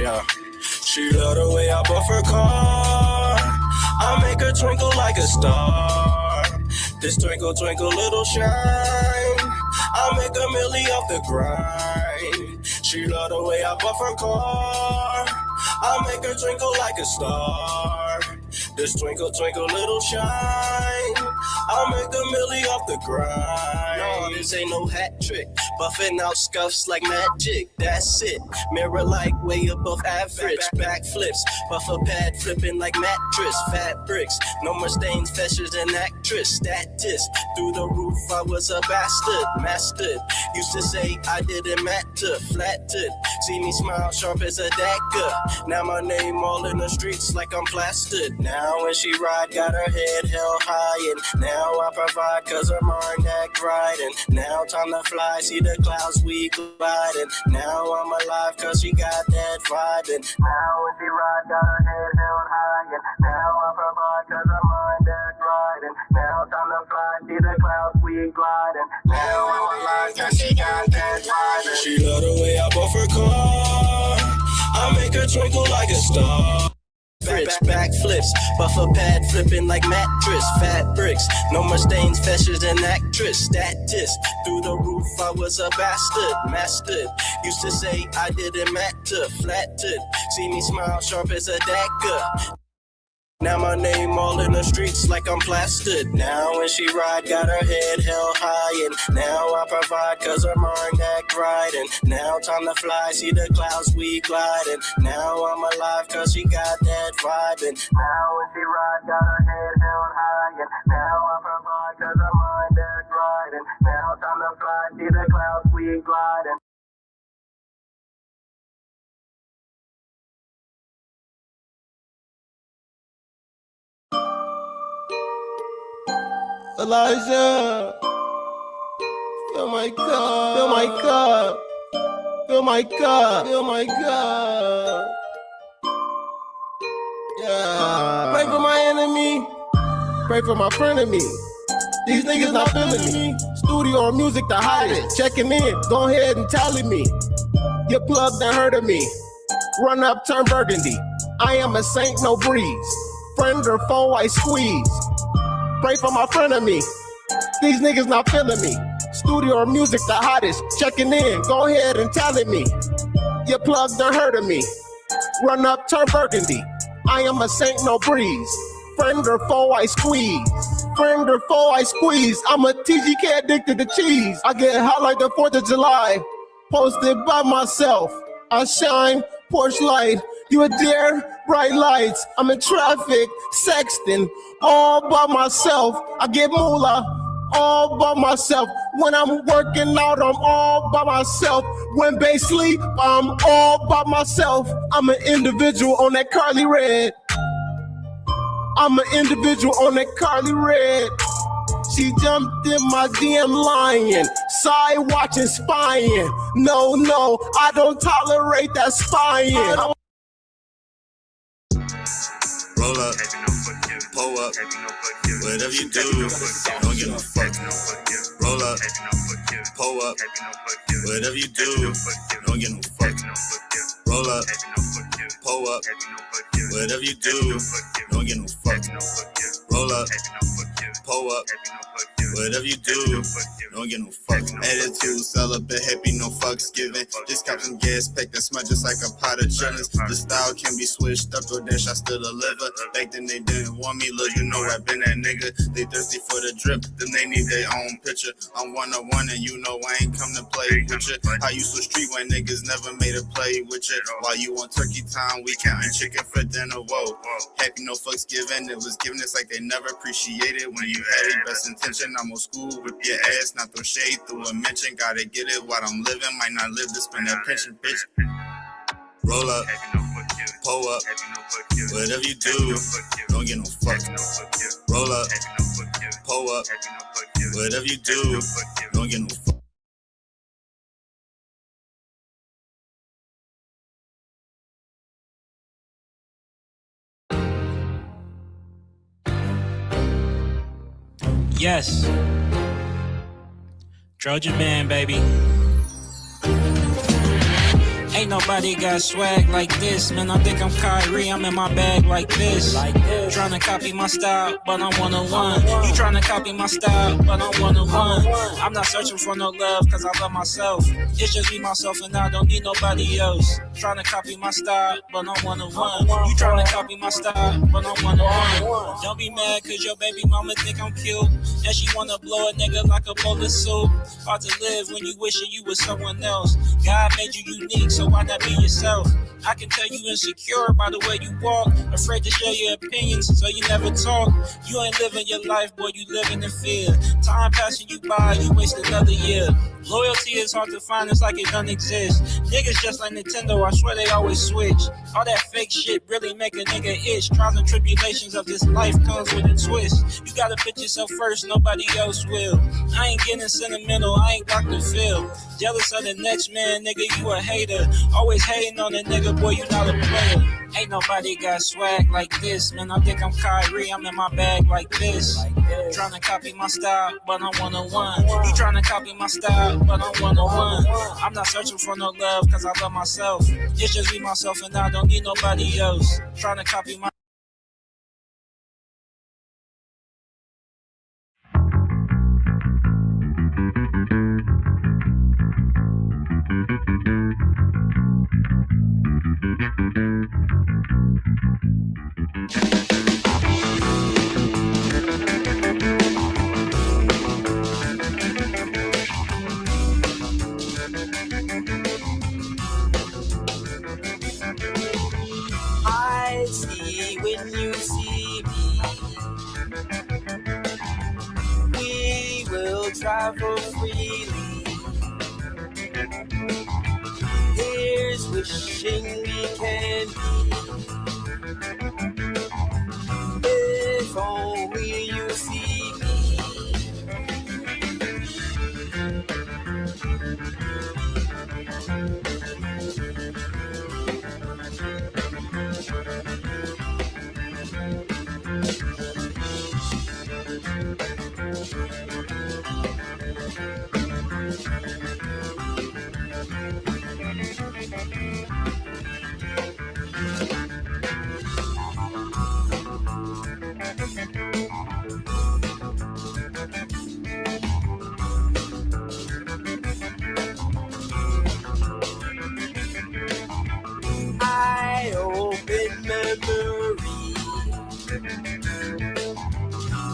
Yeah. She love the way I buff her car. I make her twinkle like a star. This twinkle, twinkle, little shine. I make a milli off the grind. She love the way I buff her car. I make her twinkle like a star. This twinkle, twinkle, little shine. I'll make a milli off the grind. No, this ain't no hat trick. Buffing out scuffs like magic. That's it. Mirror like way above average. Backflips. Buffer pad flipping like mattress. Fat bricks. No more stains, festers, and actress. Statist. Through the roof, I was a bastard. Mastered. Used to say I didn't matter. Flattered. See me smile sharp as a dagger. Now my name all in the streets like I'm plastered. Now when she ride, got her head held high. And now I provide cause her mind act right. And now time to fly, see the clouds we gliding. Now I'm alive cause she got that vibe. And now when she ride, got her head held high. And now I provide cause her mind act right. And now time to fly, see the clouds we gliding. Now I'm alive cause she got that vibe. She love the way I buff her car. I make her twinkle like a star. Backflips, buffer pad flipping like mattress. Fat bricks, no more stains, festers, and actress. Statist, through the roof I was a bastard. Mastered, used to say I didn't matter. Flattered, see me smile sharp as a dagger. Now my name all in the streets like I'm plastered. Now when she ride, got her head held high. And now I provide cause her mind act right. And now time to fly, see the clouds we glide. And now I'm alive cause she got that vibe. And now when she ride, got her head held high. And now I provide cause her mind act right. And now time to fly, see the clouds we glide. And Elijah, fill my cup, fill my cup, fill my cup, fill my cup. Yeah. Pray for my enemy, pray for my frenemy. These niggas not feeling me. Studio or music to hide it. Checking in, go ahead and tally me. Get plugged and heard of me. Run up, turn burgundy. I am a saint, no breeze. Friend or foe, I squeeze. Pray for my friend of me. These niggas not feeling me. Studio or music the hottest. Checking in, go ahead and tally me. You plugged and heard of me. Run up, turn burgundy. I am a saint, no breeze. Friend or foe, I squeeze. Friend or foe, I squeeze. I'm a TGK addicted to cheese. I get hot like the 4th of July. Posted by myself. I shine, Porsche light. You a dare, bright lights. I'm in traffic, sexting, all by myself. I get moolah, all by myself. When I'm working out, I'm all by myself. When they sleep, I'm all by myself. I'm an individual on that Carly Red. I'm an individual on that Carly Red. She jumped in my DM lying, side watching, spying. No, I don't tolerate that spying. Roll up, pull up, whatever you do, don't get no fuck. Roll up, pull up, whatever you do, don't get no fuck. Roll up, pull up, whatever you do, don't get no fuck. Roll up, pull up, whatever you do, don't get no fuck. Attitude, celibate, happy, no fucks given. Just got some gas packed that smell just like a pot of chillins. The style can be switched up, or dash, I still deliver. Back then they didn't want me, look, you know I been that nigga. They thirsty for the drip, then they need their own picture. I'm 101 and you know I ain't come to play with you. I used to street when niggas never made a play with you. While you on turkey time, we counting chicken for dinner, whoa. Happy, no fucks given, it was given, it's like they never appreciated. When you had it, best intention, I'm old school, whip your ass, not throw shade through a mention. Gotta get it while I'm living, might not live to spend that pension, bitch. Roll up, pull up, whatever you do, don't get no fuck. Roll up, pull up, whatever you do, don't get no fuck. Yes. Trojan man, baby. Ain't nobody got swag like this, man. I think I'm Kyrie, I'm in my bag like this. Tryna copy my style, but I'm one-on-one. You tryna copy my style, but I'm one-on-one. I'm not searching for no love, cause I love myself. It's just me, myself, and I don't need nobody else. Tryna copy my style, but I'm one-on-one. You tryna copy my style, but I'm one-on-one. Don't be mad, cause your baby mama think I'm cute, and she wanna blow a nigga like a bullet suit. Hard to live when you wishing you was someone else. God made you unique, so why not be yourself? I can tell you insecure by the way you walk, afraid to share your opinions, so you never talk. You ain't living your life, boy, you living in fear. Time passing you by, you waste another year. Loyalty is hard to find, it's like it don't exist. Niggas just like Nintendo, I swear they always switch. All that fake shit really make a nigga itch. Trials and tribulations of this life comes with a twist. You gotta put yourself first, nobody else will. I ain't getting sentimental, I ain't Dr. Phil. Jealous of the next man, nigga, you a hater. Always hating on a nigga, boy, you not a player. Ain't nobody got swag like this, man. I think I'm Kyrie, I'm in my bag like this. Tryna copy my style, but I'm one-on-one. You tryna copy my style, but I'm one-on-one. I'm not searching for no love, cause I love myself. It's just me, myself, and I don't need nobody else. Tryna copy my I see when you see me. We will travel freely. Here's wishing we can be. If only you see me. I open memory.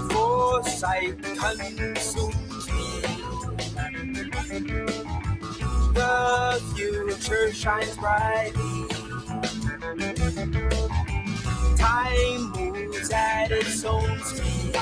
Foresight consumes me. The future shines brightly. Time moves at its own speed.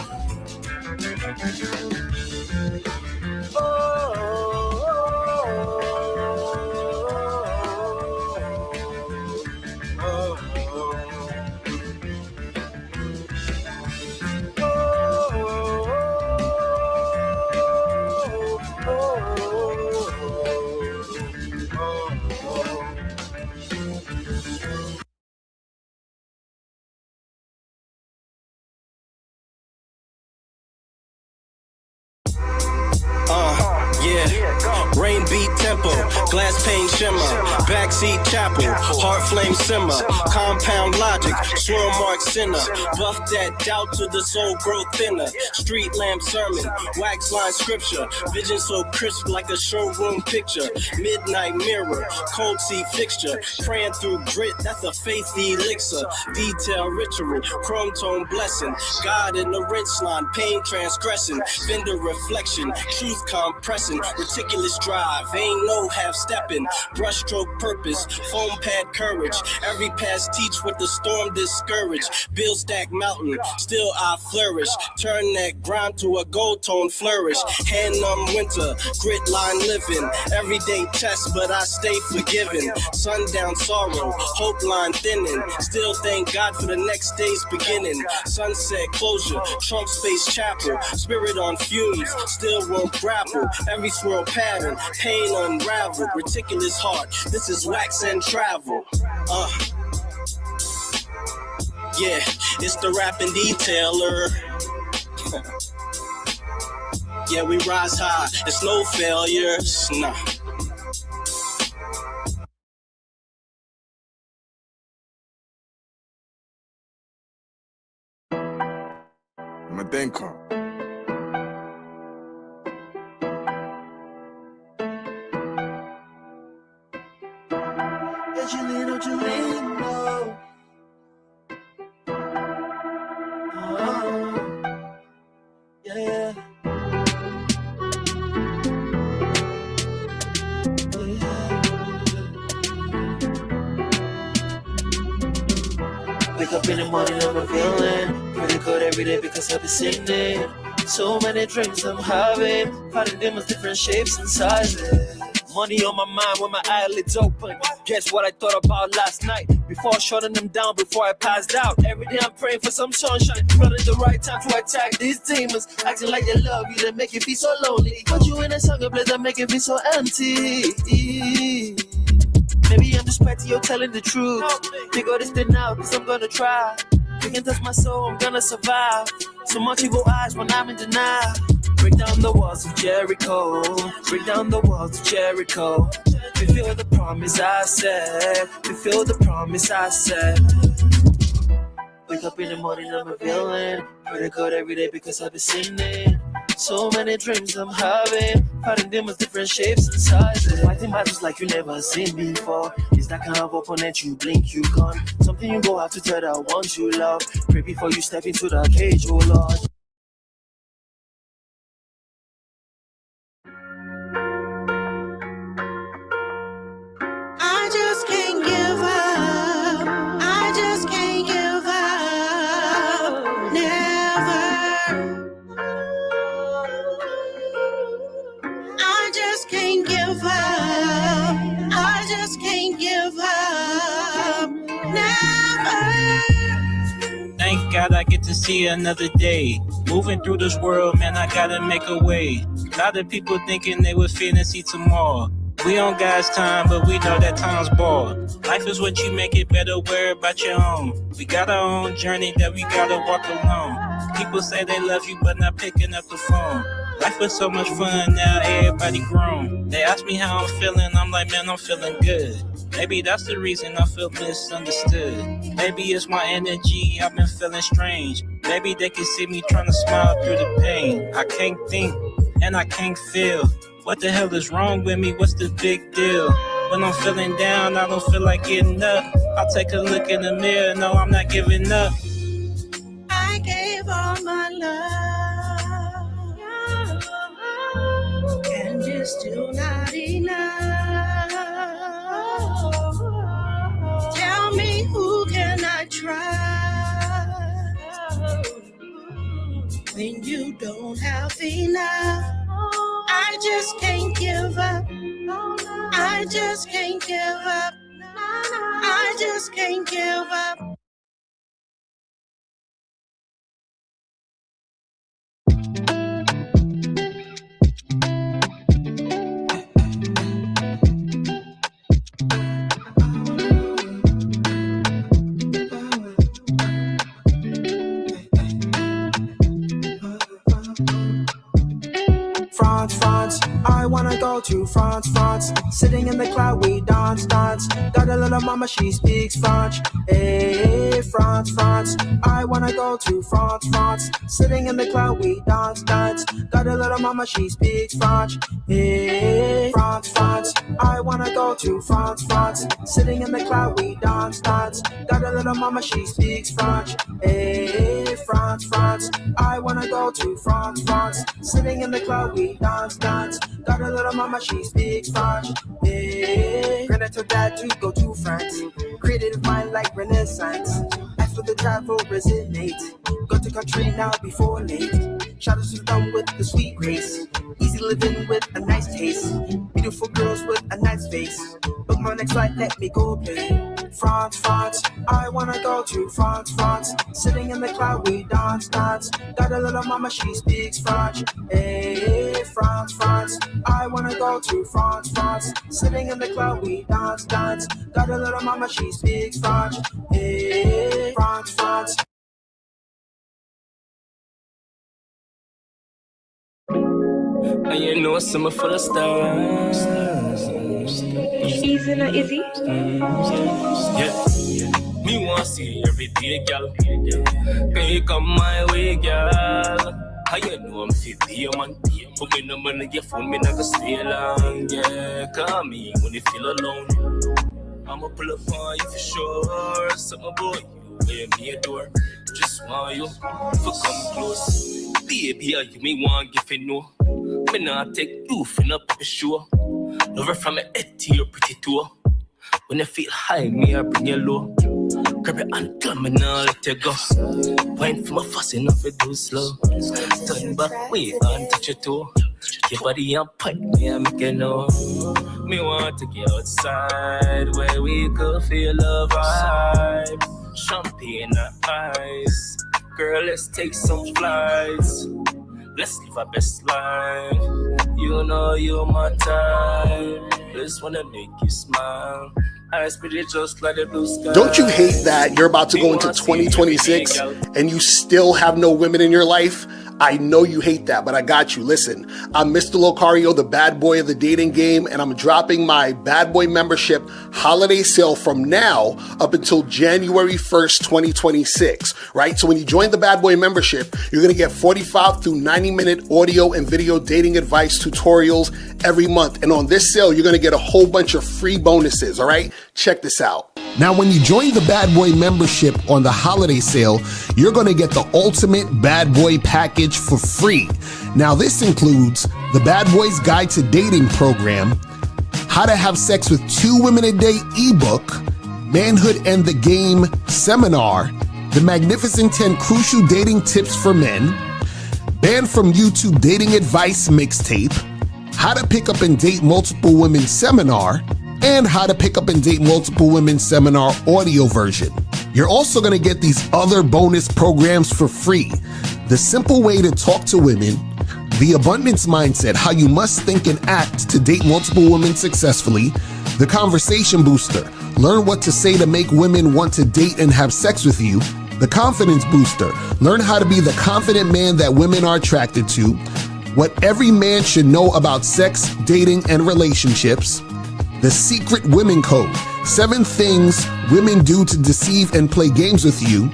Rain beat tempo, glass pane shimmer, backseat chapel, heart flame simmer, compound logic, swirl mark sinner, buff that doubt to the soul grow thinner, street lamp sermon, wax line scripture, vision so crisp like a showroom picture, midnight mirror, cold sea fixture, praying through grit, that's a faith elixir, detail ritual, chrome tone blessing, God in the rinse line, pain transgressing, fender reflection, truth compressing, reticulous drive, ain't no half-stepping, brushstroke purpose, foam pad courage, every pass teach with the storm discouraged, bill stack mountain, still I flourish, turn that grind to a gold tone flourish, hand numb winter, grit line living, everyday test but I stay forgiven, sundown sorrow, hope line thinning, still thank God for the next day's beginning, sunset closure, trunk space chapel, spirit on fumes, still won't grapple, every swirl pattern, pain unraveled, reticulous heart, this is wax and travel. Yeah, it's the rapping detailer. Yeah, we rise high, it's no failures, nah. Madenko. Angelino, Angelino. Oh, yeah. Wake up in the morning, I'm a villain. Pretty good every day because I've been sinning. So many dreams I'm having, finding them with different shapes and sizes. Money on my mind when my eyelids open. Guess what I thought about last night? Before shutting them down, before I passed out. Every day I'm praying for some sunshine. Running the right time to attack these demons. Acting like they love you, they make you feel so lonely. Put you in a song place that make you feel so empty. Maybe I'm just petty, you're telling the truth. Figure this thing out, cause I'm gonna try. You can touch my soul, I'm gonna survive. So much evil eyes when I'm in denial. Break down the walls of Jericho. Break down the walls of Jericho. Fulfill the promise I said. Fulfill the promise I said. Wake up in the morning, I'm a villain. Pray to God every day because I've been sinning. So many dreams I'm having, finding them with different shapes and sizes. Fighting battles like you never seen before. It's that kind of opponent you blink, you gone. Something you go out to tell the ones you love. Pray before you step into the cage, oh Lord. I just can't give up. I just can't give up. Never. I just can't give up. I just can't give up. Never. Thank God I get to see another day. Moving through this world, man, I gotta make a way. A lot of people thinking they would finna see tomorrow. We on God's time, but we know that time's bored. Life is what you make it better, worry about your own. We got our own journey that we gotta walk alone. People say they love you, but not picking up the phone. Life was so much fun, now everybody grown. They ask me how I'm feeling, I'm like, man, I'm feeling good. Maybe that's the reason I feel misunderstood. Maybe it's my energy, I've been feeling strange. Maybe they can see me trying to smile through the pain. I can't think, and I can't feel. What the hell is wrong with me? What's the big deal? When I'm feeling down, I don't feel like getting up. I'll take a look in the mirror, no, I'm not giving up. I gave all my love, and it's still not enough. Tell me, who can I trust when you don't have enough? I just can't give up. I just can't give up. I just can't give up. France, France, I wanna go to France, France. Sitting in the cloud, we dance, dance. Got a little mama, she speaks French. Hey, France, France, I wanna go to France, France. Sitting in the cloud, we dance, dance. Got a little mama, she speaks French. Hey, France, France, I wanna go to France, France. Sitting in the cloud, we dance, dance. Got a little mama, she speaks French. Hey, France, France, I wanna go to France, France. Sitting in the cloud, we dance, dance. Got a little mama, she speaks French. Hey, granted to dad to go to France. Creative mind like Renaissance. Ask for the travel resonate. Go to country now before late. Shout out to them with the sweet grace. Easy living with a nice taste. Beautiful girls with a nice face. Book my next flight, let me go play. France, France, I wanna go to France, France. Sitting in the cloud, we dance, dance. Got a little mama, she speaks French. Hey, France, France, I wanna go to France, France. Sitting in the cloud, we dance, dance. Got a little mama, she speaks French. Hey, France, France. And you know summer full of stars. Easy, not easy. Yeah. Me want wanna see you every day, girl. Can you come my way, girl? How you know I'm 50, man? Put me number in your phone, me not gonna stay long, yeah. Call me when you feel alone. I'ma pull up on you for sure. Something about you, where me adore. Just want you to come close. Baby, you me want give you know. Me not take you for no puppy show. Love her from your head to your pretty toe. When you feel high, me I bring you low. Grab your hand, come and I'll let you go. Wine from a fuss enough, it do slow. Turn back, wait, and touch your toe. Your body and pipe me, I make you know. Me want to get outside where we could feel love vibe. Champagne and ice. Girl, let's take some flights. Let's live our best life. You know you're my type. Just wanna make you smile. Eyes pretty just like the blue sky. Don't you hate that you're about to go into 2026 and you still have no women in your life? I know you hate that, but I got you. Listen, I'm Mr. Locario, the bad boy of the dating game, and I'm dropping my bad boy membership holiday sale from now up until January 1st, 2026, right? So when you join the bad boy membership, you're going to get 45 through 90-minute audio and video dating advice tutorials every month. And on this sale, you're going to get a whole bunch of free bonuses, all right? Check this out. Now, when you join the Bad Boy membership on the holiday sale, you're going to get the ultimate Bad Boy package for free. Now, this includes the Bad Boys Guide to Dating program, How to Have Sex with 2 Women a Day ebook, Manhood and the Game seminar, the Magnificent 10 Crucial Dating Tips for Men, Banned from YouTube Dating Advice mixtape, How to Pick Up and Date Multiple Women seminar, and How to Pick Up and Date Multiple Women seminar audio version. You're also going to get these other bonus programs for free. The Simple Way to Talk to Women, The Abundance Mindset, How You Must Think and Act to Date Multiple Women Successfully, The Conversation Booster, Learn What to Say to Make Women Want to Date and Have Sex with You, The Confidence Booster, Learn How to Be the Confident Man that Women are Attracted to, What Every Man Should Know About Sex, Dating, and Relationships, The Secret Women Code, 7 Things Women Do to Deceive and Play Games with You,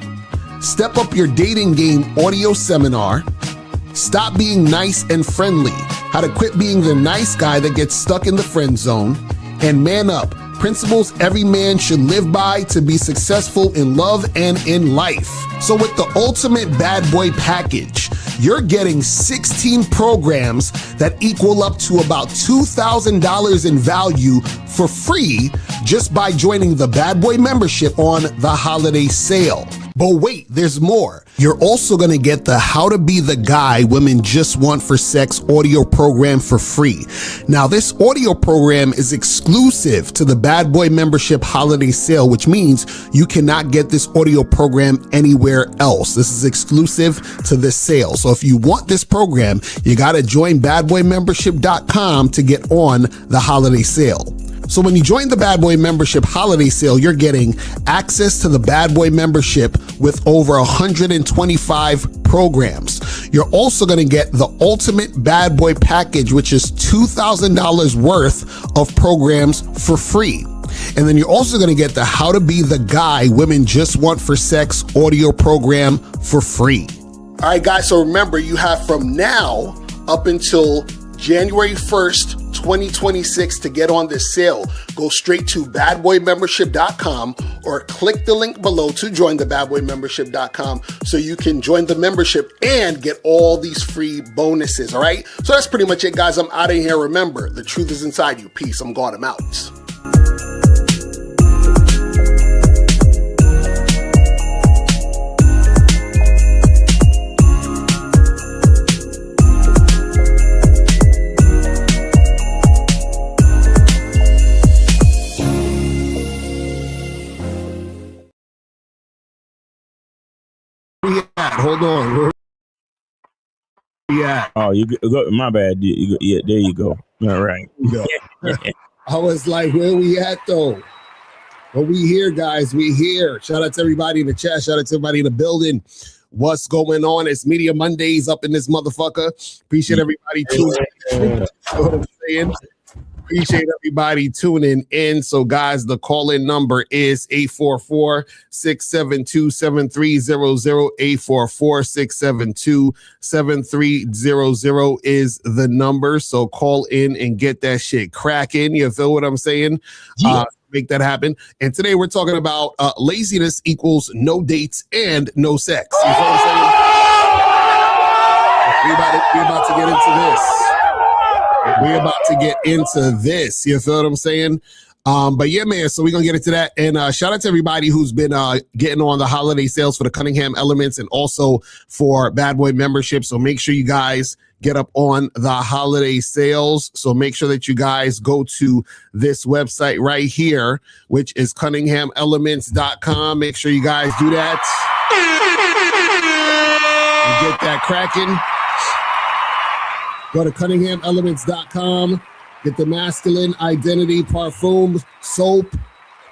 Step Up Your Dating Game audio seminar, Stop Being Nice and Friendly, How to Quit Being the Nice Guy That Gets Stuck in the Friend Zone, and Man Up, Principles Every Man Should Live By to Be Successful in Love and in Life. So with the ultimate bad boy package, you're getting 16 programs that equal up to about $2,000 in value for free just by joining the Bad Boy membership on the holiday sale. But wait, there's more. You're also going to get the How to Be the Guy Women Just Want for Sex audio program for free. Now, this audio program is exclusive to the Bad Boy membership holiday sale, which means you cannot get this audio program anywhere else. This is exclusive to this sale. So if you want this program, you got to join badboymembership.com to get on the holiday sale. So when you join the Bad Boy membership holiday sale, you're getting access to the Bad Boy membership with over 125 programs. You're also going to get the ultimate Bad Boy package, which is $2,000 worth of programs for free. And then you're also going to get the How to Be the Guy Women Just Want for Sex audio program for free. All right, guys. So remember, you have from now up until January 1st, 2026 to get on this sale. Go straight to badboymembership.com or click the link below to join the badboymembership.com so you can join the membership and get all these free bonuses. All right. So that's pretty much it, guys. I'm out of here. Remember, the truth is inside you. Peace. I'm God. I'm out. Hold on. Where we at? Oh, you go. My bad. Yeah, there you go. All right. I was like, where we at though? But we here, guys. We here. Shout out to everybody in the chat. Shout out to everybody in the building. What's going on? It's Media Mondays up in this motherfucker. Appreciate everybody tuning in. You know what I'm saying? Appreciate everybody tuning in. So, guys, the call-in number is 844-672-7300. 844-672-7300 is the number. So call in and get that shit cracking. You feel what I'm saying? Yeah. Make that happen. And today we're talking about laziness equals no dates and no sex. You feel what I'm saying? We're about to get into this. We're about to get into this. You feel what I'm saying? But yeah, man, so we're going to get into that. And shout out to everybody who's been getting on the holiday sales for the Cunningham Elements and also for Bad Boy membership. So make sure you guys get up on the holiday sales. So make sure that you guys go to this website right here, which is CunninghamElements.com. Make sure you guys do that. And get that cracking. Go to CunninghamElements.com. Get the masculine identity parfum, soap,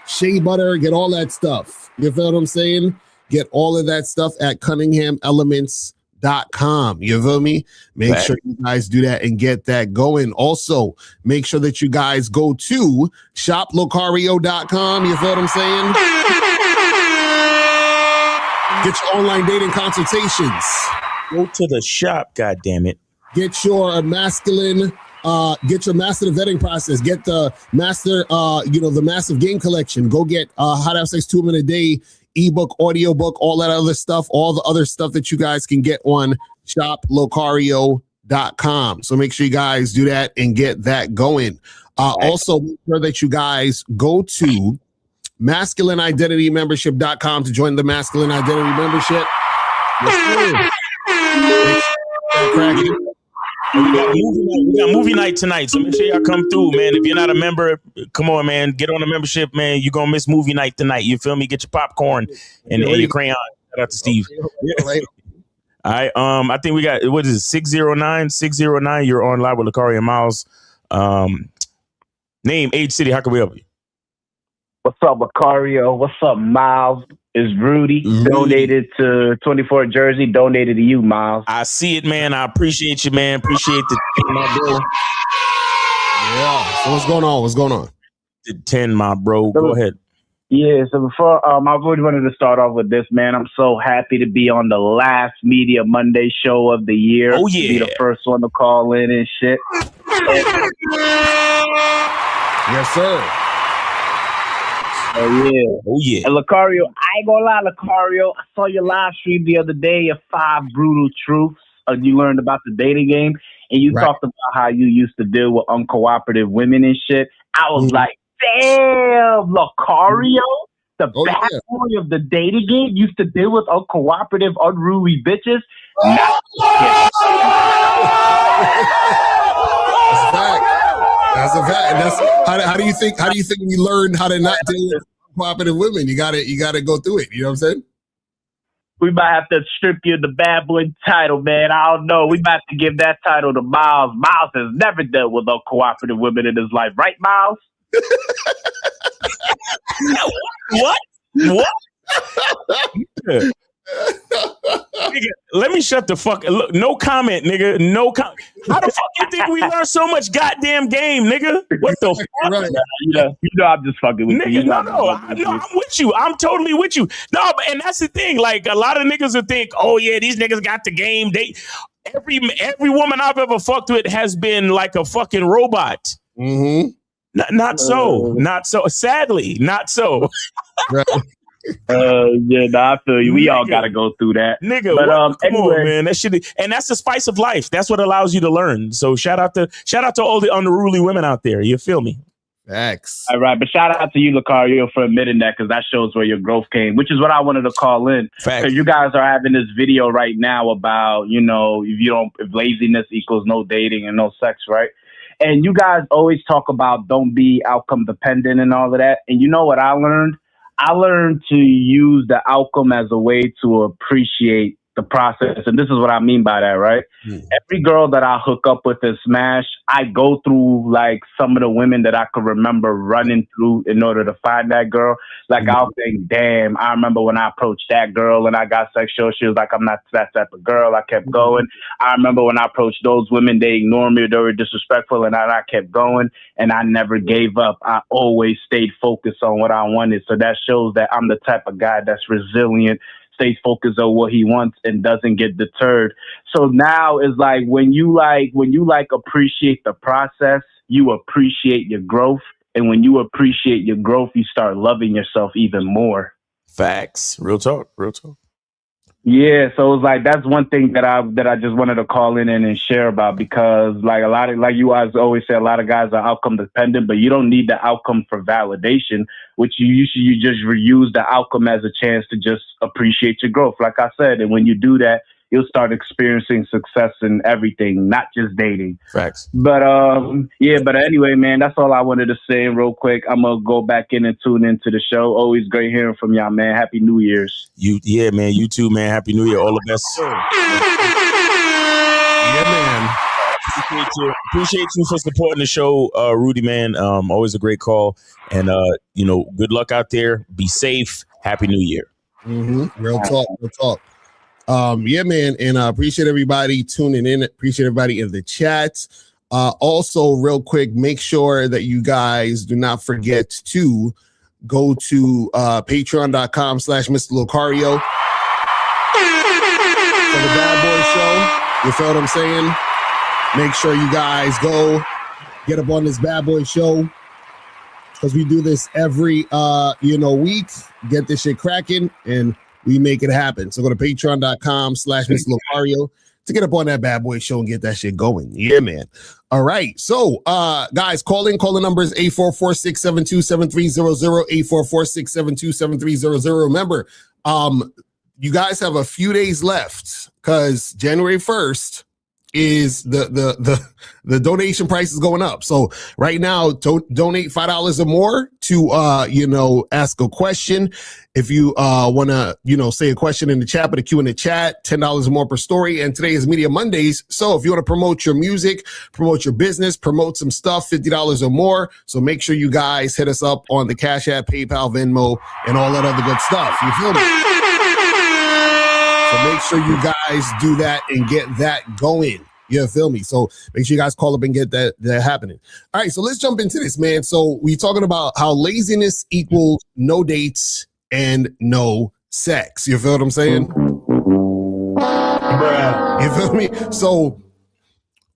shea butter, get all that stuff. You feel what I'm saying? Get all of that stuff at CunninghamElements.com. You feel me? Make sure you guys do that and get that going. Also, make sure that you guys go to shoplocario.com. You feel what I'm saying? Get your online dating consultations. Go to the shop, goddammit. Get your masculine get your master the vetting process. Get the master, the massive game collection. Go get How to Have Sex 2 Minute a Day, ebook, audiobook, all that other stuff, all the other stuff that you guys can get on shoplocario.com. So make sure you guys do that and get that going. Also, make sure that you guys go to masculineidentitymembership.com to join the Masculine Identity Membership. We got movie night tonight, so make sure y'all come through, man. If you're not a member, come on, man. Get on the membership, man. You're going to miss movie night tonight. You feel me? Get your popcorn and your crayon. Shout out to Steve. All right. I think we got, what is it, 609? 609. You're on live with Lakari and Miles. Name, age, city. How can we help you? What's up, Macario? What's up, Miles? Is Rudy donated to 24 Jersey, donated to you, Miles. I see it, man. I appreciate you, man. Appreciate the 10, my bro. Yeah. So what's going on? What's going on? The 10, my bro. Go ahead. Yeah, so before, I really wanted to start off with this, man. I'm so happy to be on the last Media Monday show of the year. Oh, yeah. Be the first one to call in and shit. Yes, sir. Oh, yeah. Oh, yeah. And Lacario, I ain't gonna lie, Lacario, I saw your live stream the other day of 5 brutal truths you learned about the dating game, and you talked about how you used to deal with uncooperative women and shit. I was like, damn, Lacario, the bad boy of the dating game, used to deal with uncooperative, unruly bitches. That's a fact. That's a fact. And that's how do you think we learn how to not deal with cooperative women? You gotta go through it. You know what I'm saying? We might have to strip you of the bad boy title, man. I don't know. We might have to give that title to Miles. Miles has never dealt with uncooperative women in his life, right, Miles? What? Nigga, let me shut the fuck. Look, no comment, nigga. No comment. How the fuck you think we learn so much goddamn game, nigga? What the fuck? Right. You know, I'm just fucking with nigga, you. I'm with you. I'm totally with you. No, and that's the thing. Like, a lot of niggas will think, oh yeah, these niggas got the game. Every woman I've ever fucked with has been like a fucking robot. Mm-hmm. Not so. Sadly, not so. Right. I feel you. We all gotta go through that, nigga. But come on, man. That shit, and that's the spice of life. That's what allows you to learn. So shout out to all the unruly women out there. You feel me? Facts. All right, but shout out to you, Lacario, for admitting that, because that shows where your growth came, which is what I wanted to call in. Facts. You guys are having this video right now about, if laziness equals no dating and no sex, right? And you guys always talk about don't be outcome dependent and all of that. And you know what I learned? I learned to use the outcome as a way to appreciate the process. And this is what I mean by that, right? Every girl that I hook up with and smash, I go through like some of the women that I could remember running through in order to find that girl. Like I'll think, damn, I remember when I approached that girl and I got sexual. She was like, I'm not that type of girl. I kept going. I remember when I approached those women, they ignored me, they were disrespectful, and I kept going, and I never gave up. I always stayed focused on what I wanted. So that shows that I'm the type of guy that's resilient, stays focused on what he wants, and doesn't get deterred. So now it's like when you appreciate the process, you appreciate your growth. And when you appreciate your growth, you start loving yourself even more. Facts. Real talk. Yeah, so it's like that's one thing that I just wanted to call in and share about, because like a lot of, like you guys always say, a lot of guys are outcome dependent, but you don't need the outcome for validation, which you just reuse the outcome as a chance to just appreciate your growth. Like I said, and when you do that, you'll start experiencing success in everything, not just dating. Facts. But but anyway, man, that's all I wanted to say real quick. I'm gonna go back in and tune into the show. Always great hearing from y'all, man. Happy New Year's. Yeah, man. You too, man. Happy New Year. All the best. Yeah, man. Appreciate you for supporting the show, Rudy, man. Always a great call. And good luck out there. Be safe. Happy New Year. Real talk. Yeah, man, and I appreciate everybody tuning in. Appreciate everybody in the chat. Also, real quick, make sure that you guys do not forget to go to patreon.com/Mr. Locario for the Bad Boy Show. You feel what I'm saying? Make sure you guys go get up on this Bad Boy Show, because we do this every week. Get this shit cracking, and we make it happen. So go to patreon.com/Mr. Locario to get up on that Bad Boy Show and get that shit going. Yeah, man. All right. So, guys, call in. Call the numbers 844-672-7300, 844-672-7300. Remember, you guys have a few days left, because January 1st is the donation price is going up. So right now, donate $5 or more to ask a question. If you want to say a question in the chat, put a Q in the chat. $10 or more per story. And today is Media Mondays, so if you want to promote your music, promote your business, promote some stuff, $50 or more. So make sure you guys hit us up on the Cash App, PayPal, Venmo, and all that other good stuff. You feel me? So make sure you guys do that and get that going. You feel me? So make sure you guys call up and get that happening. All right, so let's jump into this, man. So we're talking about how laziness equals no dates and no sex. You feel what I'm saying? You feel me? So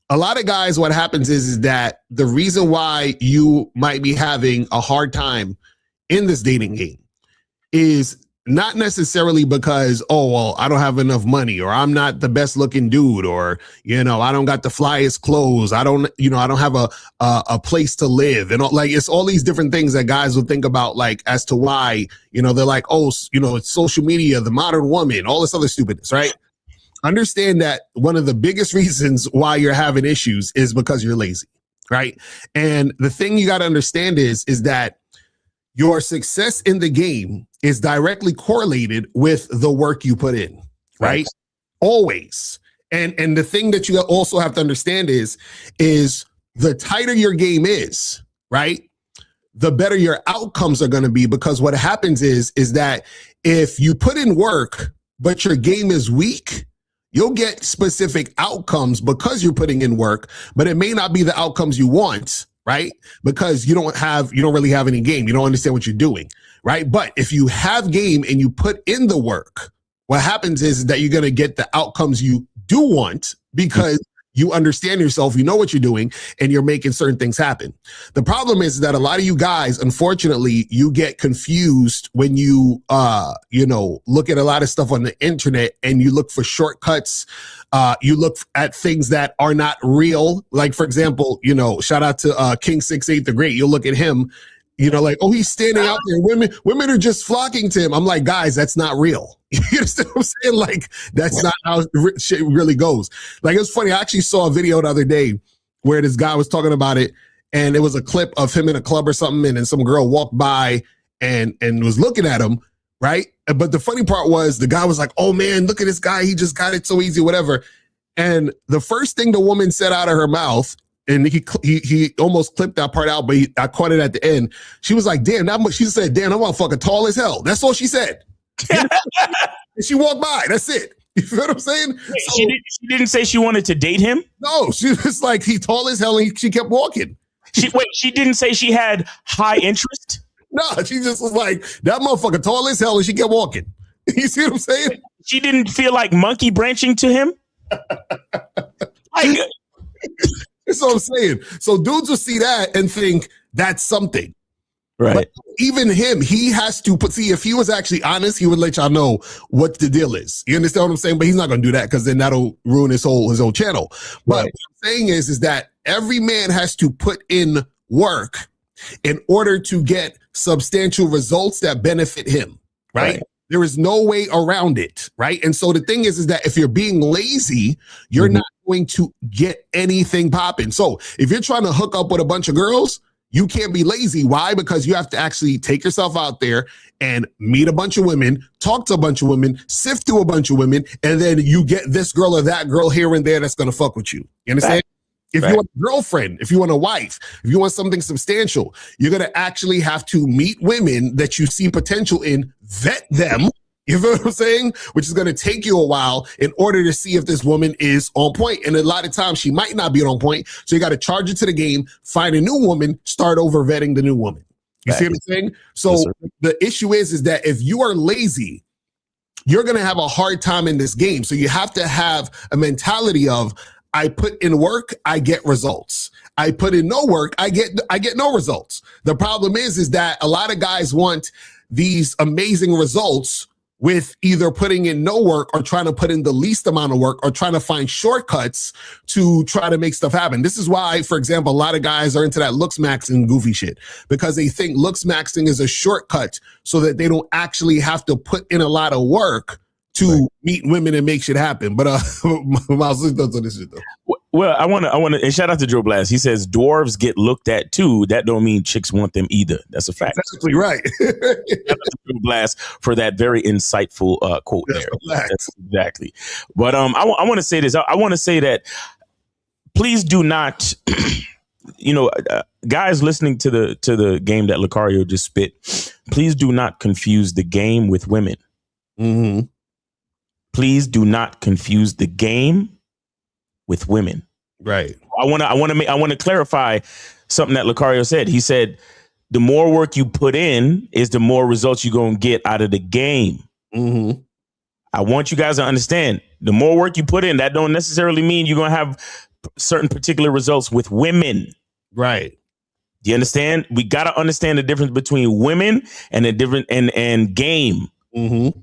a lot of guys, what happens is that the reason why you might be having a hard time in this dating game is not necessarily because, I don't have enough money, or I'm not the best looking dude, or, I don't got the flyest clothes. I don't have a place to live. And it's all these different things that guys will think about, like, as to why, they're like, it's social media, the modern woman, all this other stupidness, right? Understand that one of the biggest reasons why you're having issues is because you're lazy, right? And the thing you got to understand is that your success in the game is directly correlated with the work you put in, right? Always. And the thing that you also have to understand is the tighter your game is, right, the better your outcomes are going to be. Because what happens is that if you put in work, but your game is weak, you'll get specific outcomes because you're putting in work, but it may not be the outcomes you want, right? Because you don't really have any game. You don't understand what you're doing, right? But if you have game and you put in the work, what happens is that you're going to get the outcomes you do want, because you understand yourself, you know what you're doing, and you're making certain things happen. The problem is that a lot of you guys, unfortunately, you get confused when you, look at a lot of stuff on the internet and you look for shortcuts. You look at things that are not real. Like, for example, shout out to King 68 the Great. You'll look at him, he's standing out there. Women are just flocking to him. I'm like, guys, that's not real. You understand what I'm saying? Like, that's not how shit really goes. Like, it's funny. I actually saw a video the other day where this guy was talking about it, and it was a clip of him in a club or something, and then some girl walked by and was looking at him, right? But the funny part was the guy was like, oh man, look at this guy. He just got it so easy, whatever. And the first thing the woman said out of her mouth, and he almost clipped that part out, but I caught it at the end. She was like, damn, she said, damn, that motherfucker tall as hell. That's all she said. And she walked by. That's it. You feel what I'm saying? Wait, so, she didn't say she wanted to date him? No, she was like, he tall as hell, and she kept walking. She didn't say she had high interest? No, she just was like, that motherfucker tall as hell, and she kept walking. You see what I'm saying? She didn't feel like monkey branching to him? That's what I'm saying. So dudes will see that and think that's something. Right. But even him, he has to if he was actually honest, he would let y'all know what the deal is. You understand what I'm saying? But he's not going to do that because then that'll ruin his whole channel. But what I'm saying is that every man has to put in work in order to get substantial results that benefit him. Right. There is no way around it. Right. And so the thing is that if you're being lazy, you're not going to get anything popping. So if you're trying to hook up with a bunch of girls, you can't be lazy. Why? Because you have to actually take yourself out there and meet a bunch of women, talk to a bunch of women, sift through a bunch of women, and then you get this girl or that girl here and there that's going to fuck with you. You understand? Right. If you want a girlfriend, if you want a wife, if you want something substantial, you're going to actually have to meet women that you see potential in, vet them. You feel what I'm saying? Which is going to take you a while in order to see if this woman is on point. And a lot of times she might not be on point. So you got to charge it to the game, find a new woman, start over vetting the new woman. You see what I'm saying? So yes, the issue is that if you are lazy, you're going to have a hard time in this game. So you have to have a mentality of, I put in work, I get results. I put in no work, I get no results. The problem is that a lot of guys want these amazing results with either putting in no work or trying to put in the least amount of work or trying to find shortcuts to try to make stuff happen. This is why, for example, a lot of guys are into that looks maxing goofy shit because they think looks maxing is a shortcut so that they don't actually have to put in a lot of work to meet women and make shit happen. But Miles, let's go to this shit though. Well, I want to, and shout out to Joe Blast. He says dwarves get looked at too. That don't mean chicks want them either. That's a fact. That's exactly right. Shout out to Joe Blast for that very insightful quote there. That's exactly. But I want to say this. I want to say that please do not, guys listening to the game that Lucario just spit. Please do not confuse the game with women. Mm-hmm. Please do not confuse the game with women. Right. I want to clarify something that Lucario said. He said, the more work you put in is the more results you're going to get out of the game. Mm-hmm. I want you guys to understand the more work you put in, that don't necessarily mean you're going to have certain particular results with women. Right. Do you understand? We got to understand the difference between women and the different and game. Mm-hmm.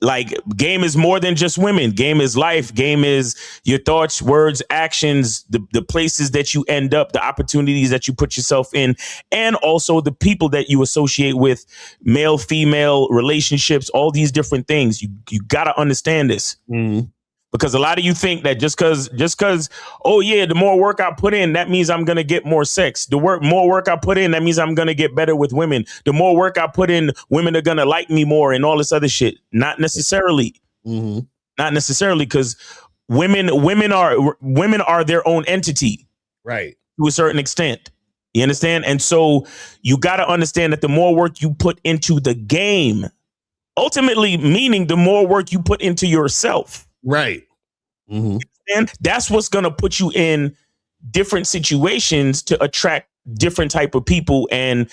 Like game is more than just women. Game is life. Game is your thoughts, words, actions, the places that you end up, the opportunities that you put yourself in, and also the people that you associate with, male, female relationships, all these different things. You got to understand this. Mm-hmm. Because a lot of you think that just because, oh yeah, the more work I put in, that means I'm going to get more sex. More work I put in, that means I'm going to get better with women. The more work I put in, women are going to like me more and all this other shit. Not necessarily. Mm-hmm. Not necessarily, because women are their own entity. Right. To a certain extent. You understand? And so you got to understand that the more work you put into the game, ultimately meaning the more work you put into yourself. Right. Mm-hmm. And that's what's going to put you in different situations to attract different type of people and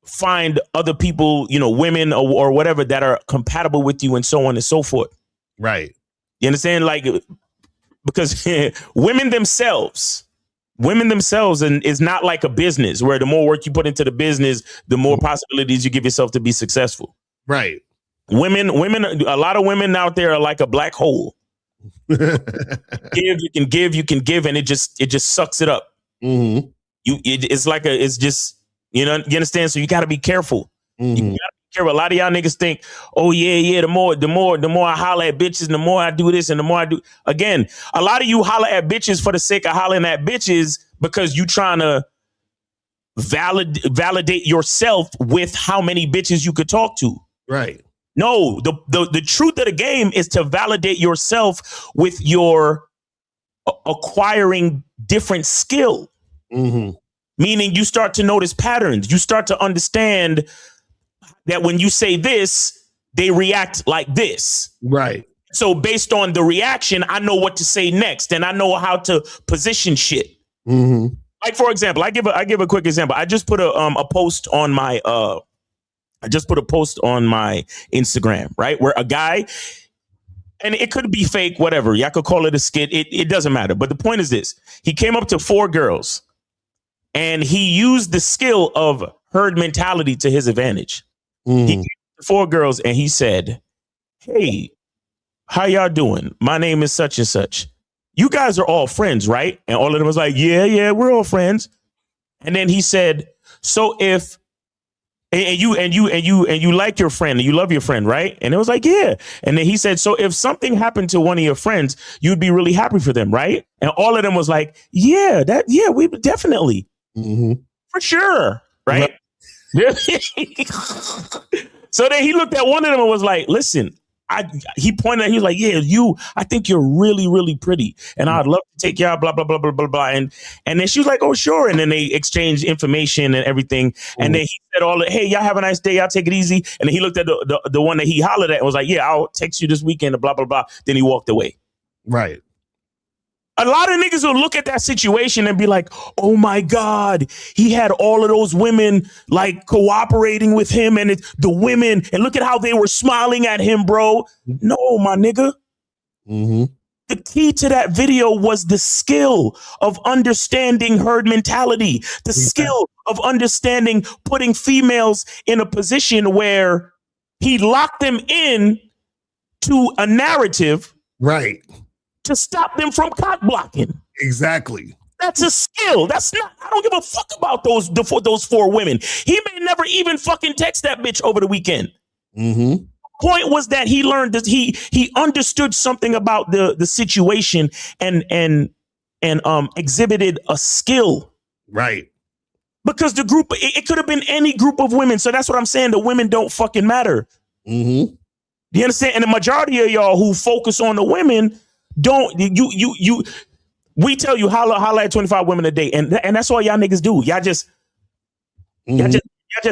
find other people, women or whatever that are compatible with you and so on and so forth. Right. You understand? Like, because women themselves and is not like a business where the more work you put into the business, the more possibilities you give yourself to be successful. Right. Women, a lot of women out there are like a black hole. You can give, and it just sucks it up. Mm-hmm. It's just, you understand? So you got to be careful. Mm-hmm. You got to be careful. A lot of y'all niggas think, oh yeah, the more I holler at bitches, the more I do this, and the more I do. Again, a lot of you holler at bitches for the sake of hollering at bitches because you trying to validate yourself with how many bitches you could talk to. Right. No, the truth of the game is to validate yourself with your acquiring different skill. Mm-hmm. Meaning you start to notice patterns. You start to understand that when you say this, they react like this. Right. So based on the reaction, I know what to say next, and I know how to position shit. Mm-hmm. Like, for example, I give a quick example. I just put a post on my Instagram, right? Where a guy, and it could be fake, whatever. Y'all could call it a skit. It doesn't matter. But the point is this. He came up to 4 girls and he used the skill of herd mentality to his advantage. Mm-hmm. He came up to 4 girls and he said, "Hey, how y'all doing? My name is such and such. You guys are all friends, right?" And all of them was like, yeah, we're all friends. And then he said, "So if and you like your friend and you love your friend, right?" And it was like, "Yeah." And then he said, "So if something happened to one of your friends, you'd be really happy for them, right?" And all of them was like, yeah, we definitely, for sure, right? So then he looked at one of them and was like, "Listen." He pointed out, he was like, "Yeah, I think you're really, really pretty. And I'd love to take you out, blah, blah, blah, blah, blah, blah." And then she was like, "Oh, sure." And then they exchanged information and everything. And then he said "Hey, y'all have a nice day. Y'all take it easy." And then he looked at the one that he hollered at and was like, "Yeah, I'll text you this weekend, blah, blah, blah." Then he walked away. Right. A lot of niggas will look at that situation and be like, "Oh my God, he had all of those women like cooperating with him and the women, and look at how they were smiling at him, bro." No, my nigga. Mm-hmm. The key to that video was the skill of understanding herd mentality, the skill of understanding putting females in a position where he locked them in to a narrative. Right. To stop them from cock blocking. Exactly. That's a skill. That's not, I don't give a fuck about those 4 women. He may never even fucking text that bitch over the weekend. Mm-hmm. The point was that he learned that he understood something about the situation and exhibited a skill. Right. Because the group, it could have been any group of women. So that's what I'm saying. The women don't fucking matter. Mm-hmm. You understand? And the majority of y'all who focus on the women don't, we tell you holla at 25 women a day, and that's all y'all niggas do. Y'all just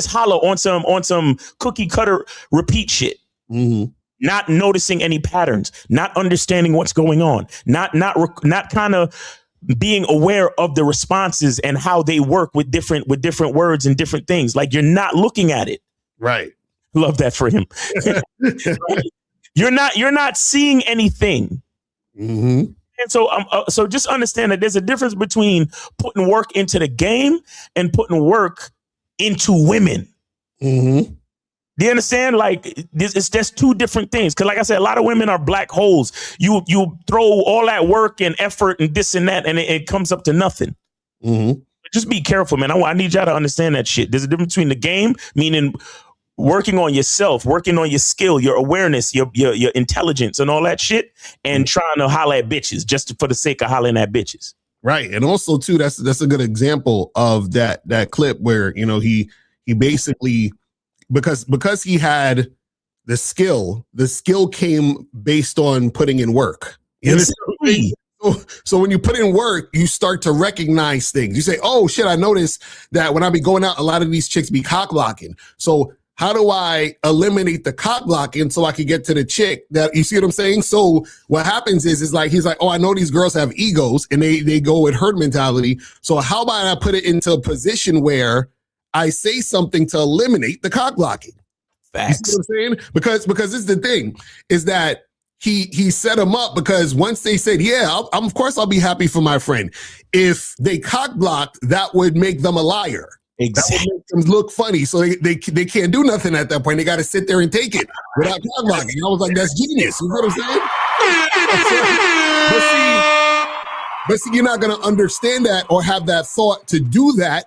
holla on some cookie cutter repeat shit. Mm-hmm. Not noticing any patterns, not understanding what's going on, not kind of being aware of the responses and how they work with different words and different things. Like, you're not looking at it. Right. Love that for him. Right? You're not seeing anything. Mm-hmm. And so just understand that there's a difference between putting work into the game and putting work into women. Mm-hmm. Do you understand? Like, it's just 2 different things. Because like I said, a lot of women are black holes. You throw all that work and effort and this and that, and it comes up to nothing. Mm-hmm. Just be careful, man. I need y'all to understand that shit. There's a difference between the game, meaning working on yourself, working on your skill, your awareness, your intelligence and all that shit, and trying to holler at bitches just for the sake of hollering at bitches. Right. And also too, that's a good example of that clip where, he basically, because he had the skill came based on putting in work. Exactly. So when you put in work, you start to recognize things. You say, "Oh shit, I noticed that when I be going out, a lot of these chicks be cock blocking. So how do I eliminate the cock blocking so I can get to the chick that," you see what I'm saying? So what happens is like, he's like, "Oh, I know these girls have egos and they go with herd mentality. So how about I put it into a position where I say something to eliminate the cock blocking?" Facts. You see what I'm saying? Because this is the thing, is that he set them up, because once they said, "Yeah, of course I'll be happy for my friend," if they cock blocked, that would make them a liar. Exactly. That would make them look funny. So they can't do nothing at that point. They got to sit there and take it without cock blocking. I was like, that's genius. You know what I'm saying? But see, you're not going to understand that or have that thought to do that,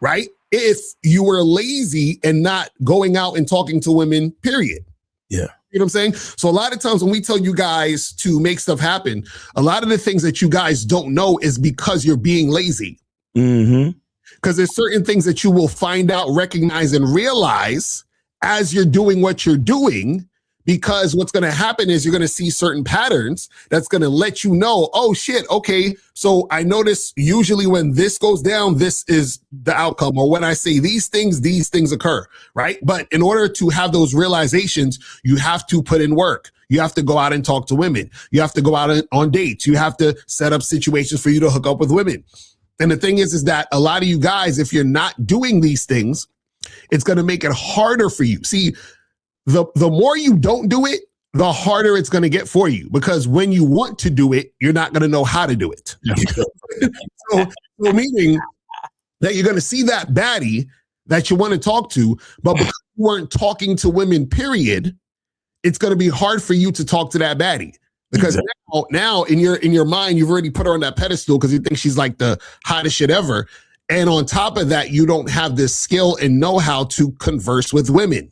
right? If you were lazy and not going out and talking to women, period. Yeah. You know what I'm saying? So a lot of times when we tell you guys to make stuff happen, a lot of the things that you guys don't know is because you're being lazy. Mm-hmm. Because there's certain things that you will find out, recognize, and realize as you're doing what you're doing, because what's going to happen is you're going to see certain patterns that's going to let you know, oh shit, okay, so I notice usually when this goes down, this is the outcome. Or when I say these things occur, right? But in order to have those realizations, you have to put in work. You have to go out and talk to women. You have to go out on dates. You have to set up situations for you to hook up with women. And the thing is that a lot of you guys, if you're not doing these things, it's going to make it harder for you. See, the more you don't do it, the harder it's going to get for you, because when you want to do it, you're not going to know how to do it. so meaning that you're going to see that baddie that you want to talk to, but because you weren't talking to women, period, it's going to be hard for you to talk to that baddie. Because now in your mind, you've already put her on that pedestal because you think she's like the hottest shit ever. And on top of that, you don't have this skill and know-how to converse with women.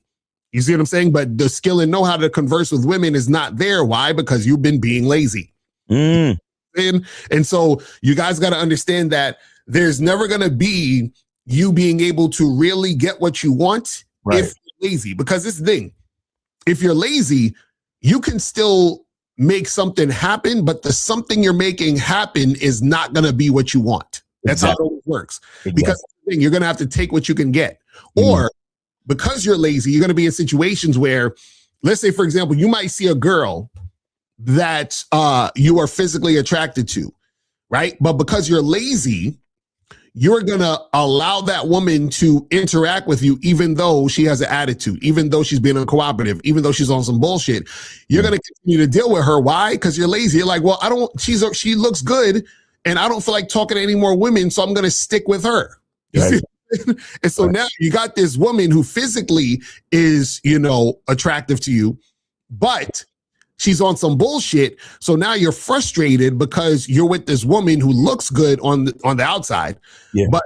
You see what I'm saying? But the skill and know-how to converse with women is not there. Why? Because you've been being lazy. And so you guys got to understand that there's never going to be you being able to really get what you want if you're lazy. Because this thing, if you're lazy, you can still make something happen, but the something you're making happen is not going to be what you want. That's how it works. Because you're going to have to take what you can get. Or because you're lazy, you're going to be in situations where, let's say, for example, you might see a girl that you are physically attracted to, right? But because you're lazy, you're going to allow that woman to interact with you, even though she has an attitude, even though she's being uncooperative, even though she's on some bullshit. You're going to continue to deal with her. Why? Because you're lazy. You're like, well, she looks good, and I don't feel like talking to any more women, so I'm going to stick with her. Right. And so now you got this woman who physically is, attractive to you, but she's on some bullshit. So now you're frustrated because you're with this woman who looks good on the outside, but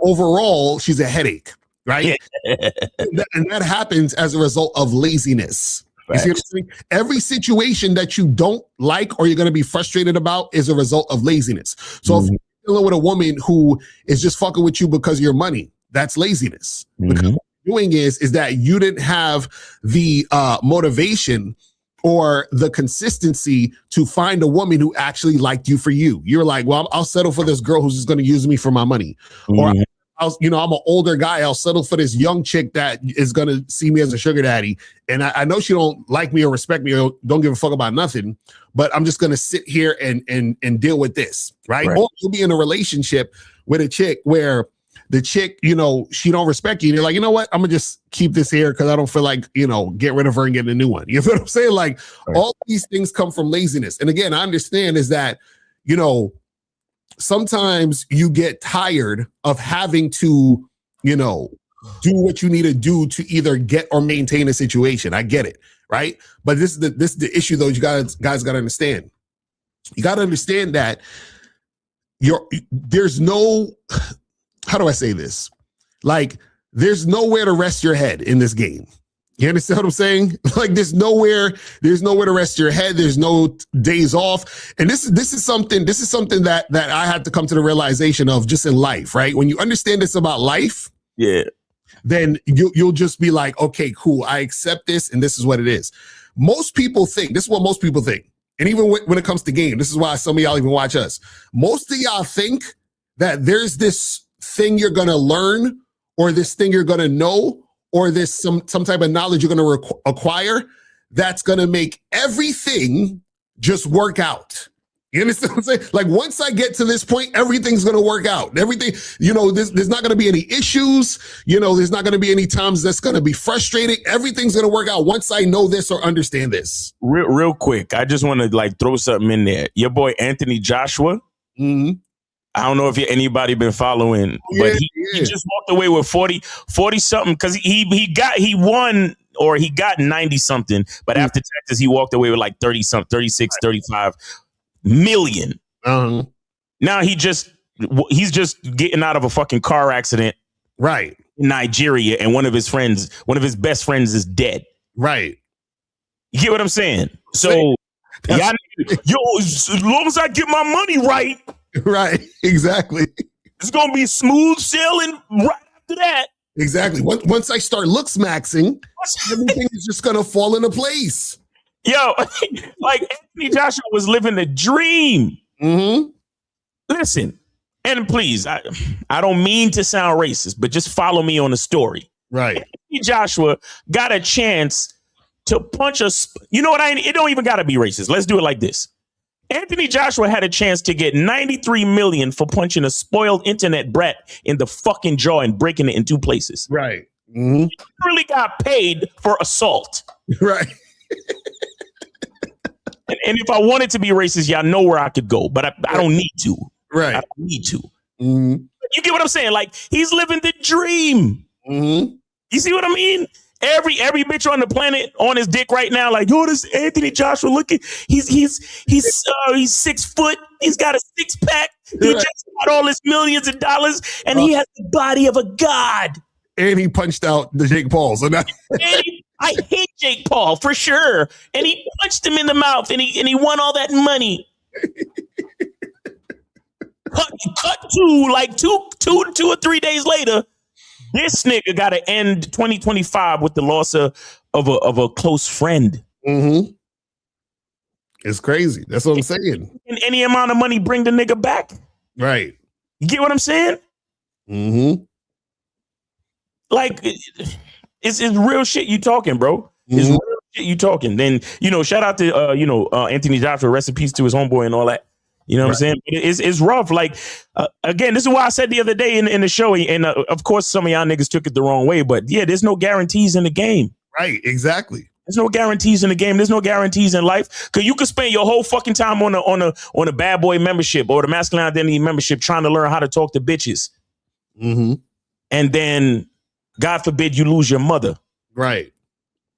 overall she's a headache, right? And that happens as a result of laziness. You see what I'm saying? Every situation that you don't like or you're going to be frustrated about is a result of laziness. So if you're dealing with a woman who is just fucking with you because of your money, that's laziness. Because what you're doing is that you didn't have the motivation or the consistency to find a woman who actually liked you for you. You're like, well, I'll settle for this girl who's just going to use me for my money. Or I'm an older guy. I'll settle for this young chick that is going to see me as a sugar daddy. And I know she don't like me or respect me or don't give a fuck about nothing, but I'm just going to sit here and deal with this. Right. Or you'll be in a relationship with a chick where the chick, she don't respect you. And you're like, you know what? I'm going to just keep this here because I don't feel like, get rid of her and get a new one. You know what I'm saying? Like all these things come from laziness. And again, I understand is that, sometimes you get tired of having to, do what you need to do to either get or maintain a situation. I get it. Right. But this is the issue though. You guys got to understand. You got to understand that there's no, how do I say this? Like, there's nowhere to rest your head in this game. You understand what I'm saying? Like, there's nowhere to rest your head. There's no days off. And this is something that I had to come to the realization of just in life, right? When you understand this about life, then you'll just be like, okay, cool. I accept this. And this is what it is. Most people think, this is what most people think. And even when it comes to game, this is why some of y'all even watch us. Most of y'all think that there's this thing you're going to learn or this thing you're going to know or this some type of knowledge you're going to acquire that's going to make everything just work out. You understand what I'm saying? Like once I get to this point, everything's going to work out. Everything, there's not going to be any issues. There's not going to be any times that's going to be frustrating. Everything's going to work out once I know this or understand this. Real quick. I just want to throw something in there. Your boy, Anthony Joshua. I don't know if anybody been following, but he just walked away with 40 something because he got 90 something, but after taxes, he walked away with like 30 something, 36, 35 million. Now he's just getting out of a fucking car accident. Right. In Nigeria. And one of his best friends is dead. Right. You get what I'm saying? So y'all, as long as I get my money right. Right, exactly. It's gonna be smooth sailing right after that. Exactly. Once I start looks maxing, everything is just gonna fall into place. Yo, like Anthony Joshua was living the dream. Mm-hmm. Listen, and please, I don't mean to sound racist, but just follow me on the story. Right. Anthony Joshua got a chance to punch us. You know what? It don't even got to be racist. Let's do it like this. Anthony Joshua had a chance to get $93 million for punching a spoiled internet brat in the fucking jaw and breaking it in 2 places. Right. Mm-hmm. He really got paid for assault. Right. And if I wanted to be racist, y'all know where I could go, but I don't need to. Right. I don't need to. Mm-hmm. You get what I'm saying? Like, he's living the dream. Mm-hmm. You see what I mean? Every bitch on the planet on his dick right now, like, yo, this Anthony Joshua looking. He's 6 foot. He's got a 6-pack. He just got all his millions of dollars, and he has the body of a god. And he punched out the Jake Paul. So now I hate Jake Paul for sure. And he punched him in the mouth, and he won all that money. Cut to like two or 3 days later. This nigga got to end 2025 with the loss of a close friend. Mm-hmm. It's crazy. That's what I'm saying. And any amount of money bring the nigga back. Right. You get what I'm saying? Mm-hmm. Like, it's real shit you talking, bro. It's real shit you talking. Then, shout out to, Anthony Joshua, rest in peace to his homeboy and all that. You know what I'm saying? It's rough. Like, again, this is why I said the other day in the show, and of course, some of y'all niggas took it the wrong way, but yeah, there's no guarantees in the game. Right, exactly. There's no guarantees in the game. There's no guarantees in life. Because you could spend your whole fucking time on a bad boy membership or the masculine identity membership trying to learn how to talk to bitches. Mm-hmm. And then, God forbid, you lose your mother. Right.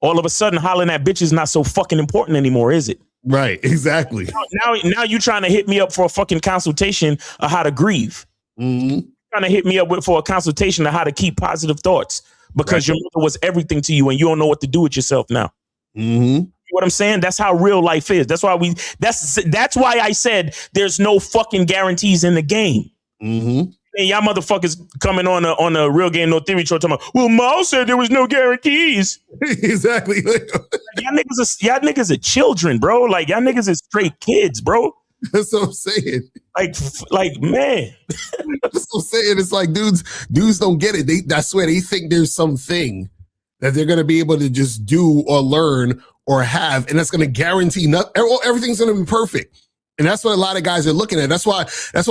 All of a sudden, hollering at bitches not so fucking important anymore, is it? Right, exactly. Now you trying to hit me up for a fucking consultation of how to grieve. Mm-hmm. Trying to hit me up for a consultation of how to keep positive thoughts because your mother was everything to you and you don't know what to do with yourself now. Mm-hmm. You know what I'm saying? That's how real life is. That's why that's why I said there's no fucking guarantees in the game. Mm-hmm. And y'all motherfuckers coming on a Real Game No Theory show talking about, well, Miles said there was no guarantees. Exactly. Y'all niggas are children, bro. Like, y'all niggas is straight kids, bro. That's what I'm saying. Like, man. That's what I'm saying. It's like dudes don't get it. I swear they think there's something that they're gonna be able to just do or learn or have, and that's gonna guarantee everything's gonna be perfect. And that's what a lot of guys are looking at. That's why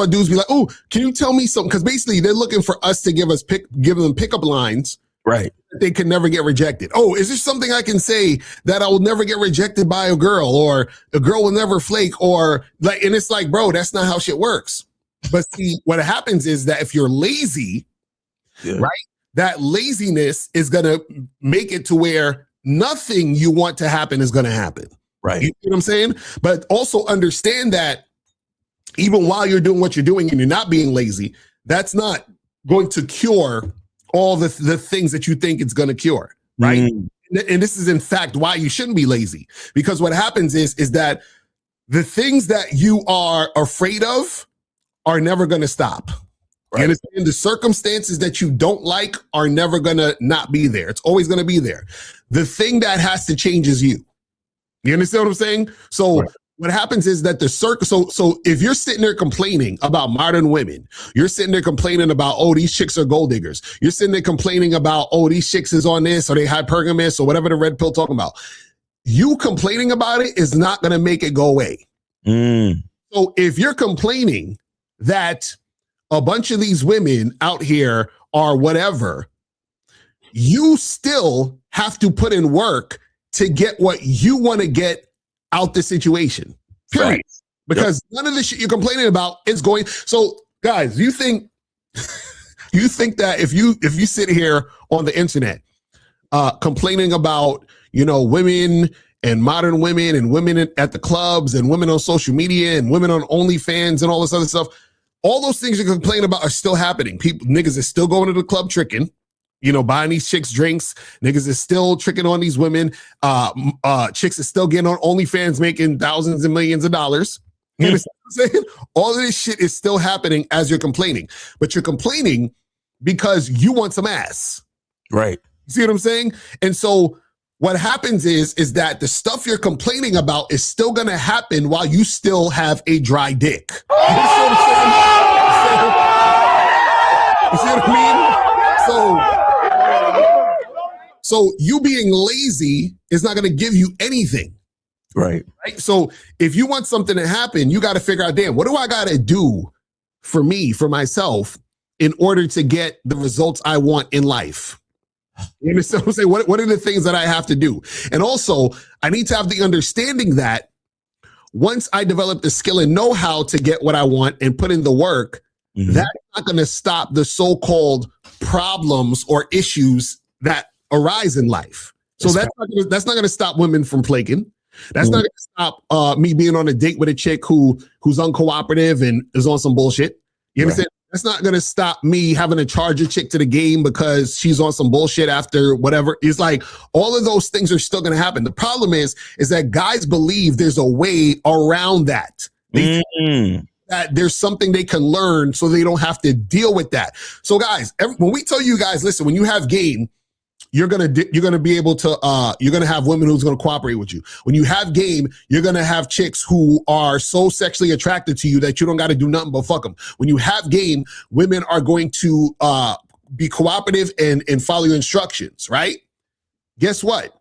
dudes be like, oh, can you tell me something? Because basically they're looking for us to give them pickup lines. Right. They can never get rejected. Oh, is there something I can say that I will never get rejected by a girl, or a girl will never flake, or like, and it's like, bro, that's not how shit works. But see, what happens is that if you're lazy, right, that laziness is going to make it to where nothing you want to happen is going to happen. Right. You know what I'm saying? But also understand that even while you're doing what you're doing and you're not being lazy, that's not going to cure all the things that you think it's going to cure. Right. And this is, in fact, why you shouldn't be lazy. Because what happens is that the things that you are afraid of are never going to stop. Right. And the circumstances that you don't like are never going to not be there. It's always going to be there. The thing that has to change is you. You understand what I'm saying? So what happens is that so if you're sitting there complaining about modern women, you're sitting there complaining about, oh, these chicks are gold diggers. You're sitting there complaining about, oh, these chicks is on this, or they hypergamous, or whatever the red pill talking about. You complaining about it is not going to make it go away. So if you're complaining that a bunch of these women out here are whatever, you still have to put in work to get what you want to get out the situation. Period. Right. Because none of the shit you're complaining about is going. So, guys, you think that if you sit here on the internet complaining about, women and modern women and women at the clubs and women on social media and women on OnlyFans and all this other stuff, all those things you complain about are still happening. Niggas is still going to the club tricking. Buying these chicks drinks. Niggas is still tricking on these women. Chicks is still getting on OnlyFans making thousands and millions of dollars. You understand what I'm saying? All of this shit is still happening as you're complaining. But you're complaining because you want some ass. Right. You see what I'm saying? And so what happens is that the stuff you're complaining about is still going to happen while you still have a dry dick. You see what I'm saying? You see what I mean? So you being lazy is not going to give you anything. Right. So if you want something to happen, you got to figure out, damn, what do I got to do for me, for myself, in order to get the results I want in life? You understand what I'm saying? What are the things that I have to do? And also, I need to have the understanding that once I develop the skill and know-how to get what I want and put in the work, that's not going to stop the so-called problems or issues that arise in life. So that's not going to stop women from plaguing. That's not going to stop me being on a date with a chick who's uncooperative and is on some bullshit. You understand? That's not going to stop me having to charge a chick to the game because she's on some bullshit after whatever. It's like all of those things are still going to happen. The problem is that guys believe there's a way around that. They think that there's something they can learn so they don't have to deal with that. So guys, when we tell you guys, listen, when you have game, you're gonna be able to you're gonna have women who's gonna cooperate with you. When you have game, you're gonna have chicks who are so sexually attracted to you that you don't got to do nothing but fuck them. When you have game, women are going to be cooperative and follow your instructions, right? Guess what?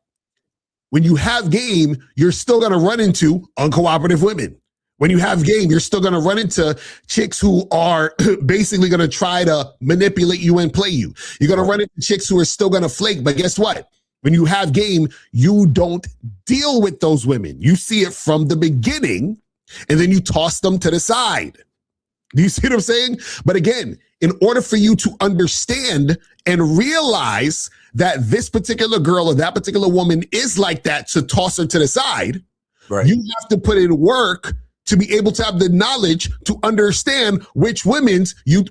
When you have game, you're still gonna run into uncooperative women. When you have game, you're still going to run into chicks who are basically going to try to manipulate you and play you. You're going to run into chicks who are still going to flake. But guess what? When you have game, you don't deal with those women. You see it from the beginning, and then you toss them to the side. Do you see what I'm saying? But again, in order for you to understand and realize that this particular girl or that particular woman is like that, to toss her to the side, you have to put in work to be able to have the knowledge to understand which women you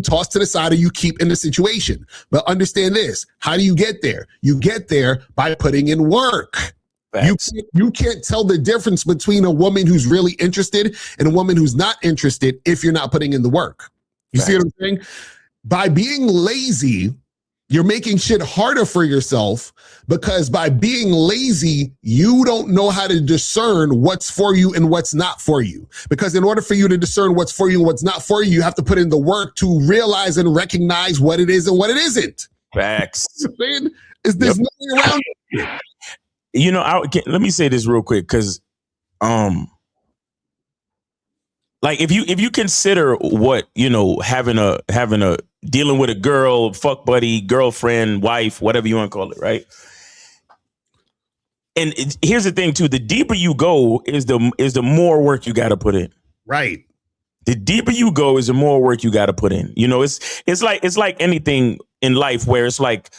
toss to the side or you keep in the situation. But understand this, how do you get there? You get there by putting in work. You can't tell the difference between a woman who's really interested and a woman who's not interested if you're not putting in the work. You see what I'm saying? By being lazy, you're making shit harder for yourself, because by being lazy, you don't know how to discern what's for you and what's not for you. Because in order for you to discern what's for you and what's not for you, you have to put in the work to realize and recognize what it is and what it isn't. Facts. There's no way around it. You know, let me say this real quick, because like if you consider what, you know, having a dealing with a girl, fuck buddy, girlfriend, wife, whatever you want to call it, right? And here's the thing too: the deeper you go, is the more work you got to put in. Right. The deeper you go, is the more work you got to put in. You know, it's like anything in life where it's like,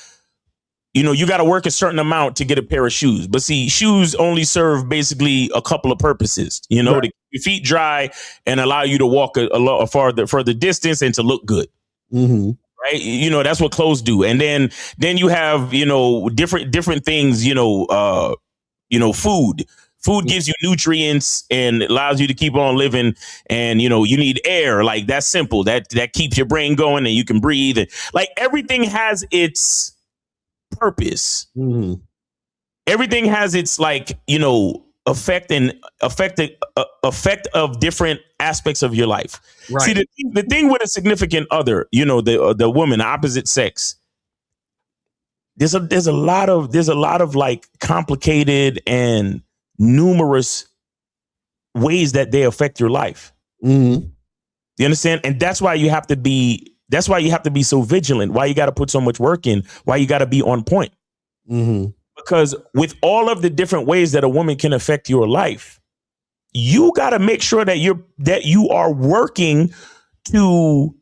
you know, you got to work a certain amount to get a pair of shoes. But see, shoes only serve basically a couple of purposes, you know, to keep your feet dry and allow you to walk a further distance and to look good. Right. You know, that's what clothes do. And then you have, you know, different things, you know, food gives you nutrients and allows you to keep on living. And, you know, you need air. Like, that's simple. That keeps your brain going and you can breathe. And like, everything has its purpose. Everything has its, like, you know, effect of different aspects of your life. Right. See, the thing with a significant other, you know, the woman, opposite sex, there's a lot of like complicated and numerous ways that they affect your life. You understand? And that's why you have to be so vigilant, why you got to put so much work in, why you got to be on point. Because with all of the different ways that a woman can affect your life, you got to make sure that you are working to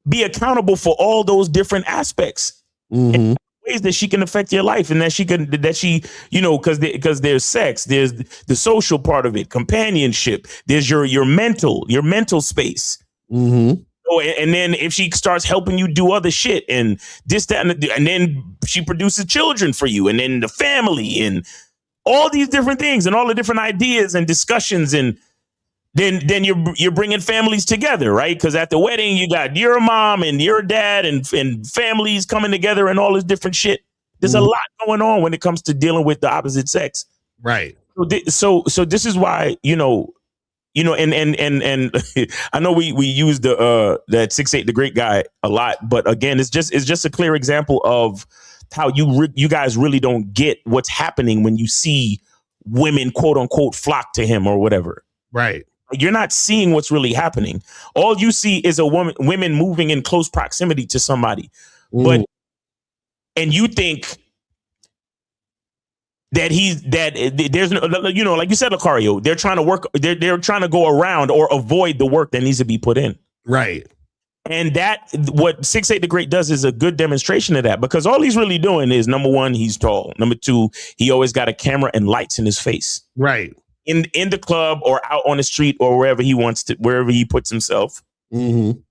be accountable for all those different aspects, and ways that she can affect your life, and that she, you know, because there's sex, there's the social part of it, companionship, there's your mental space. Oh, and then if she starts helping you do other shit and this, that, and then she produces children for you, and then the family and all these different things and all the different ideas and discussions, and then you're bringing families together, right? Because at the wedding, you got your mom and your dad and families coming together and all this different shit. There's a lot going on when it comes to dealing with the opposite sex. Right. So this is why, and I know we use that 6'8" the Great guy a lot, but again, it's just a clear example of how you guys really don't get what's happening when you see women, quote unquote, flock to him or whatever. Right. You're not seeing what's really happening. All you see is women moving in close proximity to somebody, and you think that there's no, like you said, Lucario, they're trying to work. They're trying to go around or avoid the work that needs to be put in. Right. And what 6'8" the Great does is a good demonstration of that, because all he's really doing is, number one, he's tall. Number two, he always got a camera and lights in his face. Right. In the club or out on the street or wherever he puts himself. And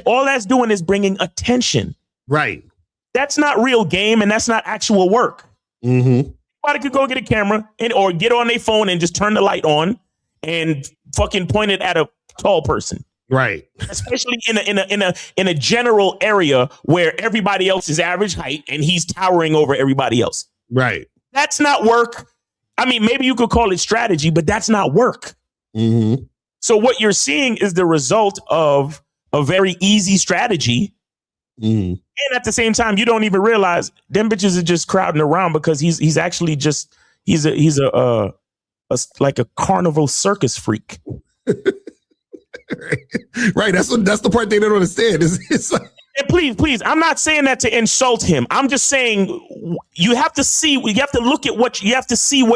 all that's doing is bringing attention. Right. That's not real game, and that's not actual work. Somebody could go get a camera or get on their phone and just turn the light on and fucking point it at a tall person. Right. Especially in a general area where everybody else is average height and he's towering over everybody else. Right. That's not work. I mean, maybe you could call it strategy, but that's not work. So what you're seeing is the result of a very easy strategy. And at the same time, you don't even realize them bitches are just crowding around because he's actually just he's a like a carnival circus freak. Right. That's the part they don't understand. It's like, and please, I'm not saying that to insult him. I'm just saying you have to see what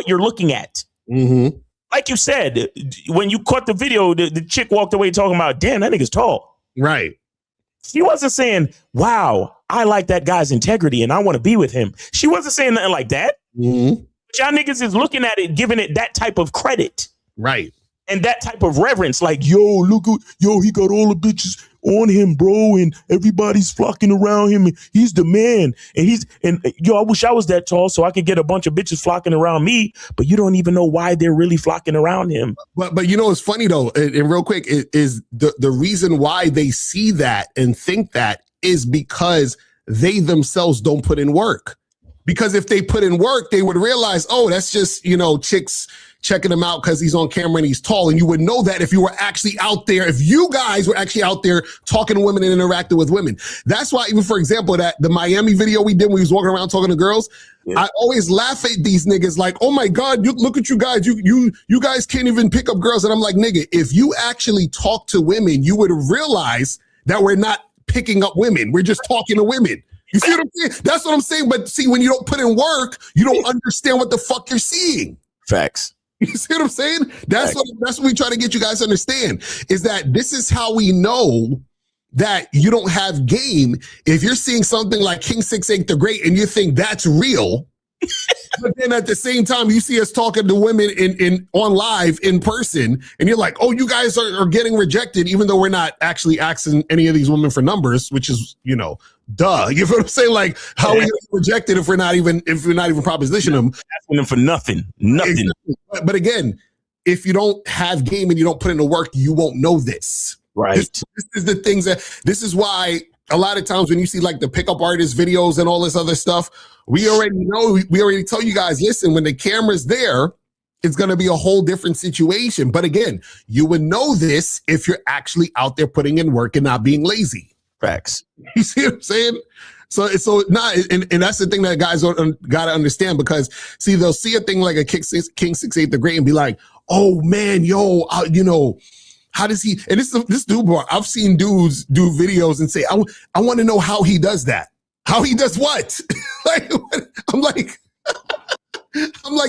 you're looking at. Like you said, when you caught the video, the chick walked away talking about, damn, that nigga's tall. Right. She wasn't saying, wow, I like that guy's integrity and I want to be with him. She wasn't saying nothing like that. But y'all niggas is looking at it, giving it that type of credit. Right. And that type of reverence. Like, he got all the bitches on him, bro. And everybody's flocking around him. And he's the man. And I wish I was that tall so I could get a bunch of bitches flocking around me. But you don't even know why they're really flocking around him. But it's funny though, and real quick, is the reason why they see that and think that is because they themselves don't put in work. Because if they put in work, they would realize, oh, that's just, chicks checking him out because he's on camera and he's tall. And you would know that if you were actually out there, if you guys were actually out there talking to women and interacting with women. That's why, even for example, that the Miami video we did when we was walking around talking to girls, I always laugh at these niggas like, oh my God, look at you guys. You guys can't even pick up girls. And I'm like, nigga, if you actually talk to women, you would realize that we're not picking up women. We're just talking to women. You see what I'm saying? That's what I'm saying. But see, when you don't put in work, you don't understand what the fuck you're seeing. Facts. You see what I'm saying? That's what we try to get you guys to understand, is that this is how we know that you don't have game. If you're seeing something like King 6'8" the Great and you think that's real, but then at the same time you see us talking to women on live in person, and you're like, oh, you guys are getting rejected, even though we're not actually asking any of these women for numbers, which is, duh. You know what I'm saying? Like, how are we getting rejected if we're not even propositioning them? Asking them for nothing. Exactly. But again, if you don't have game and you don't put in the work, you won't know this. Right. This is the things this is why a lot of times when you see like the pickup artist videos and all this other stuff, we already tell you guys, listen, when the camera's there, it's going to be a whole different situation. But again, you would know this if you're actually out there putting in work and not being lazy. Facts. You see what I'm saying? So and that's the thing that guys got to understand, because see, they'll see a thing like a King 6'8" the Great and be like, oh man, how does he? And this dude, bro, I've seen dudes do videos and say, I want to know how he does that. How he does what? I'm like,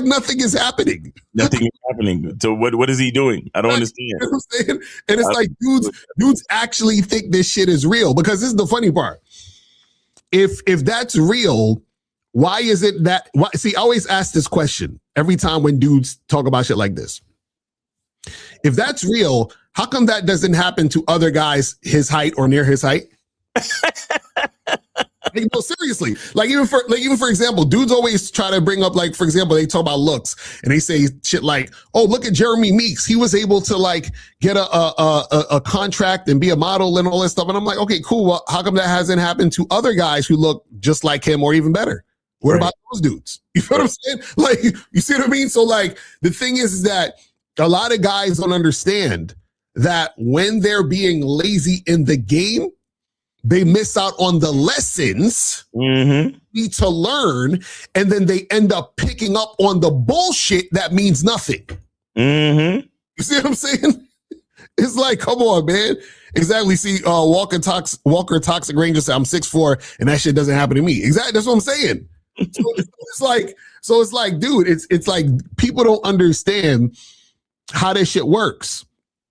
nothing is happening. Nothing is happening. So what is he doing? I don't understand. You know what I'm saying? And it's like dudes actually think this shit is real, because this is the funny part. If that's real, why is it that? See, I always ask this question every time when dudes talk about shit like this. If that's real, how come that doesn't happen to other guys his height or near his height? Like, no, seriously. Like even for example, dudes always try to bring up, like, for example, they talk about looks and they say shit like, "Oh, look at Jeremy Meeks. He was able to like get a contract and be a model and all that stuff." And I'm like, okay, cool. Well, how come that hasn't happened to other guys who look just like him or even better? What about those dudes? You know what I'm saying? Like, you see what I mean? So like the thing is that a lot of guys don't understand that when they're being lazy in the game, they miss out on the lessons need to learn, and then they end up picking up on the bullshit that means nothing. You see what I'm saying? It's like, come on, man. Exactly. See, Walker Toxic Ranger said, "I'm 6'4", and that shit doesn't happen to me." Exactly. That's what I'm saying. So it's like, dude, it's like people don't understand how this shit works.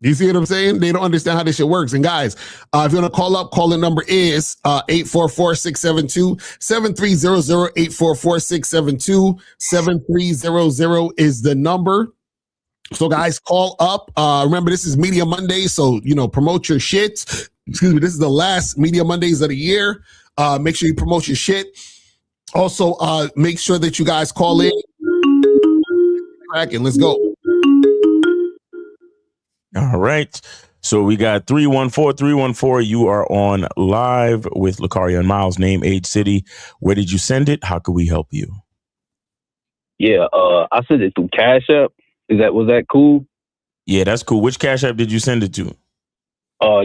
You see what I'm saying? They don't understand how this shit works. And guys, if you want to call up, call in number is 844-672-7300, 844-672-7300 is the number. So guys, call up. Remember, this is Media Monday, so, you know, promote your shit. Excuse me, this is the last Media Mondays of the year. Make sure you promote your shit. Also, make sure that you guys call in. Let's go. All right. So we got 314. You are on live with Lucario and Miles. Name, age, city. Where did you send it? How can we help you? Yeah, I sent it through Cash App. Was that cool? Yeah, that's cool. Which Cash App did you send it to?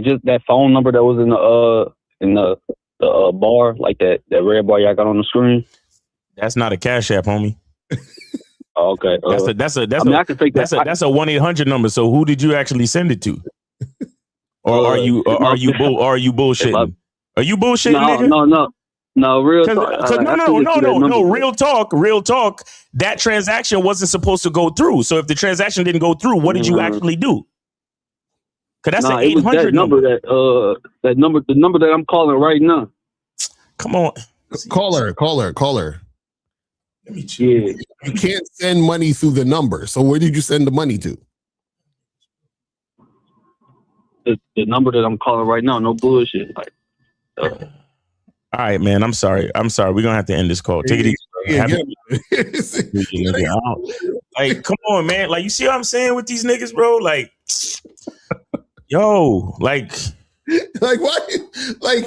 Just that phone number that was in the bar, like that red bar y'all got on the screen. That's not a Cash App, homie. Okay. That's a 1-800 number. So who did you actually send it to? Or are you bullshitting? Are you bullshitting, nigga? No, real talk. No, real talk. That transaction wasn't supposed to go through. So if the transaction didn't go through, what did you actually do? Because that's an 800 number. The number that I'm calling right now. Come on, caller. Let me check. Yeah. You can't send money through the number. So where did you send the money to? The number that I'm calling right now. No bullshit. Like. All right, man. I'm sorry. We're gonna have to end this call. Take it easy. Like, come on, man. Like, you see what I'm saying with these niggas, bro? Like, yo, like what? Like,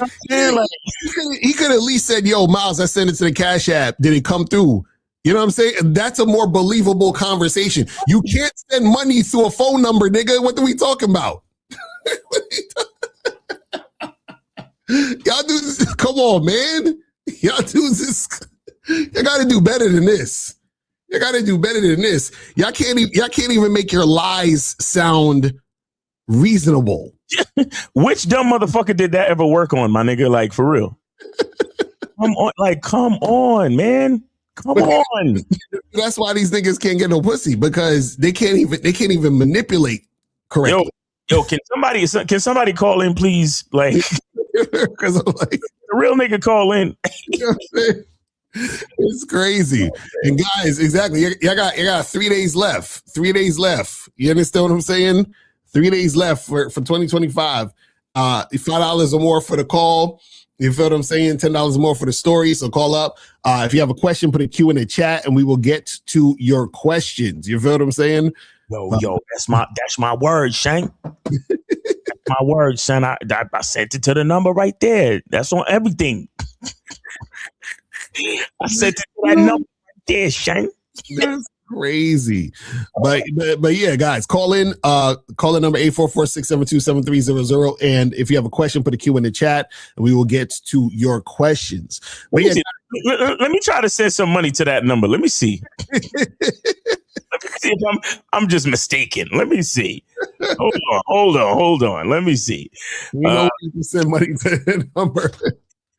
he could at least said, "Yo, Miles, I sent it to the Cash App. Did it come through?" You know what I'm saying? That's a more believable conversation. You can't send money through a phone number, nigga. What are we talking about? Y'all do this. Come on, man. Y'all do this. You got to do better than this. You got to do better than this. Y'all can't even make your lies sound reasonable. Which dumb motherfucker did that ever work on, my nigga? Like, for real. Come on, man. Come on. That's why these niggas can't get no pussy, because they can't even manipulate correctly. Yo, can somebody call in, please? Like, because I'm like, the real nigga call in. You know what I'm saying? It's crazy. And guys, exactly. You got 3 days left. 3 days left. You understand what I'm saying? 3 days left for 2025. $5 or more for the call. You feel what I'm saying? $10 more for the story. So call up. If you have a question, put a Q in the chat and we will get to your questions. You feel what I'm saying? Yo, that's my word, Shank. That's my word, son. I sent it to the number right there. That's on everything. I sent it to that number right there, Shank. That's crazy. But yeah, guys, call in number 844-672-7300. And if you have a question, put a Q in the chat and we will get to your questions. But yeah, let me try to send some money to that number. Let me see. Let me see if I'm just mistaken. Let me see. Hold on. Let me see. We know you can send money to that number.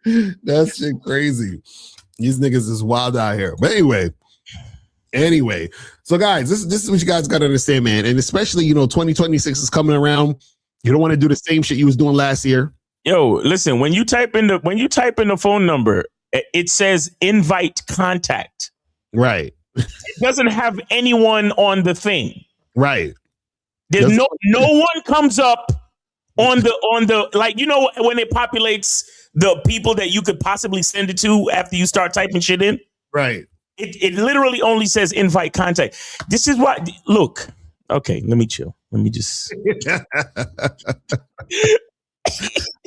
That shit crazy. These niggas is wild out here. But anyway, so guys, this is what you guys got to understand, man. And especially, 2026 is coming around. You don't want to do the same shit you was doing last year. Yo, listen, when you type in the phone number, it says invite contact. Right. It doesn't have anyone on the thing. Right. There's no one comes up on the like, you know, when it populates the people that you could possibly send it to after you start typing shit in. Right. It literally only says invite contact. This is why. Look. Okay, let me chill. Let me just.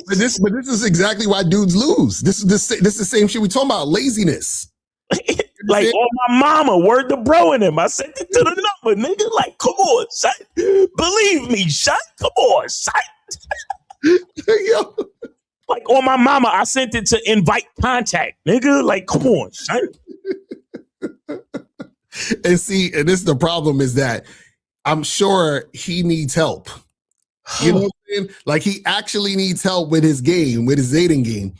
But this is exactly why dudes lose. This is the same shit we talking about, laziness. Like on my mama, word to bro in him. I sent it to the number, nigga. Like, come on, son. Believe me, son. Come on, son. Yo. Like on my mama, I sent it to invite contact, nigga. Like, come on, son. And see, and this is the problem is that I'm sure he needs help. You know what I'm saying? Like he actually needs help with his game, with his dating game.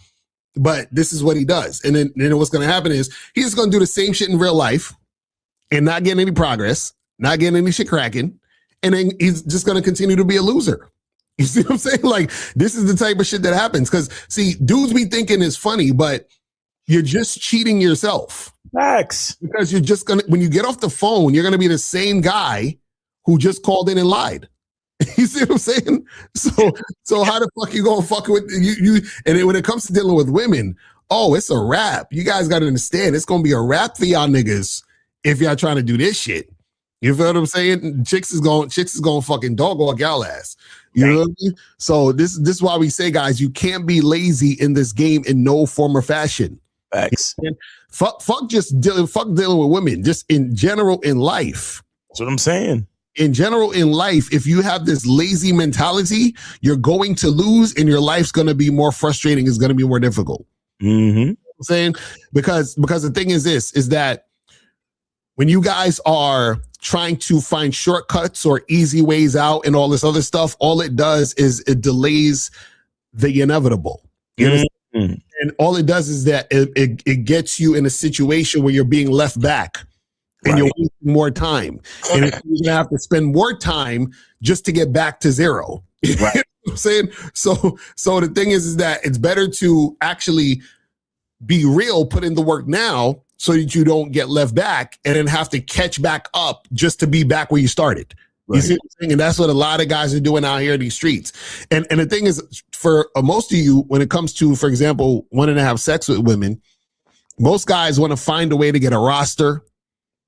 But this is what he does. And then what's going to happen is he's just going to do the same shit in real life and not getting any progress, not getting any shit cracking. And then he's just going to continue to be a loser. You see what I'm saying? Like, this is the type of shit that happens. Because, see, dudes be thinking it's funny, but you're just cheating yourself. Facts. Because you're just going to, when you get off the phone, you're going to be the same guy who just called in and lied. You see what I'm saying? So how the fuck you gonna fuck with you? And then when it comes to dealing with women, oh, it's a wrap. You guys got to understand, it's gonna be a wrap for y'all niggas if y'all trying to do this shit. You feel what I'm saying? Chicks is going fucking dog walk y'all ass. You know what I mean? So this is why we say, guys, you can't be lazy in this game in no form or fashion. Facts. Fuck dealing with women, just in general in life. That's what I'm saying. In general, in life, if you have this lazy mentality, you're going to lose and your life's going to be more frustrating. It's going to be more difficult. Mm-hmm. You know what I'm saying? Because the thing is this, is that when you guys are trying to find shortcuts or easy ways out and all this other stuff, all it does is it delays the inevitable. You know? Mm-hmm. And all it does is that it gets you in a situation where you're being left back. And you're wasting more time. And you're going to have to spend more time just to get back to zero. Right. You know what I'm saying? So the thing is that it's better to actually be real, put in the work now so that you don't get left back and then have to catch back up just to be back where you started. Right. You see what I'm saying? And that's what a lot of guys are doing out here in these streets. And the thing is, for most of you, when it comes to, for example, wanting to have sex with women, most guys want to find a way to get a roster.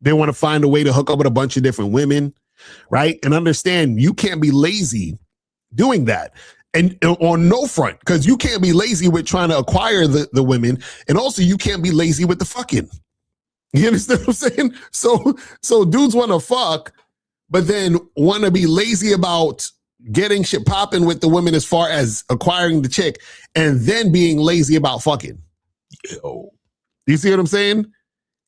They want to find a way to hook up with a bunch of different women, right? And understand you can't be lazy doing that. And on no front, because you can't be lazy with trying to acquire the women. And also you can't be lazy with the fucking. You understand what I'm saying? So dudes want to fuck, but then want to be lazy about getting shit popping with the women as far as acquiring the chick and then being lazy about fucking. Yo. You see what I'm saying?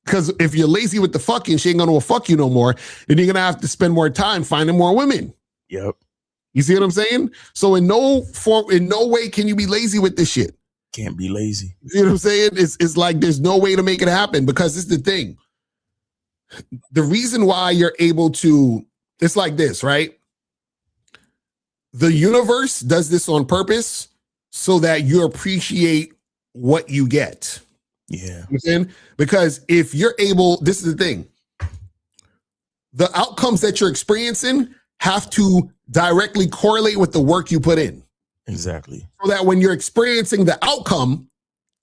Because if you're lazy with the fucking, she ain't gonna fuck you no more. Then you're gonna have to spend more time finding more women. Yep. You see what I'm saying? So in no way can you be lazy with this shit. Can't be lazy. You see what I'm saying? It's like there's no way to make it happen because this is the thing. The reason why you're able to, it's like this, right? The universe does this on purpose so that you appreciate what you get. Yeah. You know, because if you're able, this is the thing. The outcomes that you're experiencing have to directly correlate with the work you put in. Exactly. So that when you're experiencing the outcome,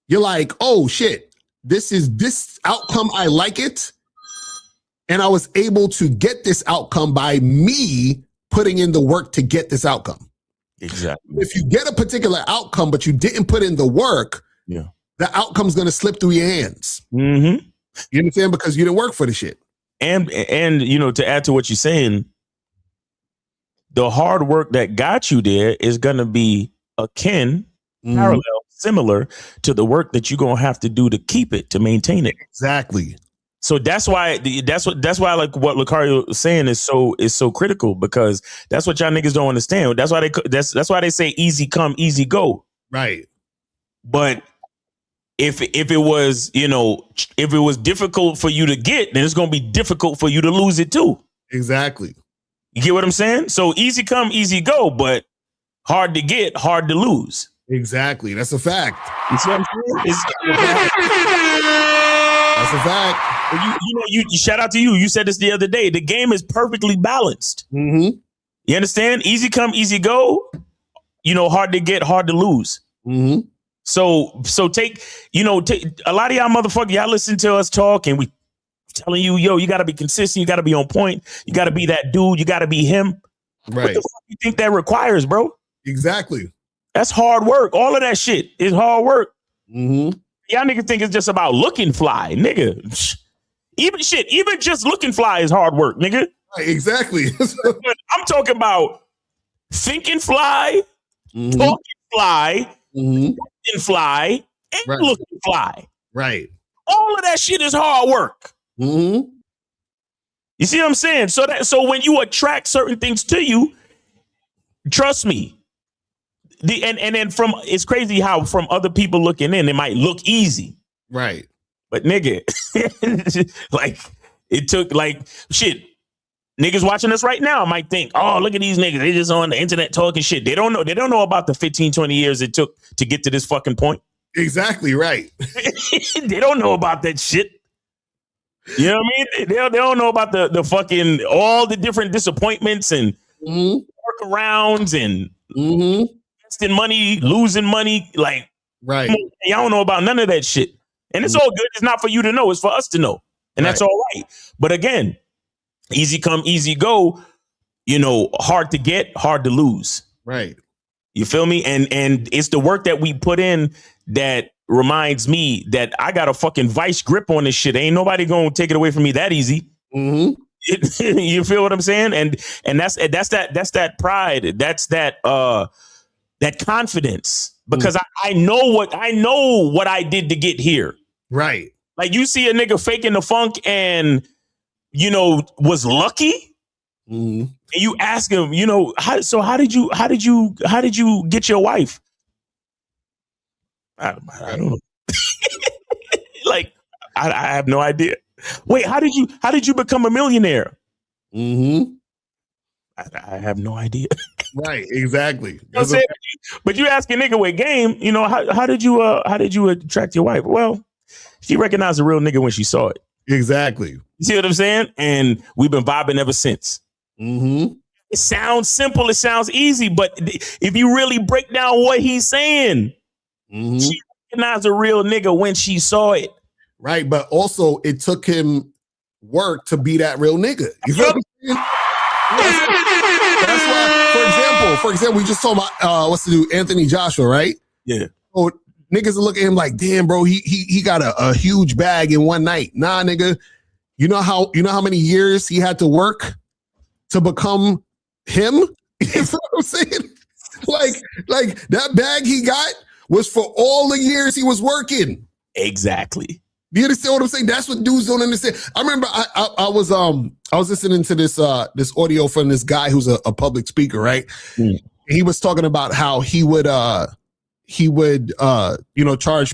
you're like, oh shit, this outcome, I like it. And I was able to get this outcome by me putting in the work to get this outcome. Exactly. If you get a particular outcome, but you didn't put in the work, yeah, the outcome's going to slip through your hands. Mm-hmm. You understand? Because you didn't work for the shit. And you know, to add to what you're saying, the hard work that got you there is going to be akin, parallel, similar to the work that you're going to have to do to keep it, to maintain it. Exactly. So that's why like what Lucario is saying is so critical, because that's what y'all niggas don't understand. That's why they say easy come, easy go. Right. But if it was, you know, if it was difficult for you to get, then it's going to be difficult for you to lose it too. Exactly. You get what I'm saying? So easy come, easy go, but hard to get, hard to lose. Exactly. That's a fact. You see what I'm saying? That's a fact. You shout out to you. You said this the other day. The game is perfectly balanced. Mm-hmm. You understand? Easy come, easy go. hard to get, hard to lose. Mm-hmm. So take a lot of y'all motherfuckers, y'all listen to us talk and we telling you, yo, you got to be consistent. You got to be on point. You got to be that dude. You got to be him. Right. What the fuck you think that requires, bro? Exactly. That's hard work. All of that shit is hard work. Mm-hmm. Y'all niggas think it's just about looking fly, nigga. Even just looking fly is hard work, nigga. Right, exactly. I'm talking about thinking fly, talking fly, thinking fly, and looking fly. Right. All of that shit is hard work. Mm-hmm. You see what I'm saying? So when you attract certain things to you, trust me. And then it's crazy how from other people looking in, it might look easy. Right. But nigga, like it took like shit. Niggas watching us right now might think, oh, look at these niggas. They just on the internet talking shit. They don't know about the 15, 20 years it took to get to this fucking point. Exactly right. They don't know about that shit. You know what I mean? They don't know about the fucking all the different disappointments and workarounds and investing money, losing money. Like, right. Y'all don't know about none of that shit. And it's all good. It's not for you to know. It's for us to know. And that's all right. But again, easy come, easy go. Hard to get, hard to lose. Right. You feel me? And it's the work that we put in that reminds me that I got a fucking vice grip on this shit. Ain't nobody gonna take it away from me that easy. Mm-hmm. You feel what I'm saying? And that's that pride. That's that confidence. Because I know what I did to get here. Right. Like you see a nigga faking the funk and was lucky. Mm-hmm. And you ask him, how did you get your wife? I don't know. Like I have no idea. Wait, how did you become a millionaire? Mm-hmm. I have no idea. Right, exactly. But you ask a nigga with game, how did you attract your wife? Well, she recognized a real nigga when she saw it. Exactly. You see what I'm saying? And we've been vibing ever since. Mm-hmm. It sounds simple. It sounds easy. But if you really break down what he's saying, she recognized a real nigga when she saw it. Right. But also it took him work to be that real nigga. You feel what I'm saying? That's why, for example, we just talking about what's the dude, Anthony Joshua, right? Yeah. So niggas are looking at him like, damn, bro, he got a huge bag in one night. Nah, nigga. You know how many years he had to work to become him? You know what I'm saying? Like that bag he got was for all the years he was working. Exactly. Do you understand what I'm saying? That's what dudes don't understand. I remember I was listening to this audio from this guy who's a public speaker, right? Mm. He was talking about how he would charge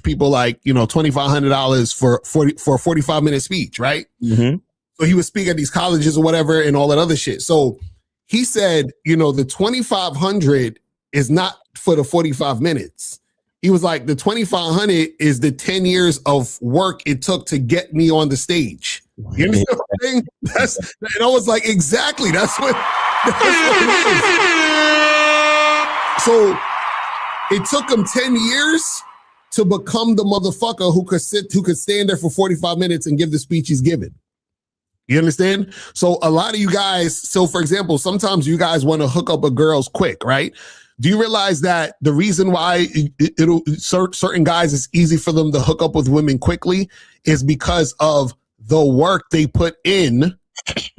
people like $2,500 for a 45-minute speech, right? Mm-hmm. So he would speak at these colleges or whatever and all that other shit. So he said, the $2,500 is not for the 45 minutes. He was like, the $2,500 is the 10 years of work it took to get me on the stage. You understand what I'm saying? And I was like, exactly. That's what it is. So it took him 10 years to become the motherfucker who could stand there for 45 minutes and give the speech he's given. You understand? So a lot of you guys, for example, sometimes you guys want to hook up with girls quick, right? Do you realize that the reason why certain guys it's easy for them to hook up with women quickly is because of the work they put in,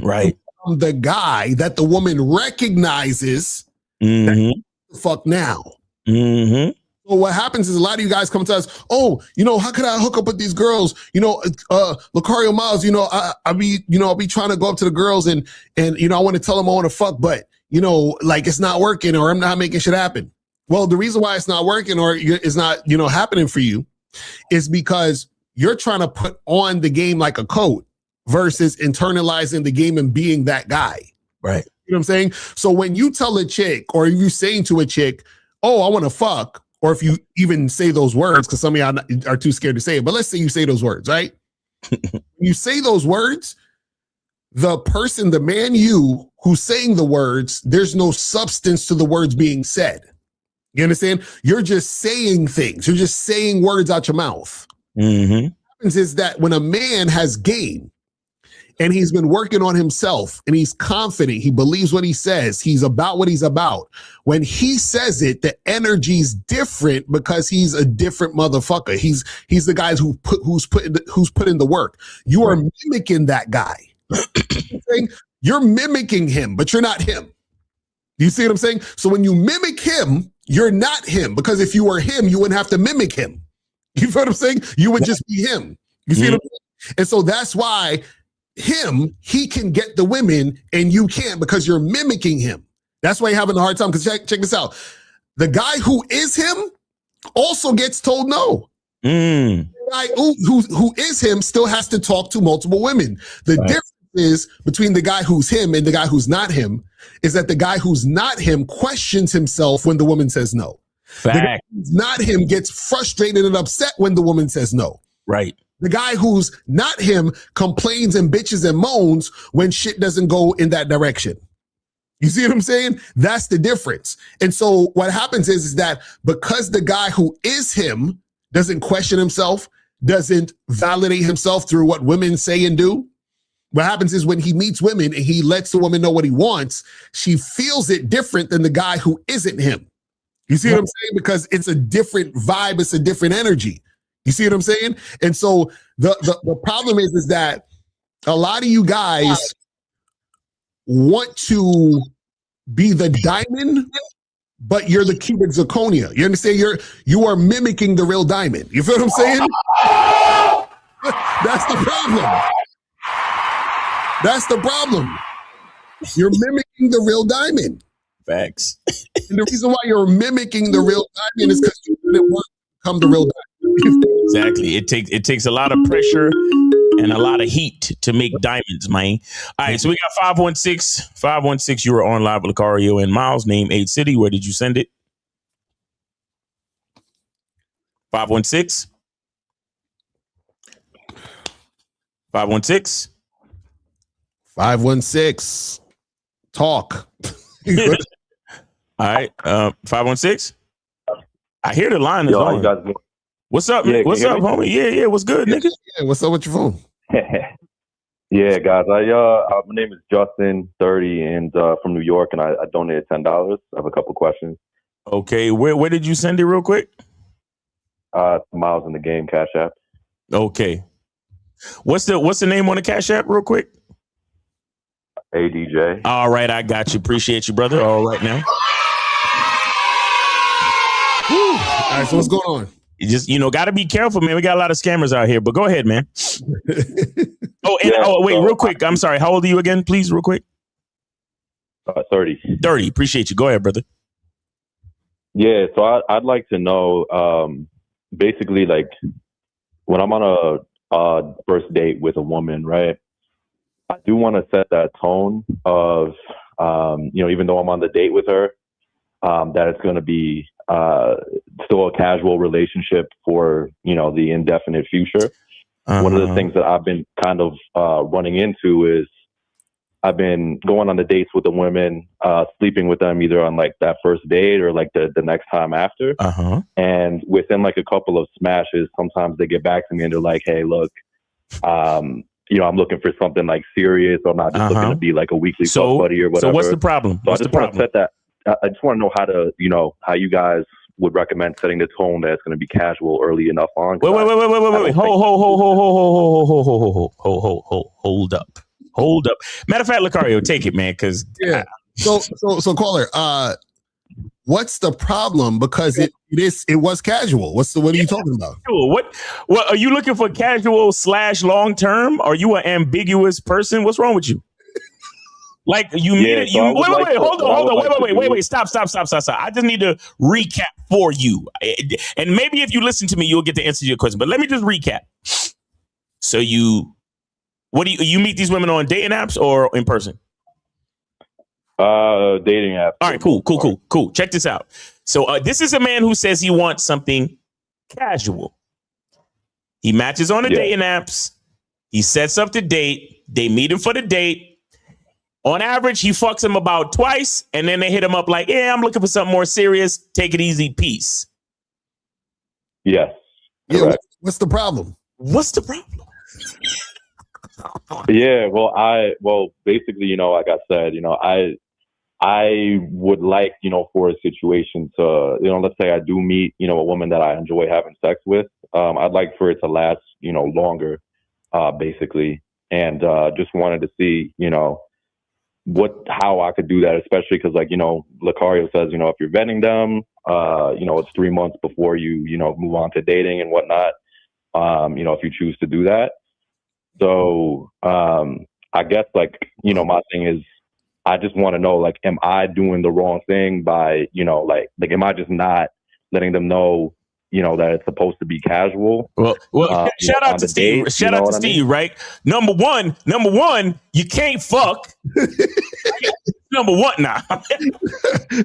right? The guy that the woman recognizes. Fuck now. Mm-hmm. So what happens is a lot of you guys come to us, oh, how could I hook up with these girls? Lucario Miles, I'll be trying to go up to the girls and I want to tell them I want to fuck, but like it's not working or I'm not making shit happen. Well, the reason why it's not working or it's not, happening for you is because you're trying to put on the game like a coat versus internalizing the game and being that guy. Right. You know what I'm saying? So when you tell a chick or you saying to a chick, oh, I want to fuck, or if you even say those words, because some of y'all are too scared to say it, but let's say you say those words, right? You say those words, the person, the man who's saying the words, there's no substance to the words being said. You understand? You're just saying things. You're just saying words out your mouth. Mm-hmm. What happens is that when a man has game and he's been working on himself and he's confident, he believes what he says, he's about what he's about. When he says it, the energy's different because he's a different motherfucker. He's the guy who's put in the work. You are mimicking that guy. You're mimicking him, but you're not him. You see what I'm saying? So when you mimic him, you're not him, because if you were him, you wouldn't have to mimic him. You feel what I'm saying? You would just be him. You see what I'm saying? And so that's why he can get the women and you can't, because you're mimicking him. That's why you're having a hard time. Because check this out. The guy who is him also gets told no. The guy who is him still has to talk to multiple women. The difference is between the guy who's him and the guy who's not him is that the guy who's not him questions himself when the woman says no. The guy who's not him gets frustrated and upset when the woman says no. Right. The guy who's not him complains and bitches and moans when shit doesn't go in that direction. You see what I'm saying? That's the difference. And so what happens is that because the guy who is him doesn't question himself, doesn't validate himself through what women say and do, what happens is when he meets women and he lets the woman know what he wants, she feels it different than the guy who isn't him. You see what I'm saying? Because it's a different vibe. It's a different energy. You see what I'm saying? And so the problem is that a lot of you guys want to be the diamond, but you're the cubic zirconia. You understand? You are mimicking the real diamond. You feel what I'm saying? That's the problem. That's the problem. You're mimicking the real diamond. Facts. And the reason why you're mimicking the real diamond is because you didn't want to become the real diamond. Exactly. It takes a lot of pressure and a lot of heat to make diamonds, man. All right, so we got 516. 516, you were on live with Lucario and Miles. Name, age, city. Where did you send it? 516. 516. 516. Talk. All right. 516. I hear the line is on. What's up? Yeah, what's up, homie? Yeah. What's good, nigga? Yeah, what's up with your phone? Yeah, guys. My name is Justin, 30, and from New York, and I donated $10. I have a couple questions. Okay, where did you send it, real quick? Miles in the Game Cash App. Okay. What's the name on the Cash App, real quick? ADJ. All right, I got you. Appreciate you, brother. All right now. All right, so what's going on? You just, got to be careful, man. We got a lot of scammers out here, but go ahead, man. Wait, real quick. I'm sorry. How old are you again, please, real quick? 30. 30. Appreciate you. Go ahead, brother. Yeah, so I'd like to know, basically, like, when I'm on a first date with a woman, right? I do want to set that tone of, even though I'm on the date with her, that it's going to be still a casual relationship for, the indefinite future. One of the things that I've been kind of running into is I've been going on the dates with the women, sleeping with them either on like that first date or like the next time after. And within like a couple of smashes, sometimes they get back to me and they're like, hey, look, I'm looking for something like serious. Or I'm not just looking to be like a weekly buddy or whatever. So what's the problem? So I just want to set that. I just want to know how you guys would recommend setting the tone that it's going to be casual early enough on. Wait. Hold up. Matter of fact, Lucario, take it, man, because So caller, what's the problem? Because it was casual. What are you talking about? What are you looking for? Casual / long term? Are you an ambiguous person? What's wrong with you? Like you meet it. Hold on. Wait. Stop. I just need to recap for you. And maybe if you listen to me, you'll get the answer to your question. But let me just recap. So you meet these women on dating apps or in person? Dating apps. All right, cool. Check this out. So this is a man who says he wants something casual. He matches on the dating apps. He sets up the date. They meet him for the date. On average, he fucks him about twice, and then they hit him up like, yeah, I'm looking for something more serious. Take it easy. Peace. Yes. Yeah. What's the problem? What's the problem? Yeah. Well, basically, you know, like I said, you know, I would like, you know, for a situation to, you know, let's say I do meet, you know, a woman that I enjoy having sex with. I'd like for it to last, you know, longer, basically. And just wanted to see, you know, how I could do that, especially because, like, you know, Lucario says, you know, if you're vetting them, you know, it's 3 months before you know, move on to dating and whatnot. You know, if you choose to do that. So I guess, like, you know, my thing is, I just want to know, like, am I doing the wrong thing by, you know, like am I just not letting them know, you know, that it's supposed to be casual? Well, shout out to Steve. Shout out to Steve, right? Number one, you can't fuck. Number one, nah.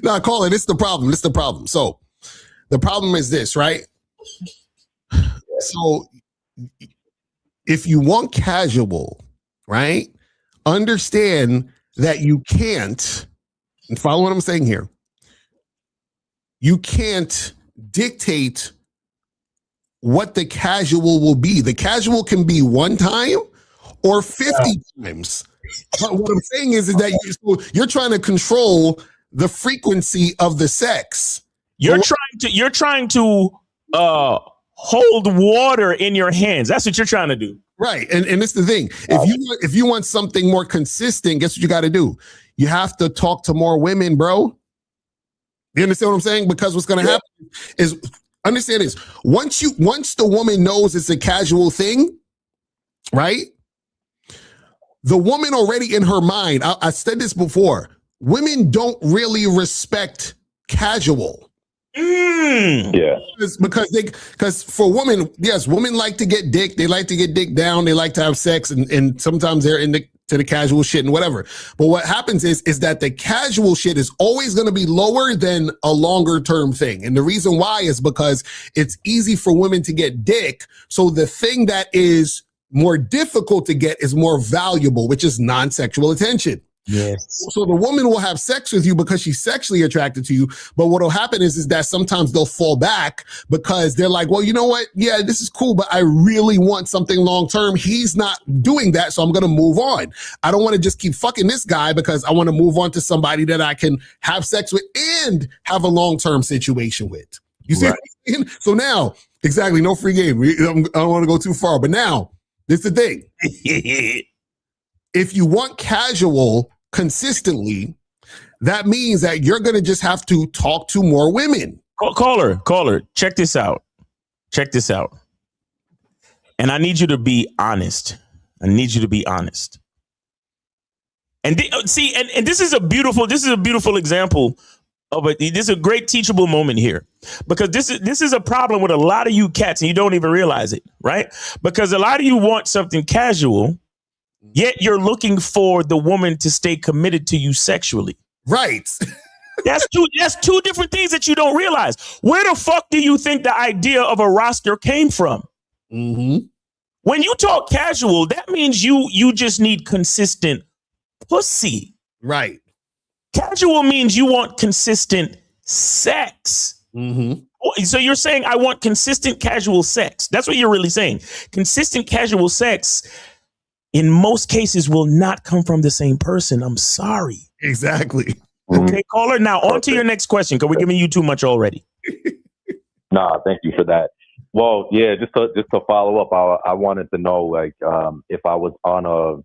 Nah, call it. It's the problem. It's the problem. So the problem is this, right? So if you want casual, right, understand that you can't, and follow what I'm saying here, you can't dictate what the casual will be. The casual can be one time or 50 times. But what I'm saying is that you're trying to control the frequency of the sex. You're trying to hold water in your hands. That's what you're trying to do. Right. And it's the thing. If you want something more consistent, guess what you got to do? You have to talk to more women, bro. You understand what I'm saying? Because what's going to happen is, understand this. Once the woman knows it's a casual thing, right? The woman already in her mind, I said this before, women don't really respect casual. Yeah. Because for women, yes, women like to get dick. They like to get dick down. They like to have sex, and sometimes they're into the casual shit and whatever. But what happens is that the casual shit is always going to be lower than a longer term thing. And the reason why is because it's easy for women to get dick. So the thing that is more difficult to get is more valuable, which is non-sexual attention. Yes. So the woman will have sex with you because she's sexually attracted to you. But what will happen is that sometimes they'll fall back because they're like, well, you know what? Yeah, this is cool, but I really want something long term. He's not doing that, so I'm going to move on. I don't want to just keep fucking this guy because I want to move on to somebody that I can have sex with and have a long term situation with. You see what I'm saying? So now, exactly, no free game. I don't want to go too far, but now, this is the thing. If you want casual consistently, that means that you're going to just have to talk to more women. Caller, check this out. And I need you to be honest. And this is a beautiful example of this is a great teachable moment here, because this is a problem with a lot of you cats and you don't even realize it, right? Because a lot of you want something casual, yet you're looking for the woman to stay committed to you sexually. Right. That's two different things that you don't realize. Where the fuck do you think the idea of a roster came from? Mm-hmm. When you talk casual, that means you just need consistent pussy. Right. Casual means you want consistent sex. Mm-hmm. So you're saying I want consistent casual sex. That's what you're really saying. Consistent casual sex in most cases will not come from the same person. I'm sorry. Exactly. Okay, caller. Now on to your next question, because we're giving you too much already. Nah, thank you for that. Well, yeah, just to follow up, I wanted to know, like, if I was on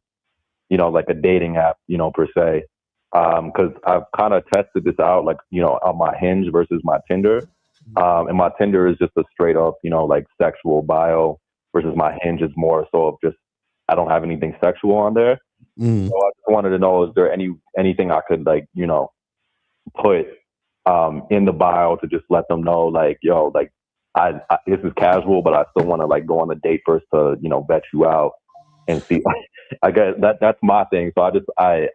like a dating app, per se, because I've kind of tested this out, like, on my Hinge versus my Tinder, and my Tinder is just a straight up, like sexual bio, versus my Hinge is more so of just, I don't have anything sexual on there. Mm. So I just wanted to know, is there anything I could, like, put in the bio to just let them know, like, yo, like, I this is casual, but I still want to, like, go on a date first to, vet you out and see. I guess that's my thing. So I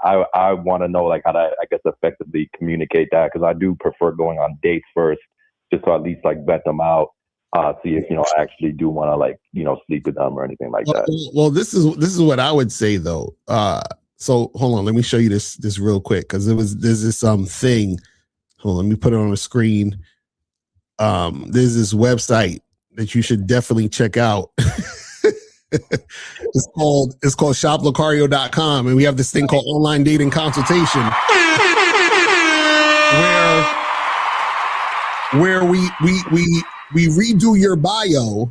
want to know, like, how to, I guess, effectively communicate that, because I do prefer going on dates first, just to at least, like, vet them out. See if I actually do want to, like, sleep with them or anything like that. Well, this is what I would say though. So hold on, let me show you this real quick because there's this thing. Hold on, let me put it on the screen. There's this website that you should definitely check out. It's called shoplocario.com, and we have this thing called online dating consultation where we redo your bio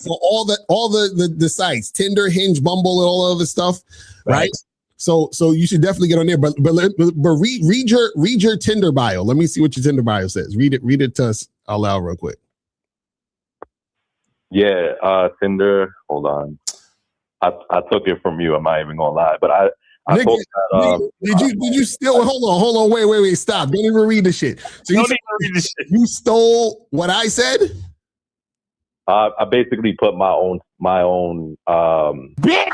for all the sites, Tinder, Hinge, Bumble, and all the other stuff, right? So you should definitely get on there. But read your Tinder bio. Let me see what your Tinder bio says. Read it to us out loud real quick. Yeah, Tinder. Hold on. I took it from you. I'm not even gonna lie, but I thought that, did you steal? Hold on, wait, stop! Don't even read the shit. So you stole what I said. I basically put my own. I did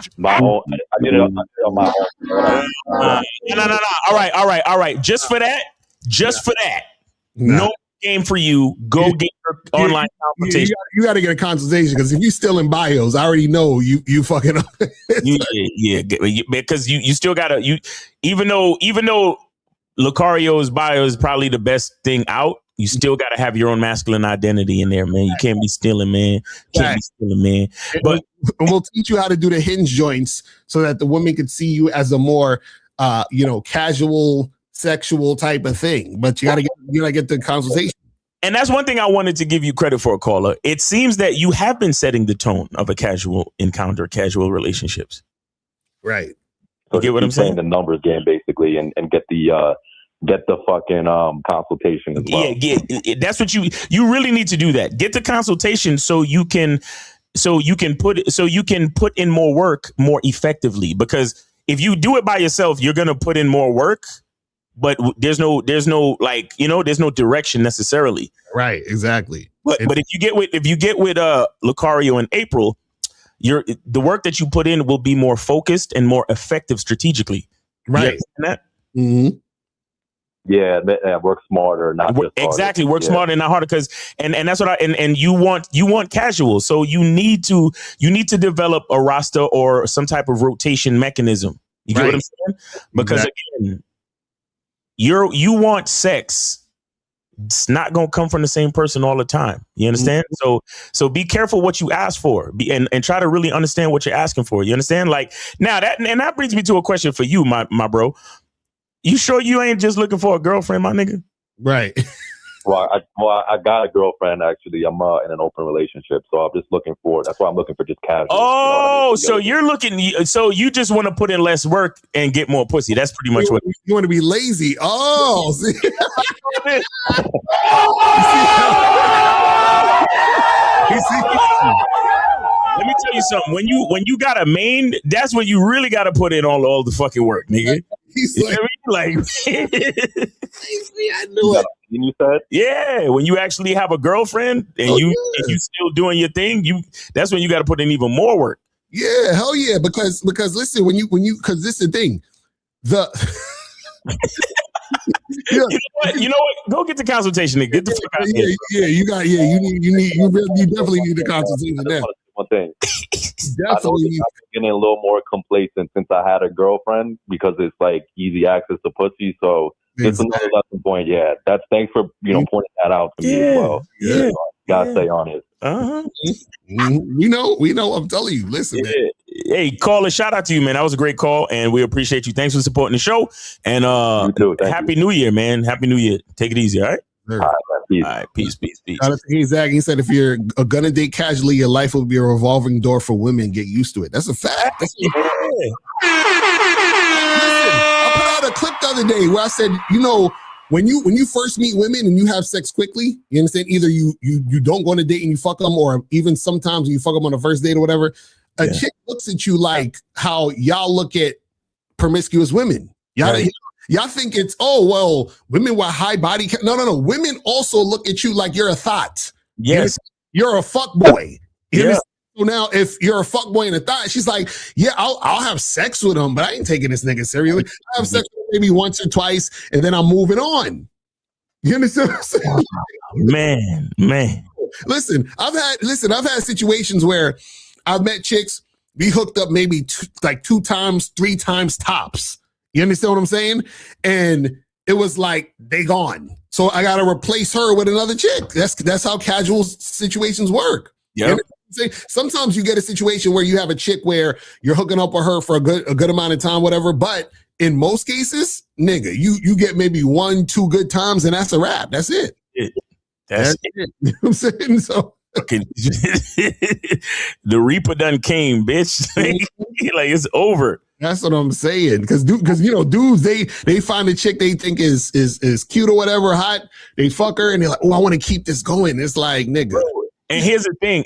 it on my own. No. All right. Just for that. No game for you. Go get your online consultation. You got to get a consultation because if you still in bios, I already know you fucking up. yeah, because you still gotta even though Lucario's bio is probably the best thing out. You still got to have your own masculine identity in there, man. You can't be stealing, man. But we'll teach you how to do the hinge joints so that the women can see you as a more, casual, sexual type of thing. But you gotta get the consultation. And that's one thing I wanted to give you credit for, caller. It seems that you have been setting the tone of a casual encounter, casual relationships. Right. So you get what I'm saying? The numbers game basically, and get the fucking consultation as well. Yeah. That's what you really need to do. That get the consultation so you can put in more work more effectively. Because if you do it by yourself, you're gonna put in more work, but there's no direction necessarily. Right. Exactly. But if you get with Lucario in April, the work that you put in will be more focused and more effective strategically. Right. You understand that? Mm-hmm. Yeah, work smarter, not just exactly. harder. Work smarter and not harder, because and that's what and you want casual. So you need to develop a roster or some type of rotation mechanism. You get what I'm saying? Because again, you want sex. It's not gonna come from the same person all the time. You understand? Mm-hmm. So be careful what you ask for. And try to really understand what you're asking for. You understand? Like now that brings me to a question for you, my bro. You sure you ain't just looking for a girlfriend, my nigga? Right. Well, I got a girlfriend actually. I'm in an open relationship, so I'm just looking for. That's why I'm looking for just casual. Oh, so you're looking. So you just want to put in less work and get more pussy. That's pretty much what you want to be lazy. Oh, see? Let me tell you something. When you got a main, that's when you really got to put in all the fucking work, nigga. He's like, I knew it. You said? Yeah, when you actually have a girlfriend and you still doing your thing, that's when you got to put in even more work. Yeah, hell yeah. Because listen, because this is the thing. You know what? Go get the consultation, nigga. Get the fuck out of here. You definitely need the consultation now. One thing. Definitely. I'm getting a little more complacent since I had a girlfriend because it's like easy access to pussy. So it's another lesson point. Yeah, that's thanks for pointing that out to me as well. Yeah, gotta stay on it. We know. I'm telling you. Listen, man. Hey, caller, shout out to you, man. That was a great call, and we appreciate you. Thanks for supporting the show. And you too. Happy New Year, man. Happy New Year. Take it easy, all right? All right, peace. All right, peace. Shout out to Zach. He said, if you're gonna date casually, your life will be a revolving door for women. Get used to it. That's a fact. Listen, I put out a clip the other day where I said, when you first meet women and you have sex quickly, you understand, either you don't go on a date and you fuck them, or even sometimes you fuck them on the first date or whatever, a chick looks at you like how y'all look at promiscuous women. Y'all think it's, women with high body count. No. Women also look at you like you're a thought. Yes. You're a fuck boy. Yeah. So now if you're a fuck boy and a thought, she's like, yeah, I'll have sex with him, but I ain't taking this nigga seriously. I have sex with him maybe once or twice and then I'm moving on. You understand what I'm saying? Man. Listen, I've had situations where I've met chicks We hooked up maybe two times, 3 times tops. You understand what I'm saying? And it was like they gone. So I got to replace her with another chick. That's how casual situations work. Yeah. Sometimes you get a situation where you have a chick where you're hooking up with her for a good amount of time, whatever. But in most cases, nigga, you get maybe 1-2 good times, and that's a wrap. That's it. That's it. You know what I'm saying? So the Reaper done came, bitch. Like it's over. That's what I'm saying. Because dudes, they find a chick they think is cute or whatever, hot. They fuck her and they're like, oh, I want to keep this going. It's like, nigga. And here's the thing,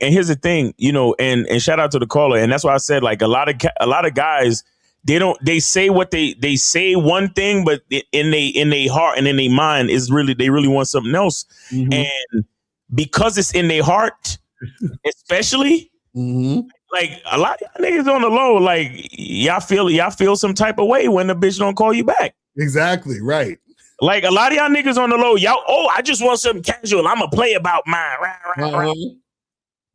and shout out to the caller. And that's why I said, like, a lot of guys, they say what they say one thing, but in their heart and in their mind is they really want something else. Mm-hmm. And because it's in their heart, especially, like a lot of y'all niggas on the low, like y'all feel some type of way when the bitch don't call you back. Exactly, right. Like a lot of y'all niggas on the low, I just want something casual. I'm gonna play about mine. Right.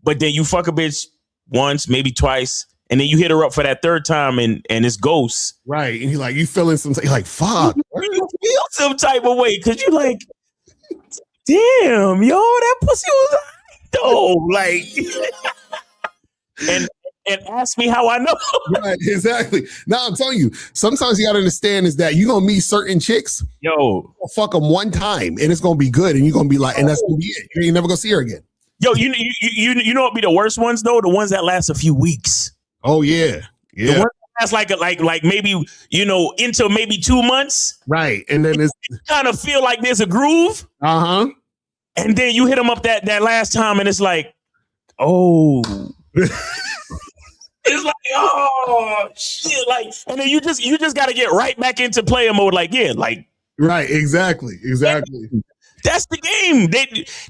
But then you fuck a bitch once, maybe twice, and then you hit her up for that third time and it's ghosts. Right. And you feeling some, you're like, fuck. You feel some type of way because you like, damn, yo, that pussy was though. Like and ask me how I know. Right, exactly. Now I'm telling you, sometimes you gotta understand is that you're gonna meet certain chicks. Yo, fuck them one time and it's gonna be good, and you're gonna be like, and that's gonna be it. You ain't never gonna see her again. Yo, you know what be the worst ones though? The ones that last a few weeks. Oh yeah. The ones that last like maybe into maybe 2 months. Right, and then it's kind of feel like there's a groove. And then you hit them up that last time, and it's like, oh. It's like, oh shit, like, and then you just got to get right back into player mode, like, yeah, like, right, exactly. That's the game.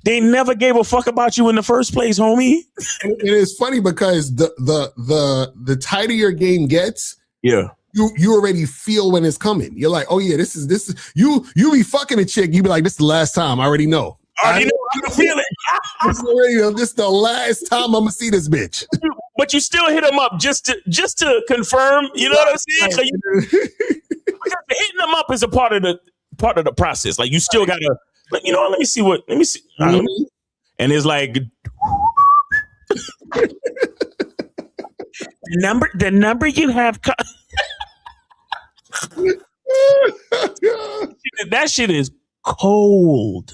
They never gave a fuck about you in the first place, homie. And it is funny because the tighter your game gets, yeah, you already feel when it's coming. You're like, oh yeah, this is you be fucking a chick, you be like, this is the last time. I already know. I can feel it. This is the last time I'm gonna see this bitch. But you still hit them up just to confirm. You know what I'm saying? Because hitting them up is a part of the process. Like you still gotta, let me see. And it's like the number you have. That shit is cold.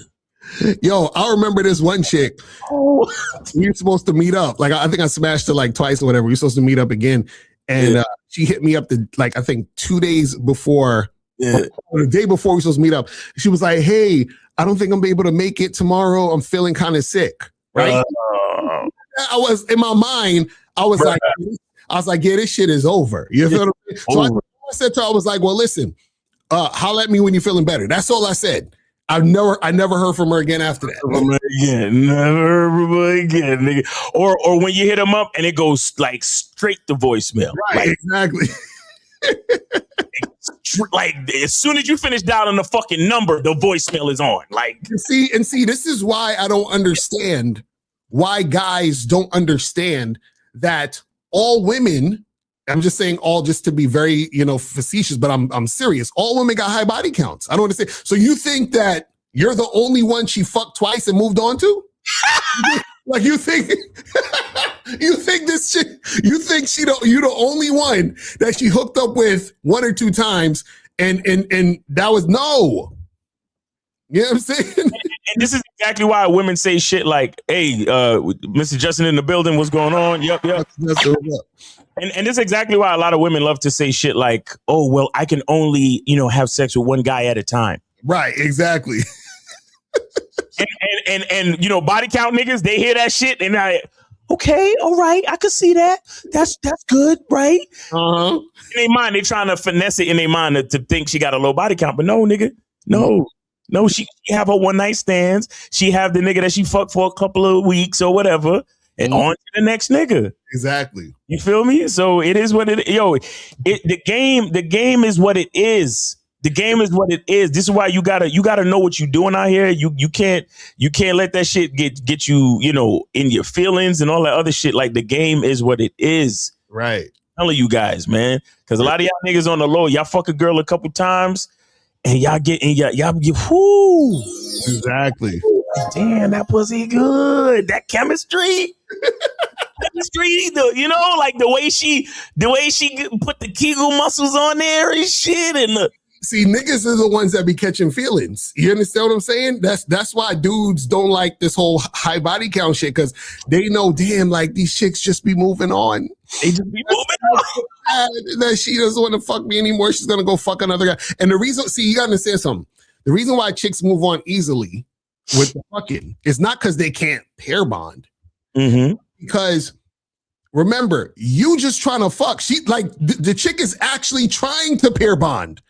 Yo, I remember this one chick. We were supposed to meet up. Like, I think I smashed her like twice or whatever. We were supposed to meet up again. And she hit me up I think 2 days before, or the day before we were supposed to meet up. She was like, hey, I don't think I'm able to make it tomorrow. I'm feeling kind of sick. Right? I was, in my mind, I was like, yeah, this shit is over. You feel what I'm saying? So I said to her, I was like, well, listen, holler at me when you're feeling better. That's all I said. I never heard from her again after that. Never again, nigga. Or when you hit them up and it goes like straight to voicemail. Right, like, exactly. Like as soon as you finish dialing the fucking number, the voicemail is on. Like see, this is why I don't understand why guys don't understand that all women. I'm just saying all just to be very, facetious, but I'm serious. All women got high body counts. I don't understand. So you think that you're the only one she fucked twice and moved on to? Like you think this shit, you think you're the only one that she hooked up with 1 or 2 times and that was no. You know what I'm saying? And this is exactly why women say shit like, hey, Mr. Justin in the building, what's going on? Yep. That's And this is exactly why a lot of women love to say shit like, oh, well, I can only, have sex with one guy at a time. Right, exactly. and body count niggas, they hear that shit and okay, all right, I can see that. That's good, right? Uh-huh. In their mind, they trying to finesse it in their mind to think she got a low body count, but no, nigga, no. No, she have her one night stands. She have the nigga that she fucked for a couple of weeks or whatever, and on to the next nigga. Exactly. You feel me? So it is what it. The game is what it is. The game is what it is. This is why you gotta know what you're doing out here. You can't let that shit get you in your feelings and all that other shit. Like the game is what it is. Right. Telling you guys, man, because a lot of y'all niggas on the low, y'all fuck a girl a couple times, and y'all get whoo. Exactly. Damn, that pussy good. That chemistry. You know, like the way she put the Kegel muscles on there and shit, and see, niggas are the ones that be catching feelings. You understand what I'm saying? That's why dudes don't like this whole high body count shit, because they know, damn, like these chicks just be moving on. They just be moving on. That she doesn't want to fuck me anymore. She's gonna go fuck another guy. And the reason, see, you gotta understand something. The reason why chicks move on easily with the fucking is not because they can't pair bond. Mm-hmm. Because remember, you just trying to fuck. She like the chick is actually trying to pair bond.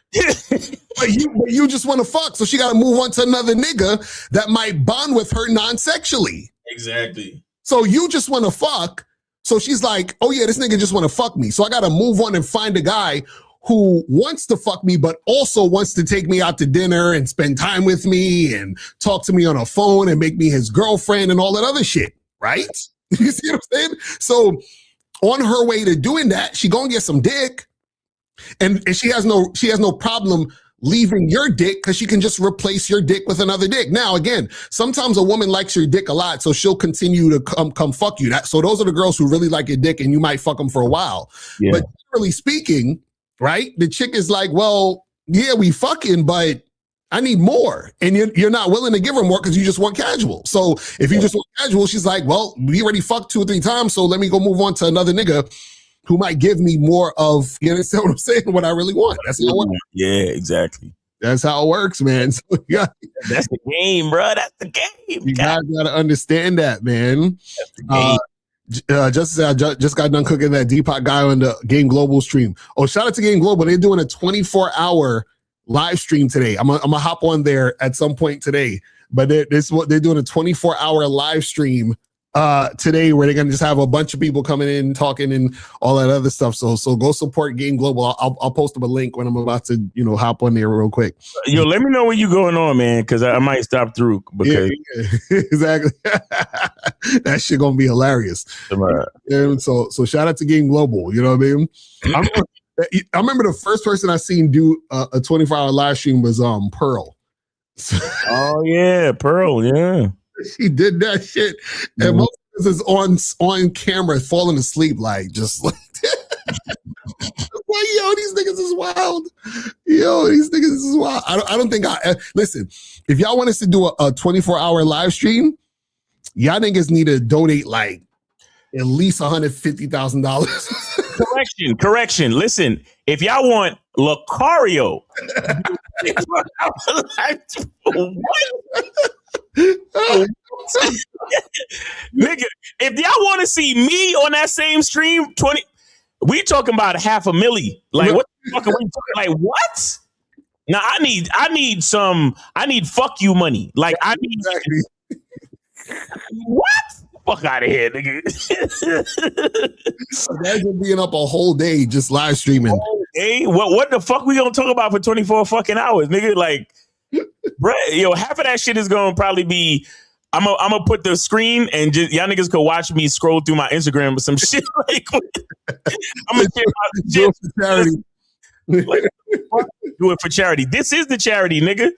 but you just want to fuck, so she got to move on to another nigga that might bond with her non-sexually. Exactly. So you just want to fuck, so she's like, oh yeah, this nigga just want to fuck me, so I got to move on and find a guy who wants to fuck me, but also wants to take me out to dinner and spend time with me and talk to me on a phone and make me his girlfriend and all that other shit, right? You see what I'm saying? So on her way to doing that, she gonna get some dick. And she has no problem leaving your dick, because she can just replace your dick with another dick. Now, again, sometimes a woman likes your dick a lot, so she'll continue to come fuck you. So those are the girls who really like your dick, and you might fuck them for a while. Yeah. But generally speaking, right, the chick is like, well, yeah, we fucking, but I need more. And you're not willing to give her more because you just want casual. So if you just want casual, she's like, well, we already fucked 2 or 3 times, so let me go move on to another nigga who might give me more of, you understand what I'm saying, what I really want. That's how it works. Yeah, exactly. That's how it works, man. So that's the game, bro. That's the game. You guys got to understand that, man. That's the game. Just got done cooking that Deepak guy on the Game Global stream. Oh, shout out to Game Global. They're doing a 24-hour live stream today. I'm gonna hop on there at some point today. But they're doing a 24-hour live stream today, where they're gonna just have a bunch of people coming in, talking, and all that other stuff. So go support Game Global. I'll post them a link when I'm about to hop on there real quick. Yo, let me know when you going on, man, because I might stop through. Because exactly, that shit gonna be hilarious. And so shout out to Game Global. You know what I mean? I remember the first person I seen do a 24-hour live stream was Pearl. Oh yeah, Pearl. Yeah. She did that shit, and most of this is on camera, falling asleep, like just like, yo, these niggas is wild. Yo, these niggas is wild. I don't think listen. If y'all want us to do a 24-hour live stream, y'all niggas need to donate like at least $150,000. Correction. Listen, if y'all want Lucario, nigga, if y'all want to see me on that same stream, we talking about $500,000. Like, what the fuck are we talking? Like, what? Now I need fuck you money. Like, I need what? Fuck out of here, nigga. Imagine being up a whole day just live streaming. Hey, what the fuck we gonna talk about for 24 fucking hours, nigga? Like, bruh, yo, half of that shit is gonna probably be. I'm gonna put the screen and just y'all niggas could watch me scroll through my Instagram with some shit. Like, I'm gonna do it for charity. Like, do it for charity. This is the charity, nigga.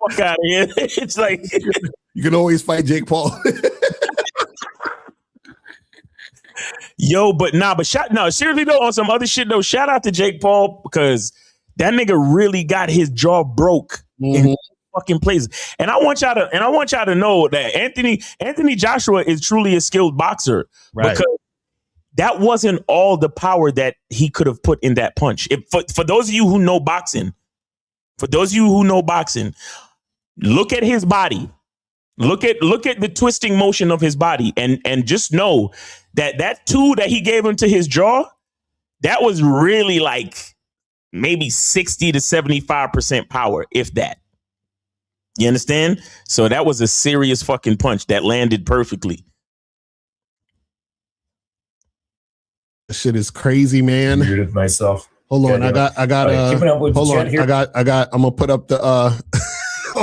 Fuck out of here. It's like you can always fight Jake Paul. Yo, seriously though, on some other shit though, shout out to Jake Paul, because that nigga really got his jaw broke in fucking places. And I want y'all to know that Anthony Joshua is truly a skilled boxer, right? Because that wasn't all the power that he could have put in that punch. For those of you who know boxing, look at his body. Look at the twisting motion of his body, and just know that two that he gave him to his jaw, that was really like maybe 60 to 75% power, if that. You understand? So that was a serious fucking punch that landed perfectly. Shit is crazy, man. Muted myself. Hold on, I got. Keeping up with hold the on, chat here. I got. I'm gonna put up the.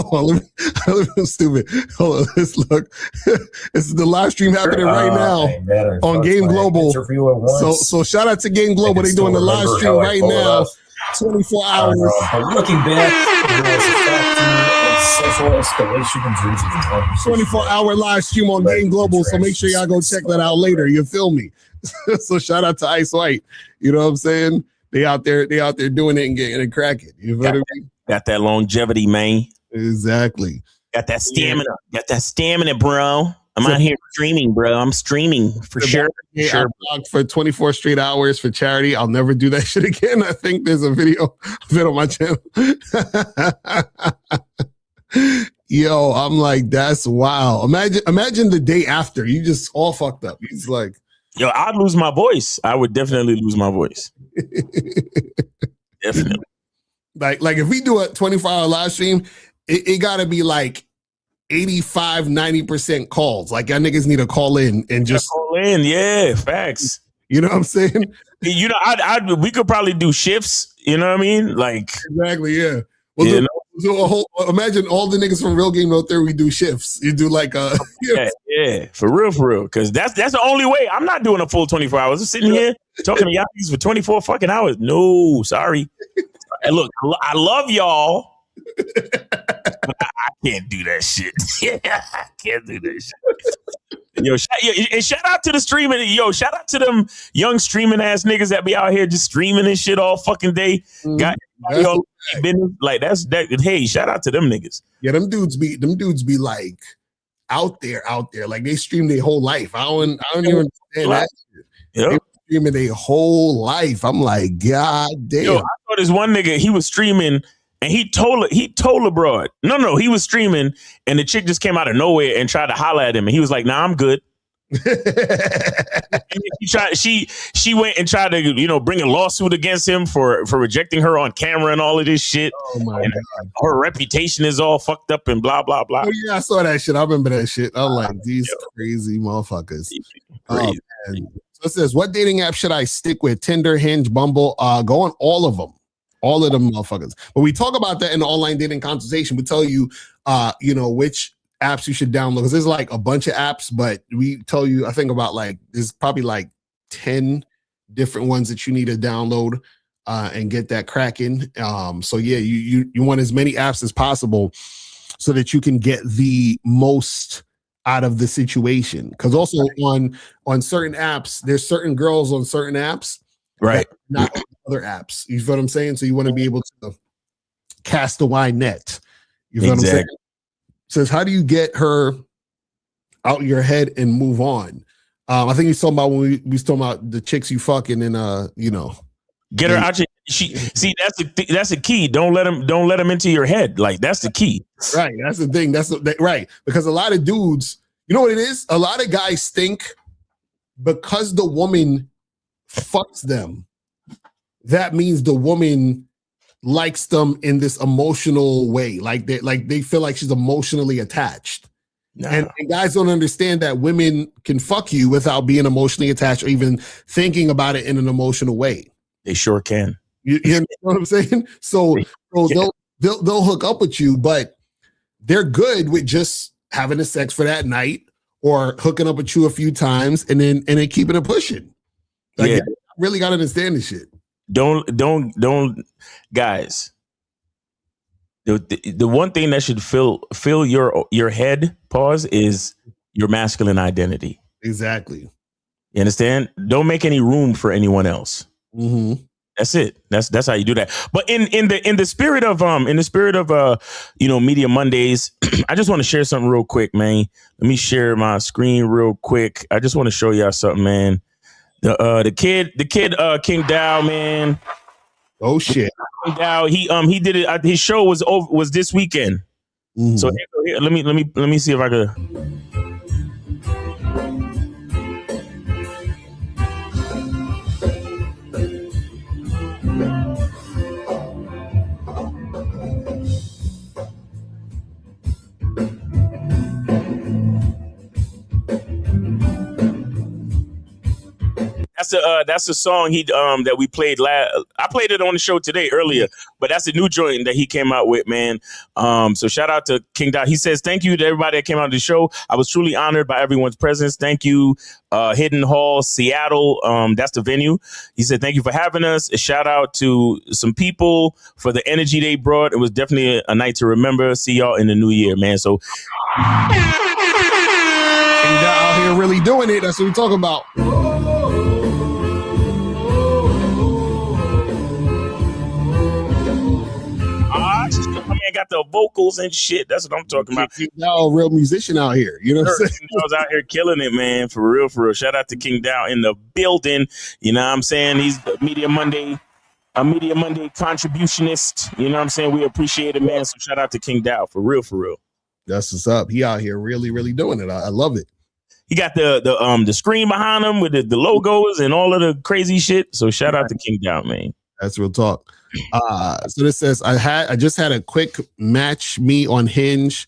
Hold on, I'm stupid. Hold on, let's look. This is the live stream happening right now on Game Global. So shout out to Game Global. They're doing the live stream right now. 24 hours. But looking back, there was a factor of sexual escalation in terms of the 24-hour live stream on Game Global. So make sure y'all go check that out later. You feel me? So shout out to Ice White. You know what I'm saying? They out there doing it and getting it cracking. You feel what I mean? Got that longevity, man. Exactly. Got that stamina. Got that stamina, bro. I'm out here streaming, bro. I'm streaming for sure. I blogged for 24 straight hours for charity. I'll never do that shit again. I think there's a video of it on my channel. Yo, I'm like, that's wow. Imagine the day after. You just all fucked up. It's like, yo, I'd lose my voice. I would definitely lose my voice. Definitely. Like if we do a 24-hour live stream, it gotta be like 85-90% calls. Like y'all niggas need to call in and just call in. Yeah, facts. You know what I'm saying? You know, we could probably do shifts. You know what I mean? Like exactly. Yeah. Well, imagine all the niggas from Real Game out there. We do shifts. You do like yeah, for real. Because that's the only way. I'm not doing a full 24 hours. I'm sitting here talking to y'all for 24 fucking hours. No, sorry. And look, I love y'all. But I can't do that shit. I can't do that shit. Shout out to the streaming. Yo, shout out to them young streaming ass niggas that be out here just streaming and shit all fucking day. Got all business. Like that. Hey, shout out to them niggas. Yeah, them dudes be like out there. Like they stream their whole life. I don't even understand that shit. Yep. They streaming their whole life. I'm like, God damn. Yo, I saw this one nigga, he was streaming and he told a broad. No, he was streaming and the chick just came out of nowhere and tried to holler at him. And he was like, nah, I'm good. She went and tried to, bring a lawsuit against him for rejecting her on camera and all of this shit. Oh my God. Her reputation is all fucked up and blah, blah, blah. Oh yeah, I saw that shit. I remember that shit. I'm like, these crazy motherfuckers. Crazy. So it says, what dating app should I stick with? Tinder, Hinge, Bumble, go on all of them. All of them motherfuckers. But we talk about that in the online dating consultation. We tell you, which apps you should download. Because there's like a bunch of apps, but we tell you, I think about there's probably like 10 different ones that you need to download and get that cracking. So yeah, you want as many apps as possible so that you can get the most out of the situation. Because also on certain apps, there's certain girls on certain apps, right? Not on other apps. You feel what I'm saying? So you want to be able to cast a wide net. You feel what I'm saying? Says, how do you get her out your head and move on? I think he's talking about when we was talking about the chicks you fucking and get her out your. That's the key. Don't let them into your head. Like that's the key. Right. That's the thing. Right. Because a lot of dudes, you know what it is? A lot of guys think because the woman fucks them, that means the woman likes them in this emotional way. Like they feel like she's emotionally attached. Nah. And guys don't understand that women can fuck you without being emotionally attached or even thinking about it in an emotional way. They sure can. You know what I'm saying? So they'll hook up with you, but they're good with just having the sex for that night or hooking up with you a few times and then keeping it pushing. Like, yeah, really got to understand this shit. Don't guys. The one thing that should fill your head, pause, is your masculine identity. Exactly. You understand? Don't make any room for anyone else. Mm-hmm. That's it. That's how you do that. But in the spirit of Media Mondays, I just want to share something real quick, man. Let me share my screen real quick. I just want to show y'all something, man. The kid King Dow, man. Oh shit. King Dow, he did it. His show was this weekend. Mm-hmm. So here, let me see if I could. that's the song he that we played I played it on the show today earlier, but that's the new joint that he came out with, man. So shout out to King Dot. He says thank you to everybody that came out to the show. I was truly honored by everyone's presence. Thank you, Hidden Hall, Seattle. That's the venue. He said thank you for having us. A shout out to some people for the energy they brought. It was definitely a night to remember. See y'all in the new year, man. So out here really doing it. That's what we're talking about. My man got the vocals and shit. That's what I'm talking about. Y'all a real musician out here. You know what I'm saying? I was out here killing it, man. For real, for real. Shout out to King Dow in the building. You know what I'm saying? He's a Media Monday contributionist. You know what I'm saying? We appreciate it, man. So shout out to King Dow. For real, for real. That's what's up. He out here really, really doing it. I love it. He got the screen behind him with the logos and all of the crazy shit. So shout out to King Dow, man. That's real talk. So this says I just had a quick match me on Hinge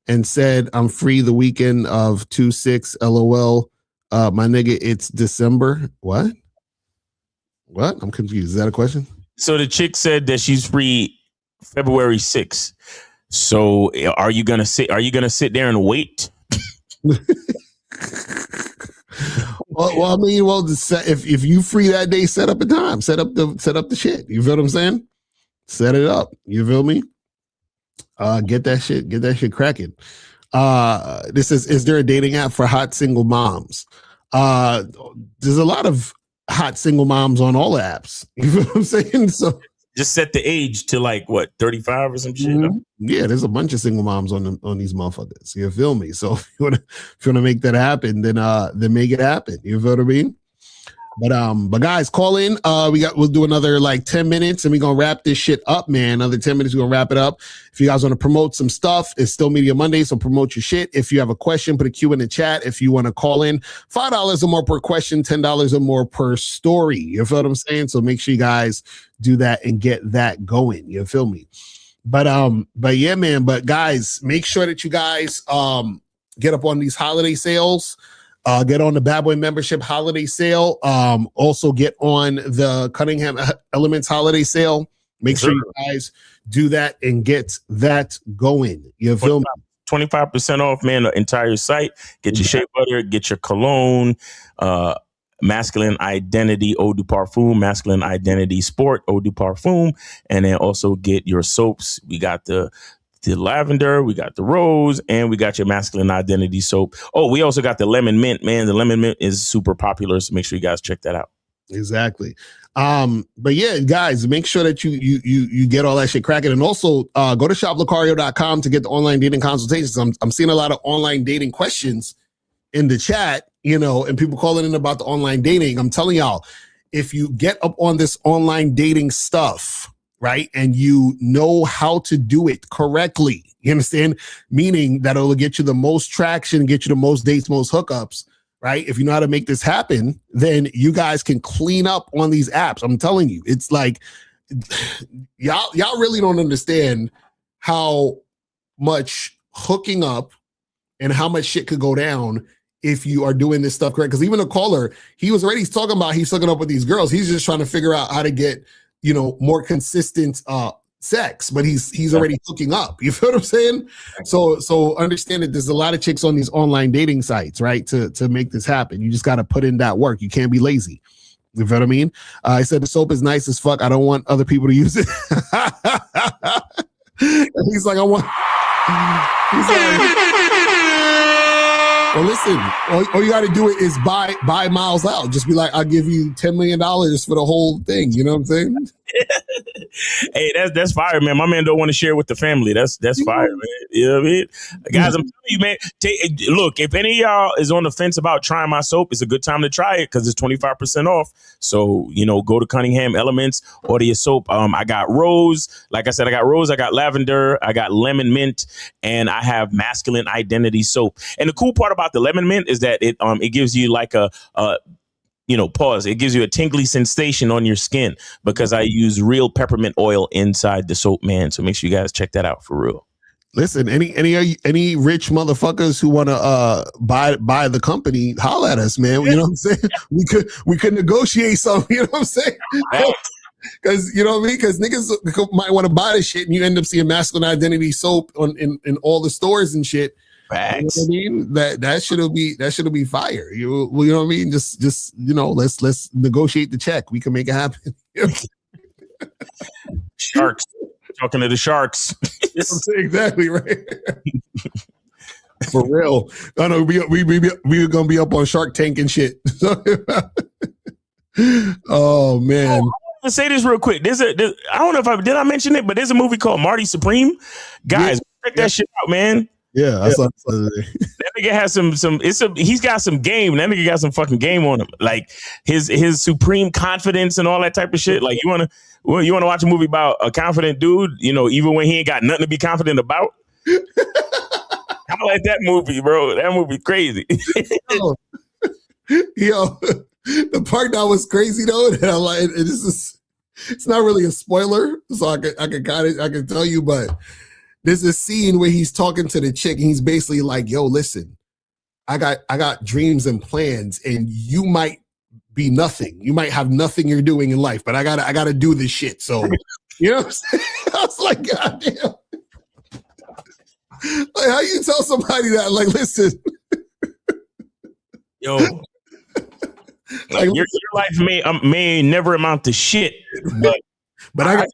and said I'm free the weekend of 2/6 LOL. My nigga, it's December. What? I'm confused. Is that a question? So the chick said that she's free February 6th. So are you gonna sit there and wait? Well, I mean, if you free that day, set up a time, set up the shit. You feel what I'm saying? Set it up. You feel me? Get that shit cracking. This is there a dating app for hot single moms? There's a lot of hot single moms on all the apps. You feel what I'm saying? So just set the age to like what 35 or some shit. Mm-hmm. Yeah, there's a bunch of single moms on these motherfuckers. You feel me? So if you wanna make that happen, then make it happen. You feel what I mean? But guys, call in. We'll do another like 10 minutes and we're gonna wrap this shit up, man. Another 10 minutes, we're gonna wrap it up. If you guys want to promote some stuff, it's still Media Monday, so promote your shit. If you have a question, put a Q in the chat. If you want to call in, $5 or more per question, $10 or more per story. You feel what I'm saying? So make sure you guys do that and get that going. You feel me? But yeah, man. But guys, make sure that you guys get up on these holiday sales. Get on the Bad Boy membership holiday sale. Also get on the Cunningham Elements holiday sale. Make sure you guys do that and get that going. You feel me? 25% off, man, the entire site. Get your shea butter, get your cologne, masculine identity eau de parfum, masculine identity sport eau de parfum, and then also get your soaps. We got the lavender, we got the rose, and we got your masculine identity soap. Oh, we also got the lemon mint, man. The lemon mint is super popular, so make sure you guys check that out. Exactly. But yeah, guys, make sure that you get all that shit cracking. And also go to shoplocario.com to get the online dating consultations. I'm seeing a lot of online dating questions in the chat, and people calling in about the online dating. I'm telling y'all, if you get up on this online dating stuff, right, and you know how to do it correctly, you understand? Meaning that it'll get you the most traction, get you the most dates, most hookups, right? If you know how to make this happen, then you guys can clean up on these apps. I'm telling you, it's like y'all really don't understand how much hooking up and how much shit could go down if you are doing this stuff correct. Because even a caller, he's talking about he's hooking up with these girls. He's just trying to figure out how to get more consistent sex, but he's already hooking up. You feel what I'm saying? So understand that there's a lot of chicks on these online dating sites, right? To make this happen. You just got to put in that work. You can't be lazy. You feel what I mean? I said the soap is nice as fuck. I don't want other people to use it. He's like, well, listen, all you got to do it is buy Miles out. Just be like, I'll give you $10 million for the whole thing. You know what I'm saying? Hey, that's fire, man. My man don't want to share with the family. That's fire, man. You know what I mean? Guys, I'm telling you, man, look, if any of y'all is on the fence about trying my soap, it's a good time to try it because it's 25% off. So, go to Cunningham Elements, order your soap. I got rose. Like I said, I got rose, I got lavender, I got lemon mint, and I have masculine identity soap. And the cool part about the lemon mint is that it gives you like a pause. It gives you a tingly sensation on your skin because I use real peppermint oil inside the soap, man. So make sure you guys check that out for real. Listen, any rich motherfuckers who want to buy the company, holler at us, man. You know what I'm saying? We could negotiate something. You know what I'm saying? Because you know what I mean? Because niggas might want to buy this shit, and you end up seeing Masculine Identity soap in all the stores and shit. Facts. You know what I mean? That should be fire. You know what I mean? Just let's negotiate the check. We can make it happen. Sharks. Talking to the sharks. Exactly right. For real. I know we're gonna be up on Shark Tank and shit. Oh man. Let's say this real quick. I don't know if did I mention it, but there's a movie called Marty Supreme. Guys, check that shit out, man. Yeah, I saw that nigga has he's got some game. That nigga got some fucking game on him. Like his supreme confidence and all that type of shit. Like you wanna watch a movie about a confident dude, even when he ain't got nothing to be confident about. I like that movie, bro. That movie crazy. Yo, the part that was crazy though, that I like, it's not really a spoiler, so I can tell you, but there's a scene where he's talking to the chick and he's basically like, yo, listen, I got dreams and plans, and you might be nothing. You might have nothing you're doing in life, but I gotta do this shit. So you know what I'm saying? I was like, God damn. Like, how you tell somebody that? Like, listen. Yo. Like your life may never amount to shit, but I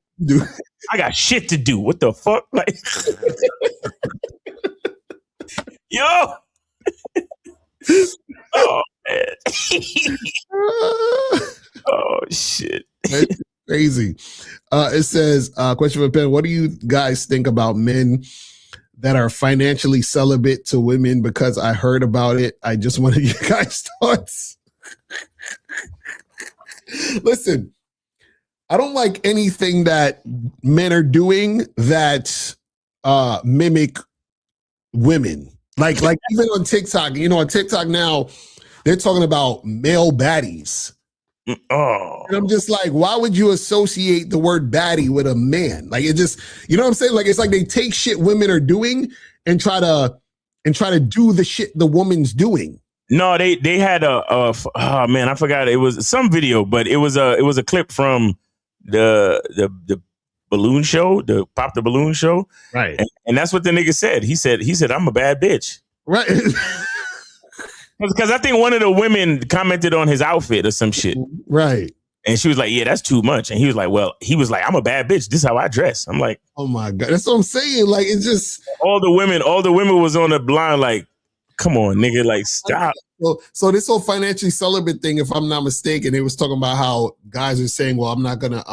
got shit to do. What the fuck? Like, yo. Oh man. Oh shit. That's crazy. It says, question for Pen. What do you guys think about men that are financially celibate to women? Because I heard about it. I just wanted you guys' thoughts. Listen, I don't like anything that men are doing that mimic women. Like even on TikTok, on TikTok now, they're talking about male baddies. Oh. And I'm just like, why would you associate the word baddie with a man? Like, it just, you know what I'm saying? Like, it's like they take shit women are doing and try to do the shit the woman's doing. No, they had oh man, I forgot. It was some video, but it was a clip from the balloon show, the Pop the Balloon show. Right. And that's what the nigga said. He said, I'm a bad bitch. Right. Because I think one of the women commented on his outfit or some shit. Right. And she was like, yeah, that's too much. And he was like, I'm a bad bitch. This is how I dress. I'm like, oh my God. That's what I'm saying. Like, it's just all the women was on the blind, like, come on, nigga, like, stop. So this whole financially celibate thing, if I'm not mistaken, it was talking about how guys are saying, well, I'm not gonna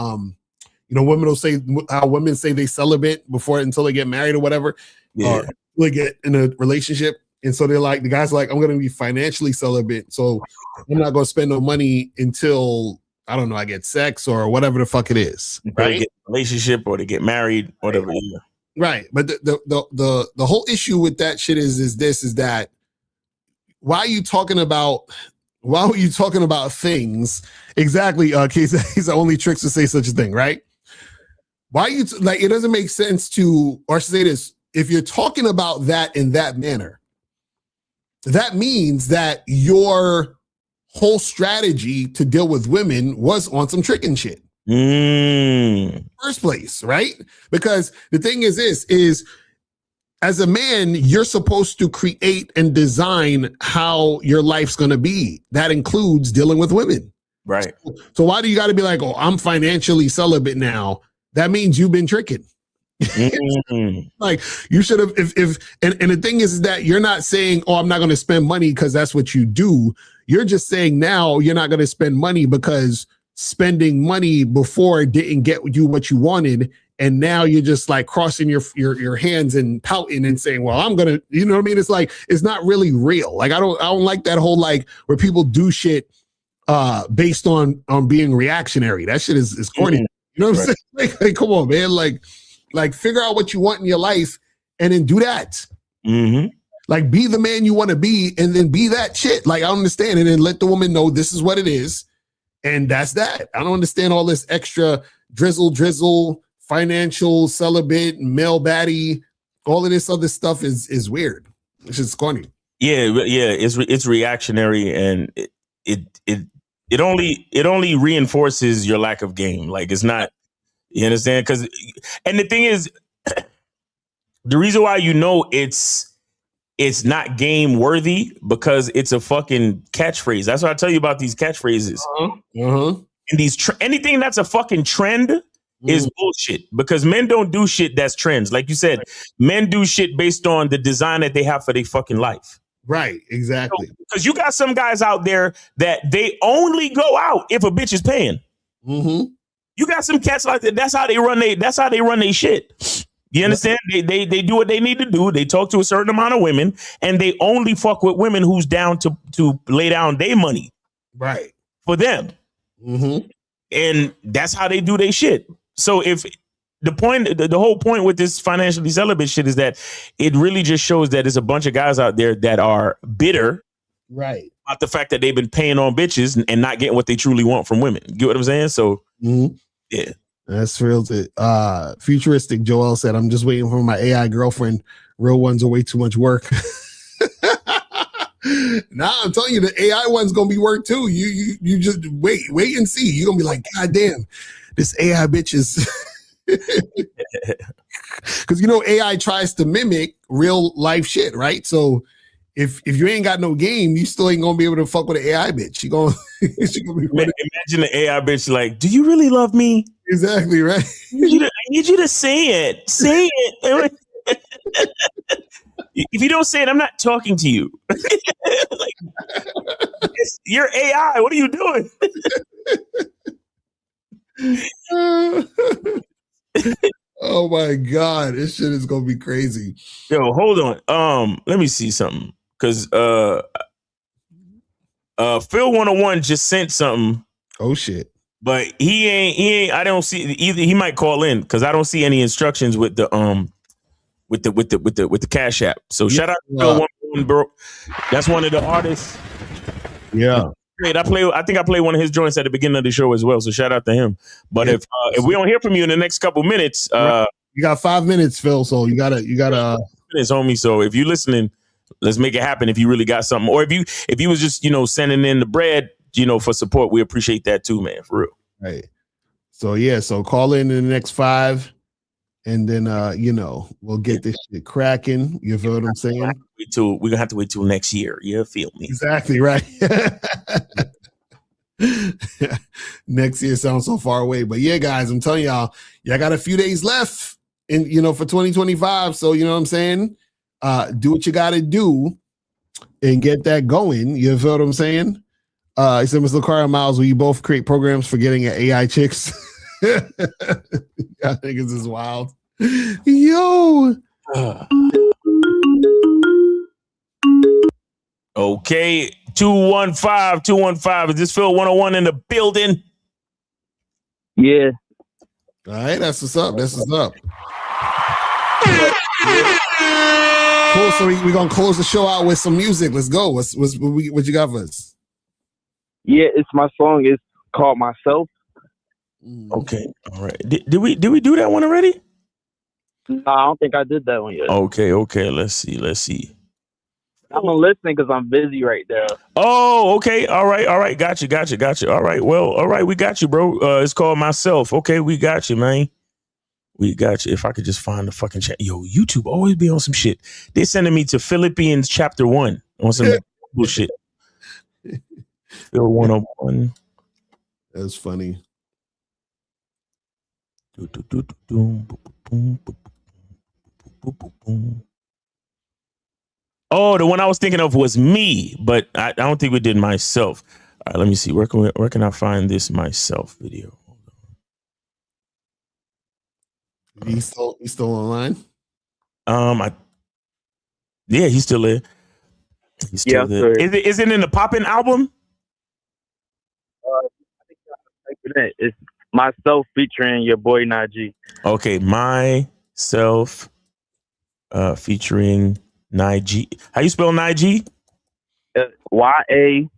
women will say how women say they celibate until they get married or whatever. Yeah. Or they get in a relationship. And so they're like, the guys are like, I'm gonna be financially celibate. So I'm not gonna spend no money until I don't know, I get sex or whatever the fuck it is. Right. They get a relationship or to get married, whatever. Yeah. Right. But the whole issue with that shit is that why are you talking about things exactly? He's the only tricks to say such a thing, right? Why are you like? It doesn't make sense to, or say this: if you're talking about that in that manner, that means that your whole strategy to deal with women was on some tricking shit. First place, right? Because the thing is as a man, you're supposed to create and design how your life's going to be. That includes dealing with women. Right. So why do you got to be like, oh, I'm financially celibate now? That means you've been tricking. Like you should have, and the thing is that you're not saying, oh, I'm not going to spend money because that's what you do. You're just saying now you're not going to spend money because spending money before didn't get you what you wanted. And now you're just like crossing your hands and pouting and saying, well, I'm going to, you know what I mean? It's like, it's not really real. Like, I don't like that whole, like where people do shit based on being reactionary. That shit is corny. You know what I'm saying? Like, come on, man. Like figure out what you want in your life and then do that. Mm-hmm. Like be the man you want to be and then be that shit. Like I understand. And then let the woman know this is what it is. And that's that. I don't understand all this extra drizzle, financial, celibate, male baddie, all of this other stuff is weird. It's just corny. Yeah. It's reactionary, and it only reinforces your lack of game. Like, it's not. You understand? And the thing is, the reason why it's not game worthy, because it's a fucking catchphrase. That's what I tell you about these catchphrases. And anything that's a fucking trend is bullshit, because men don't do shit that's trends. Like you said, men do shit based on the design that they have for their fucking life. Right, exactly. Because you got some guys out there that they only go out if a bitch is paying. You got some cats like that. That's how they run they shit. You understand? They do what they need to do. They talk to a certain amount of women, and they only fuck with women who's down to lay down their money. Right. For them. And that's how they do their shit. So if the whole point with this financially celibate shit is that it really just shows that there's a bunch of guys out there that are bitter. Right. About the fact that they've been paying on bitches and not getting what they truly want from women. Get what I'm saying? So, yeah. That's real. Futuristic Joel said, I'm just waiting for my AI girlfriend. Real ones are way too much work. Nah, I'm telling you, the AI one's gonna be work too. You just wait and see. You're gonna be like, God damn, this AI bitch is because AI tries to mimic real life shit, right? So if you ain't got no game, you still ain't gonna be able to fuck with an AI bitch. She gonna be imagine the AI bitch like, do you really love me? Exactly, right. I need you to say it. Say it. If you don't say it, I'm not talking to you. You're AI. What are you doing? Oh my God, this shit is gonna be crazy. Yo, hold on. Let me see something. Cause Phil 101 just sent something. Oh shit. But he ain't I don't see either. He might call in because I don't see any instructions with the Cash App. So shout out to Phil 101, bro. That's one of the artists. Yeah. Great. I think I played one of his joints at the beginning of the show as well. So shout out to him. But if we don't hear from you in the next couple minutes, you got 5 minutes, Phil. So you gotta minutes, homie. So if you're listening, let's make it happen. If you really got something, or if you was just sending in the bread, for support, we appreciate that too, man. For real. Right. So yeah. So call in the next 5, and then we'll get this shit cracking. You feel what I'm saying? We're gonna have to wait till next year. You feel me? Exactly right. Next year sounds so far away, but yeah, guys, I'm telling y'all got a few days left in for 2025. So you know what I'm saying? Do what you got to do and get that going. You feel what I'm saying? He said, Mr. Carl Miles, will you both create programs for getting AI chicks? I think this is wild. Yo. Okay, 215. Is this Phil 101 in the building? Yeah. All right, that's what's up. Cool. So we're gonna close the show out with some music. Let's go. What you got for us? Yeah, it's my song. It's called Myself. Okay. All right. Did we do that one already? No, I don't think I did that one yet. Okay. Let's see. I'm gonna listen because I'm busy right now. Oh, okay. All right. Got you. All right. Well, all right. We got you, bro. It's called Myself. Okay, we got you, man. We got you. If I could just find the fucking chat. Yo, YouTube always be on some shit. They're sending me to Philippians chapter 1 on some bullshit. Phil 101. That's funny. Oh, the one I was thinking of was me, but I don't think we did Myself. All right, let me see. Where can I find this Myself video? He's still online? Yeah, he's still there. He's still there. Is it in the Poppin' album? I think it's Myself featuring your boy Najee. Okay, Myself featuring Najee. How you spell Najee? YABOY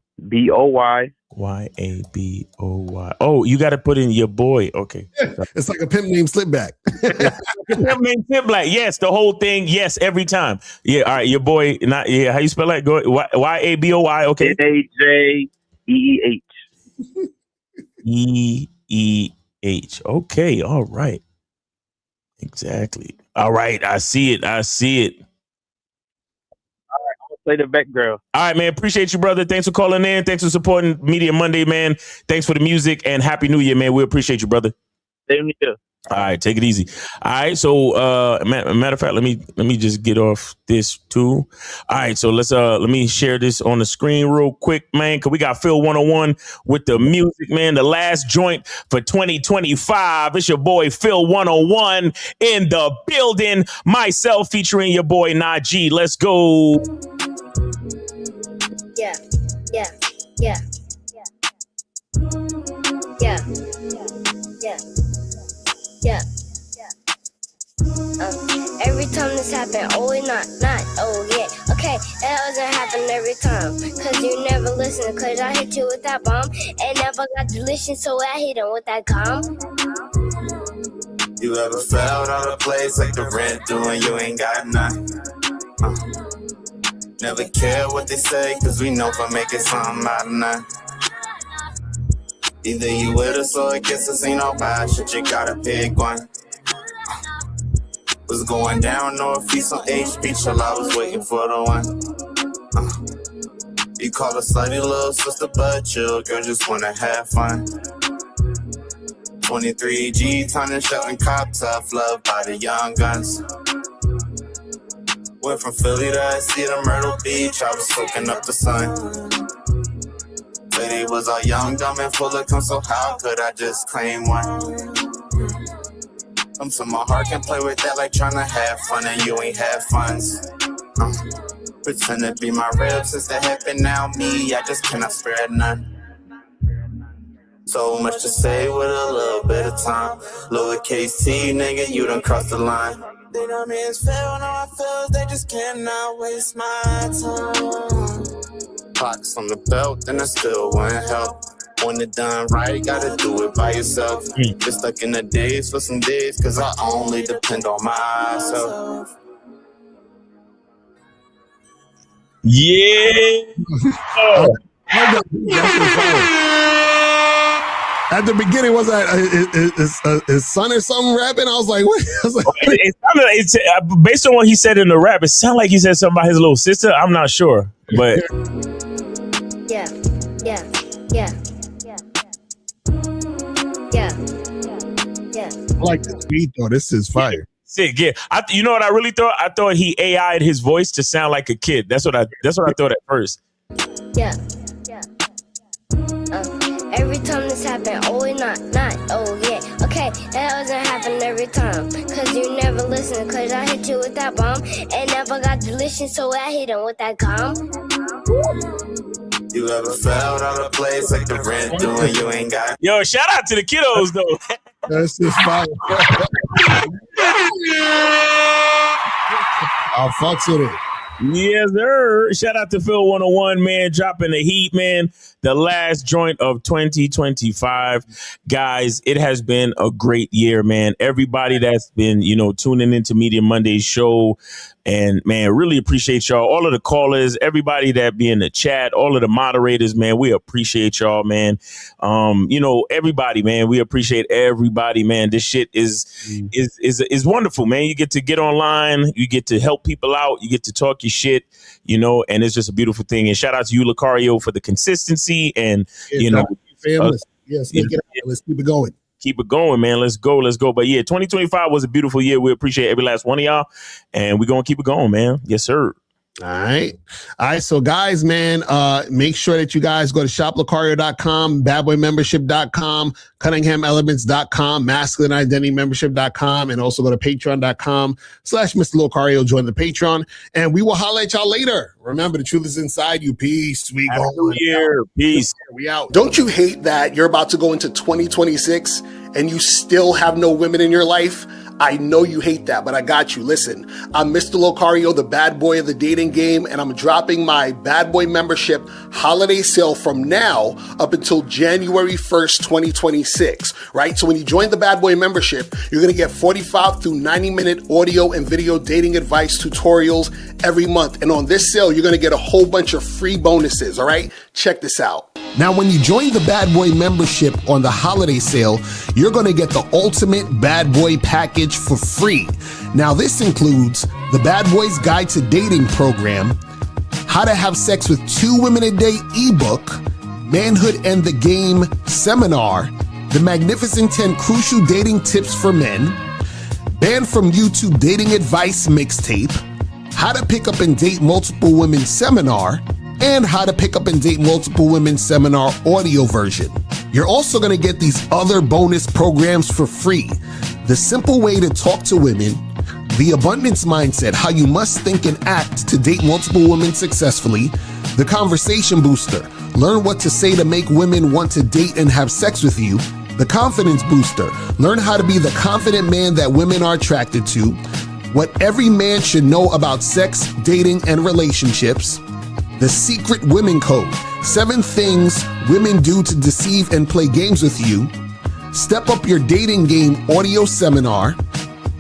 YABOY. Oh, you got to put in your boy. Okay. It's like a pimp named Slipback. Pimp named Slipback. Yes, the whole thing. Yes, every time. Yeah. All right. Your boy. Not. Yeah. How you spell that? Go. YABOY. Okay. AJEEH. EEH. Okay. All right. Exactly. All right. I see it. Play the background. All right, man. Appreciate you, brother. Thanks for calling in. Thanks for supporting Media Monday, man. Thanks for the music and Happy New Year, man. We appreciate you, brother. Same here. All right, take it easy. All right, so matter of fact, let me just get off this too. All right, so let me share this on the screen real quick, man, because we got Phil 101 with the music, man. The last joint for 2025. It's your boy Phil 101 in the building. Myself featuring your boy Najee. Let's go. Yeah. Every time this happen, oh not, oh yeah. Okay, that doesn't happen every time. Cause you never listen, cause I hit you with that bomb. And never got delicious, so I hit him with that gum. You ever felt out of place like the rent due and you ain't got none? Never care what they say, cause we know for making something out of none. Either you with us or against us, ain't no bad shit, you gotta pick one. Was going down northeast on HP till I was waiting for the one. You call a slutty little sister, but your girl just wanna have fun. 23G, time to shut and cop tough love by the young guns. Went from Philly to SC to Myrtle Beach, I was soaking up the sun. Lady was all young, dumb, and full of cum, so how could I just claim one? So my heart can play with that like trying to have fun and you ain't have funds. Pretend to be my rib since that happened, now me, I just cannot spare none. So much to say with a little bit of time. Lowercase t, nigga, you done crossed the line. They know me as fail, no I feel they just cannot waste my time. Clocks on the belt, then I still want help. When it done right, gotta do it by yourself. Just stuck in the days for some days, cause I only depend on myself. Yeah. At the beginning, was that his son or something rapping? I was like, what? It's based on what he said in the rap, it sounded like he said something about his little sister. I'm not sure, but Yeah. I like this beat though. This is fire. Sick, yeah. You know what I really thought? I thought he AI'd his voice to sound like a kid. That's what I thought at first. Yeah. Every time this happen, oh not, oh yeah. Okay, that doesn't happen every time. Cause you never listen, cause I hit you with that bomb. And never got delicious, so I hit him with that gum. You ever felt out of place like the rent due and you ain't got. Yo, shout out to the kiddos though. That's just fire. I'll fucks with it. Yes, sir. Shout out to Phil 101, man, dropping the heat, man. The last joint of 2025. Guys, it has been a great year, man. Everybody that's been, tuning into Media Monday's show. And, man, really appreciate y'all. All of the callers, everybody that be in the chat, all of the moderators, man, we appreciate y'all, man. Everybody, man, we appreciate everybody, man. This shit is wonderful, man. You get to get online. You get to help people out. You get to talk your shit, and it's just a beautiful thing. And shout out to you, Lucario, for the consistency and, let's keep it going. Keep it going, man. Let's go. But yeah, 2025 was a beautiful year. We appreciate every last one of y'all. And we're going to keep it going, man. Yes, sir. All right. So guys, man, make sure that you guys go to shoplucario.com, badboymembership.com, cunninghamelements.com, masculineidentitymembership.com, and also go to patreon.com/Mr. Lucario. Join the Patreon, and we will holler at y'all later. Remember, the truth is inside you. Peace. We go. Here. Peace. We out. Don't you hate that you're about to go into 2026 and you still have no women in your life? I know you hate that, but I got you. Listen, I'm Mr. Locario, the bad boy of the dating game, and I'm dropping my bad boy membership holiday sale from now up until January 1st, 2026, right? So when you join the bad boy membership, you're going to get 45 to 90-minute audio and video dating advice tutorials every month. And on this sale, you're going to get a whole bunch of free bonuses, all right? Check this out. Now, when you join the Bad Boy membership on the holiday sale, you're going to get the ultimate Bad Boy package for free. Now, this includes the Bad Boys Guide to Dating program, How to Have Sex with 2 Women a Day ebook, Manhood and the Game seminar, the Magnificent 10 Crucial Dating Tips for Men, Banned from YouTube Dating Advice mixtape, How to Pick Up and Date Multiple Women seminar, and How to Pick Up and Date Multiple Women seminar audio version. You're also going to get these other bonus programs for free. The Simple Way to Talk to Women, The Abundance Mindset, How You Must Think and Act to Date Multiple Women Successfully, The Conversation Booster, Learn What to Say to Make Women Want to Date and Have Sex with You, The Confidence Booster, Learn How to Be the Confident Man that Women are Attracted to, What Every Man Should Know About Sex, Dating, and Relationships, The Secret Women Code, 7 Things Women Do to Deceive and Play Games with You, Step Up Your Dating Game audio seminar,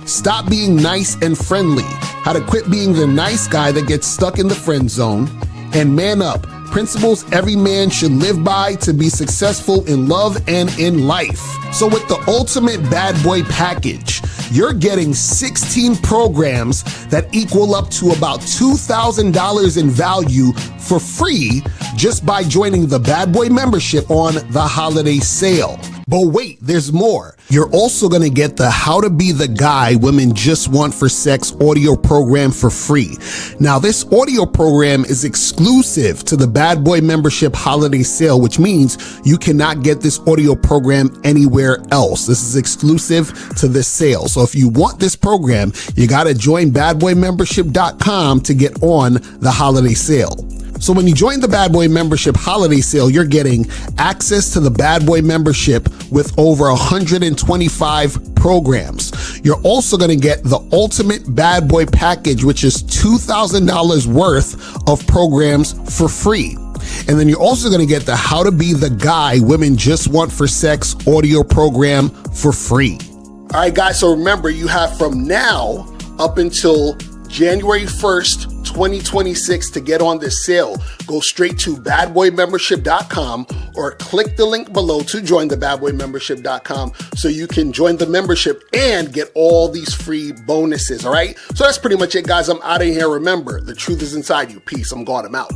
Stop Being Nice and Friendly, How to Quit Being the Nice Guy That Gets Stuck in the Friend Zone, and Man Up, Principles Every Man Should Live By to Be Successful in Love and in Life. So with the ultimate bad boy package, you're getting 16 programs that equal up to about $2,000 in value for free just by joining the Bad Boy membership on the holiday sale. But wait, there's more. You're also going to get the How to Be the Guy Women Just Want for Sex audio program for free. Now, this audio program is exclusive to the Bad Boy membership holiday sale, which means you cannot get this audio program anywhere else. This is exclusive to this sale. So if you want this program, you got to join badboymembership.com to get on the holiday sale. So when you join the Bad Boy membership holiday sale, you're getting access to the Bad Boy membership with over 125 programs. You're also going to get the ultimate Bad Boy package, which is $2,000 worth of programs for free. And then you're also going to get the How to Be the Guy Women Just Want for Sex audio program for free. All right, guys. So remember, you have from now up until January 1st, 2026 to get on this sale. Go straight to badboymembership.com or click the link below to join the badboymembership.com so you can join the membership and get all these free bonuses. All right. So that's pretty much it, guys. I'm out of here. Remember, the truth is inside you. Peace. I'm God. I'm out.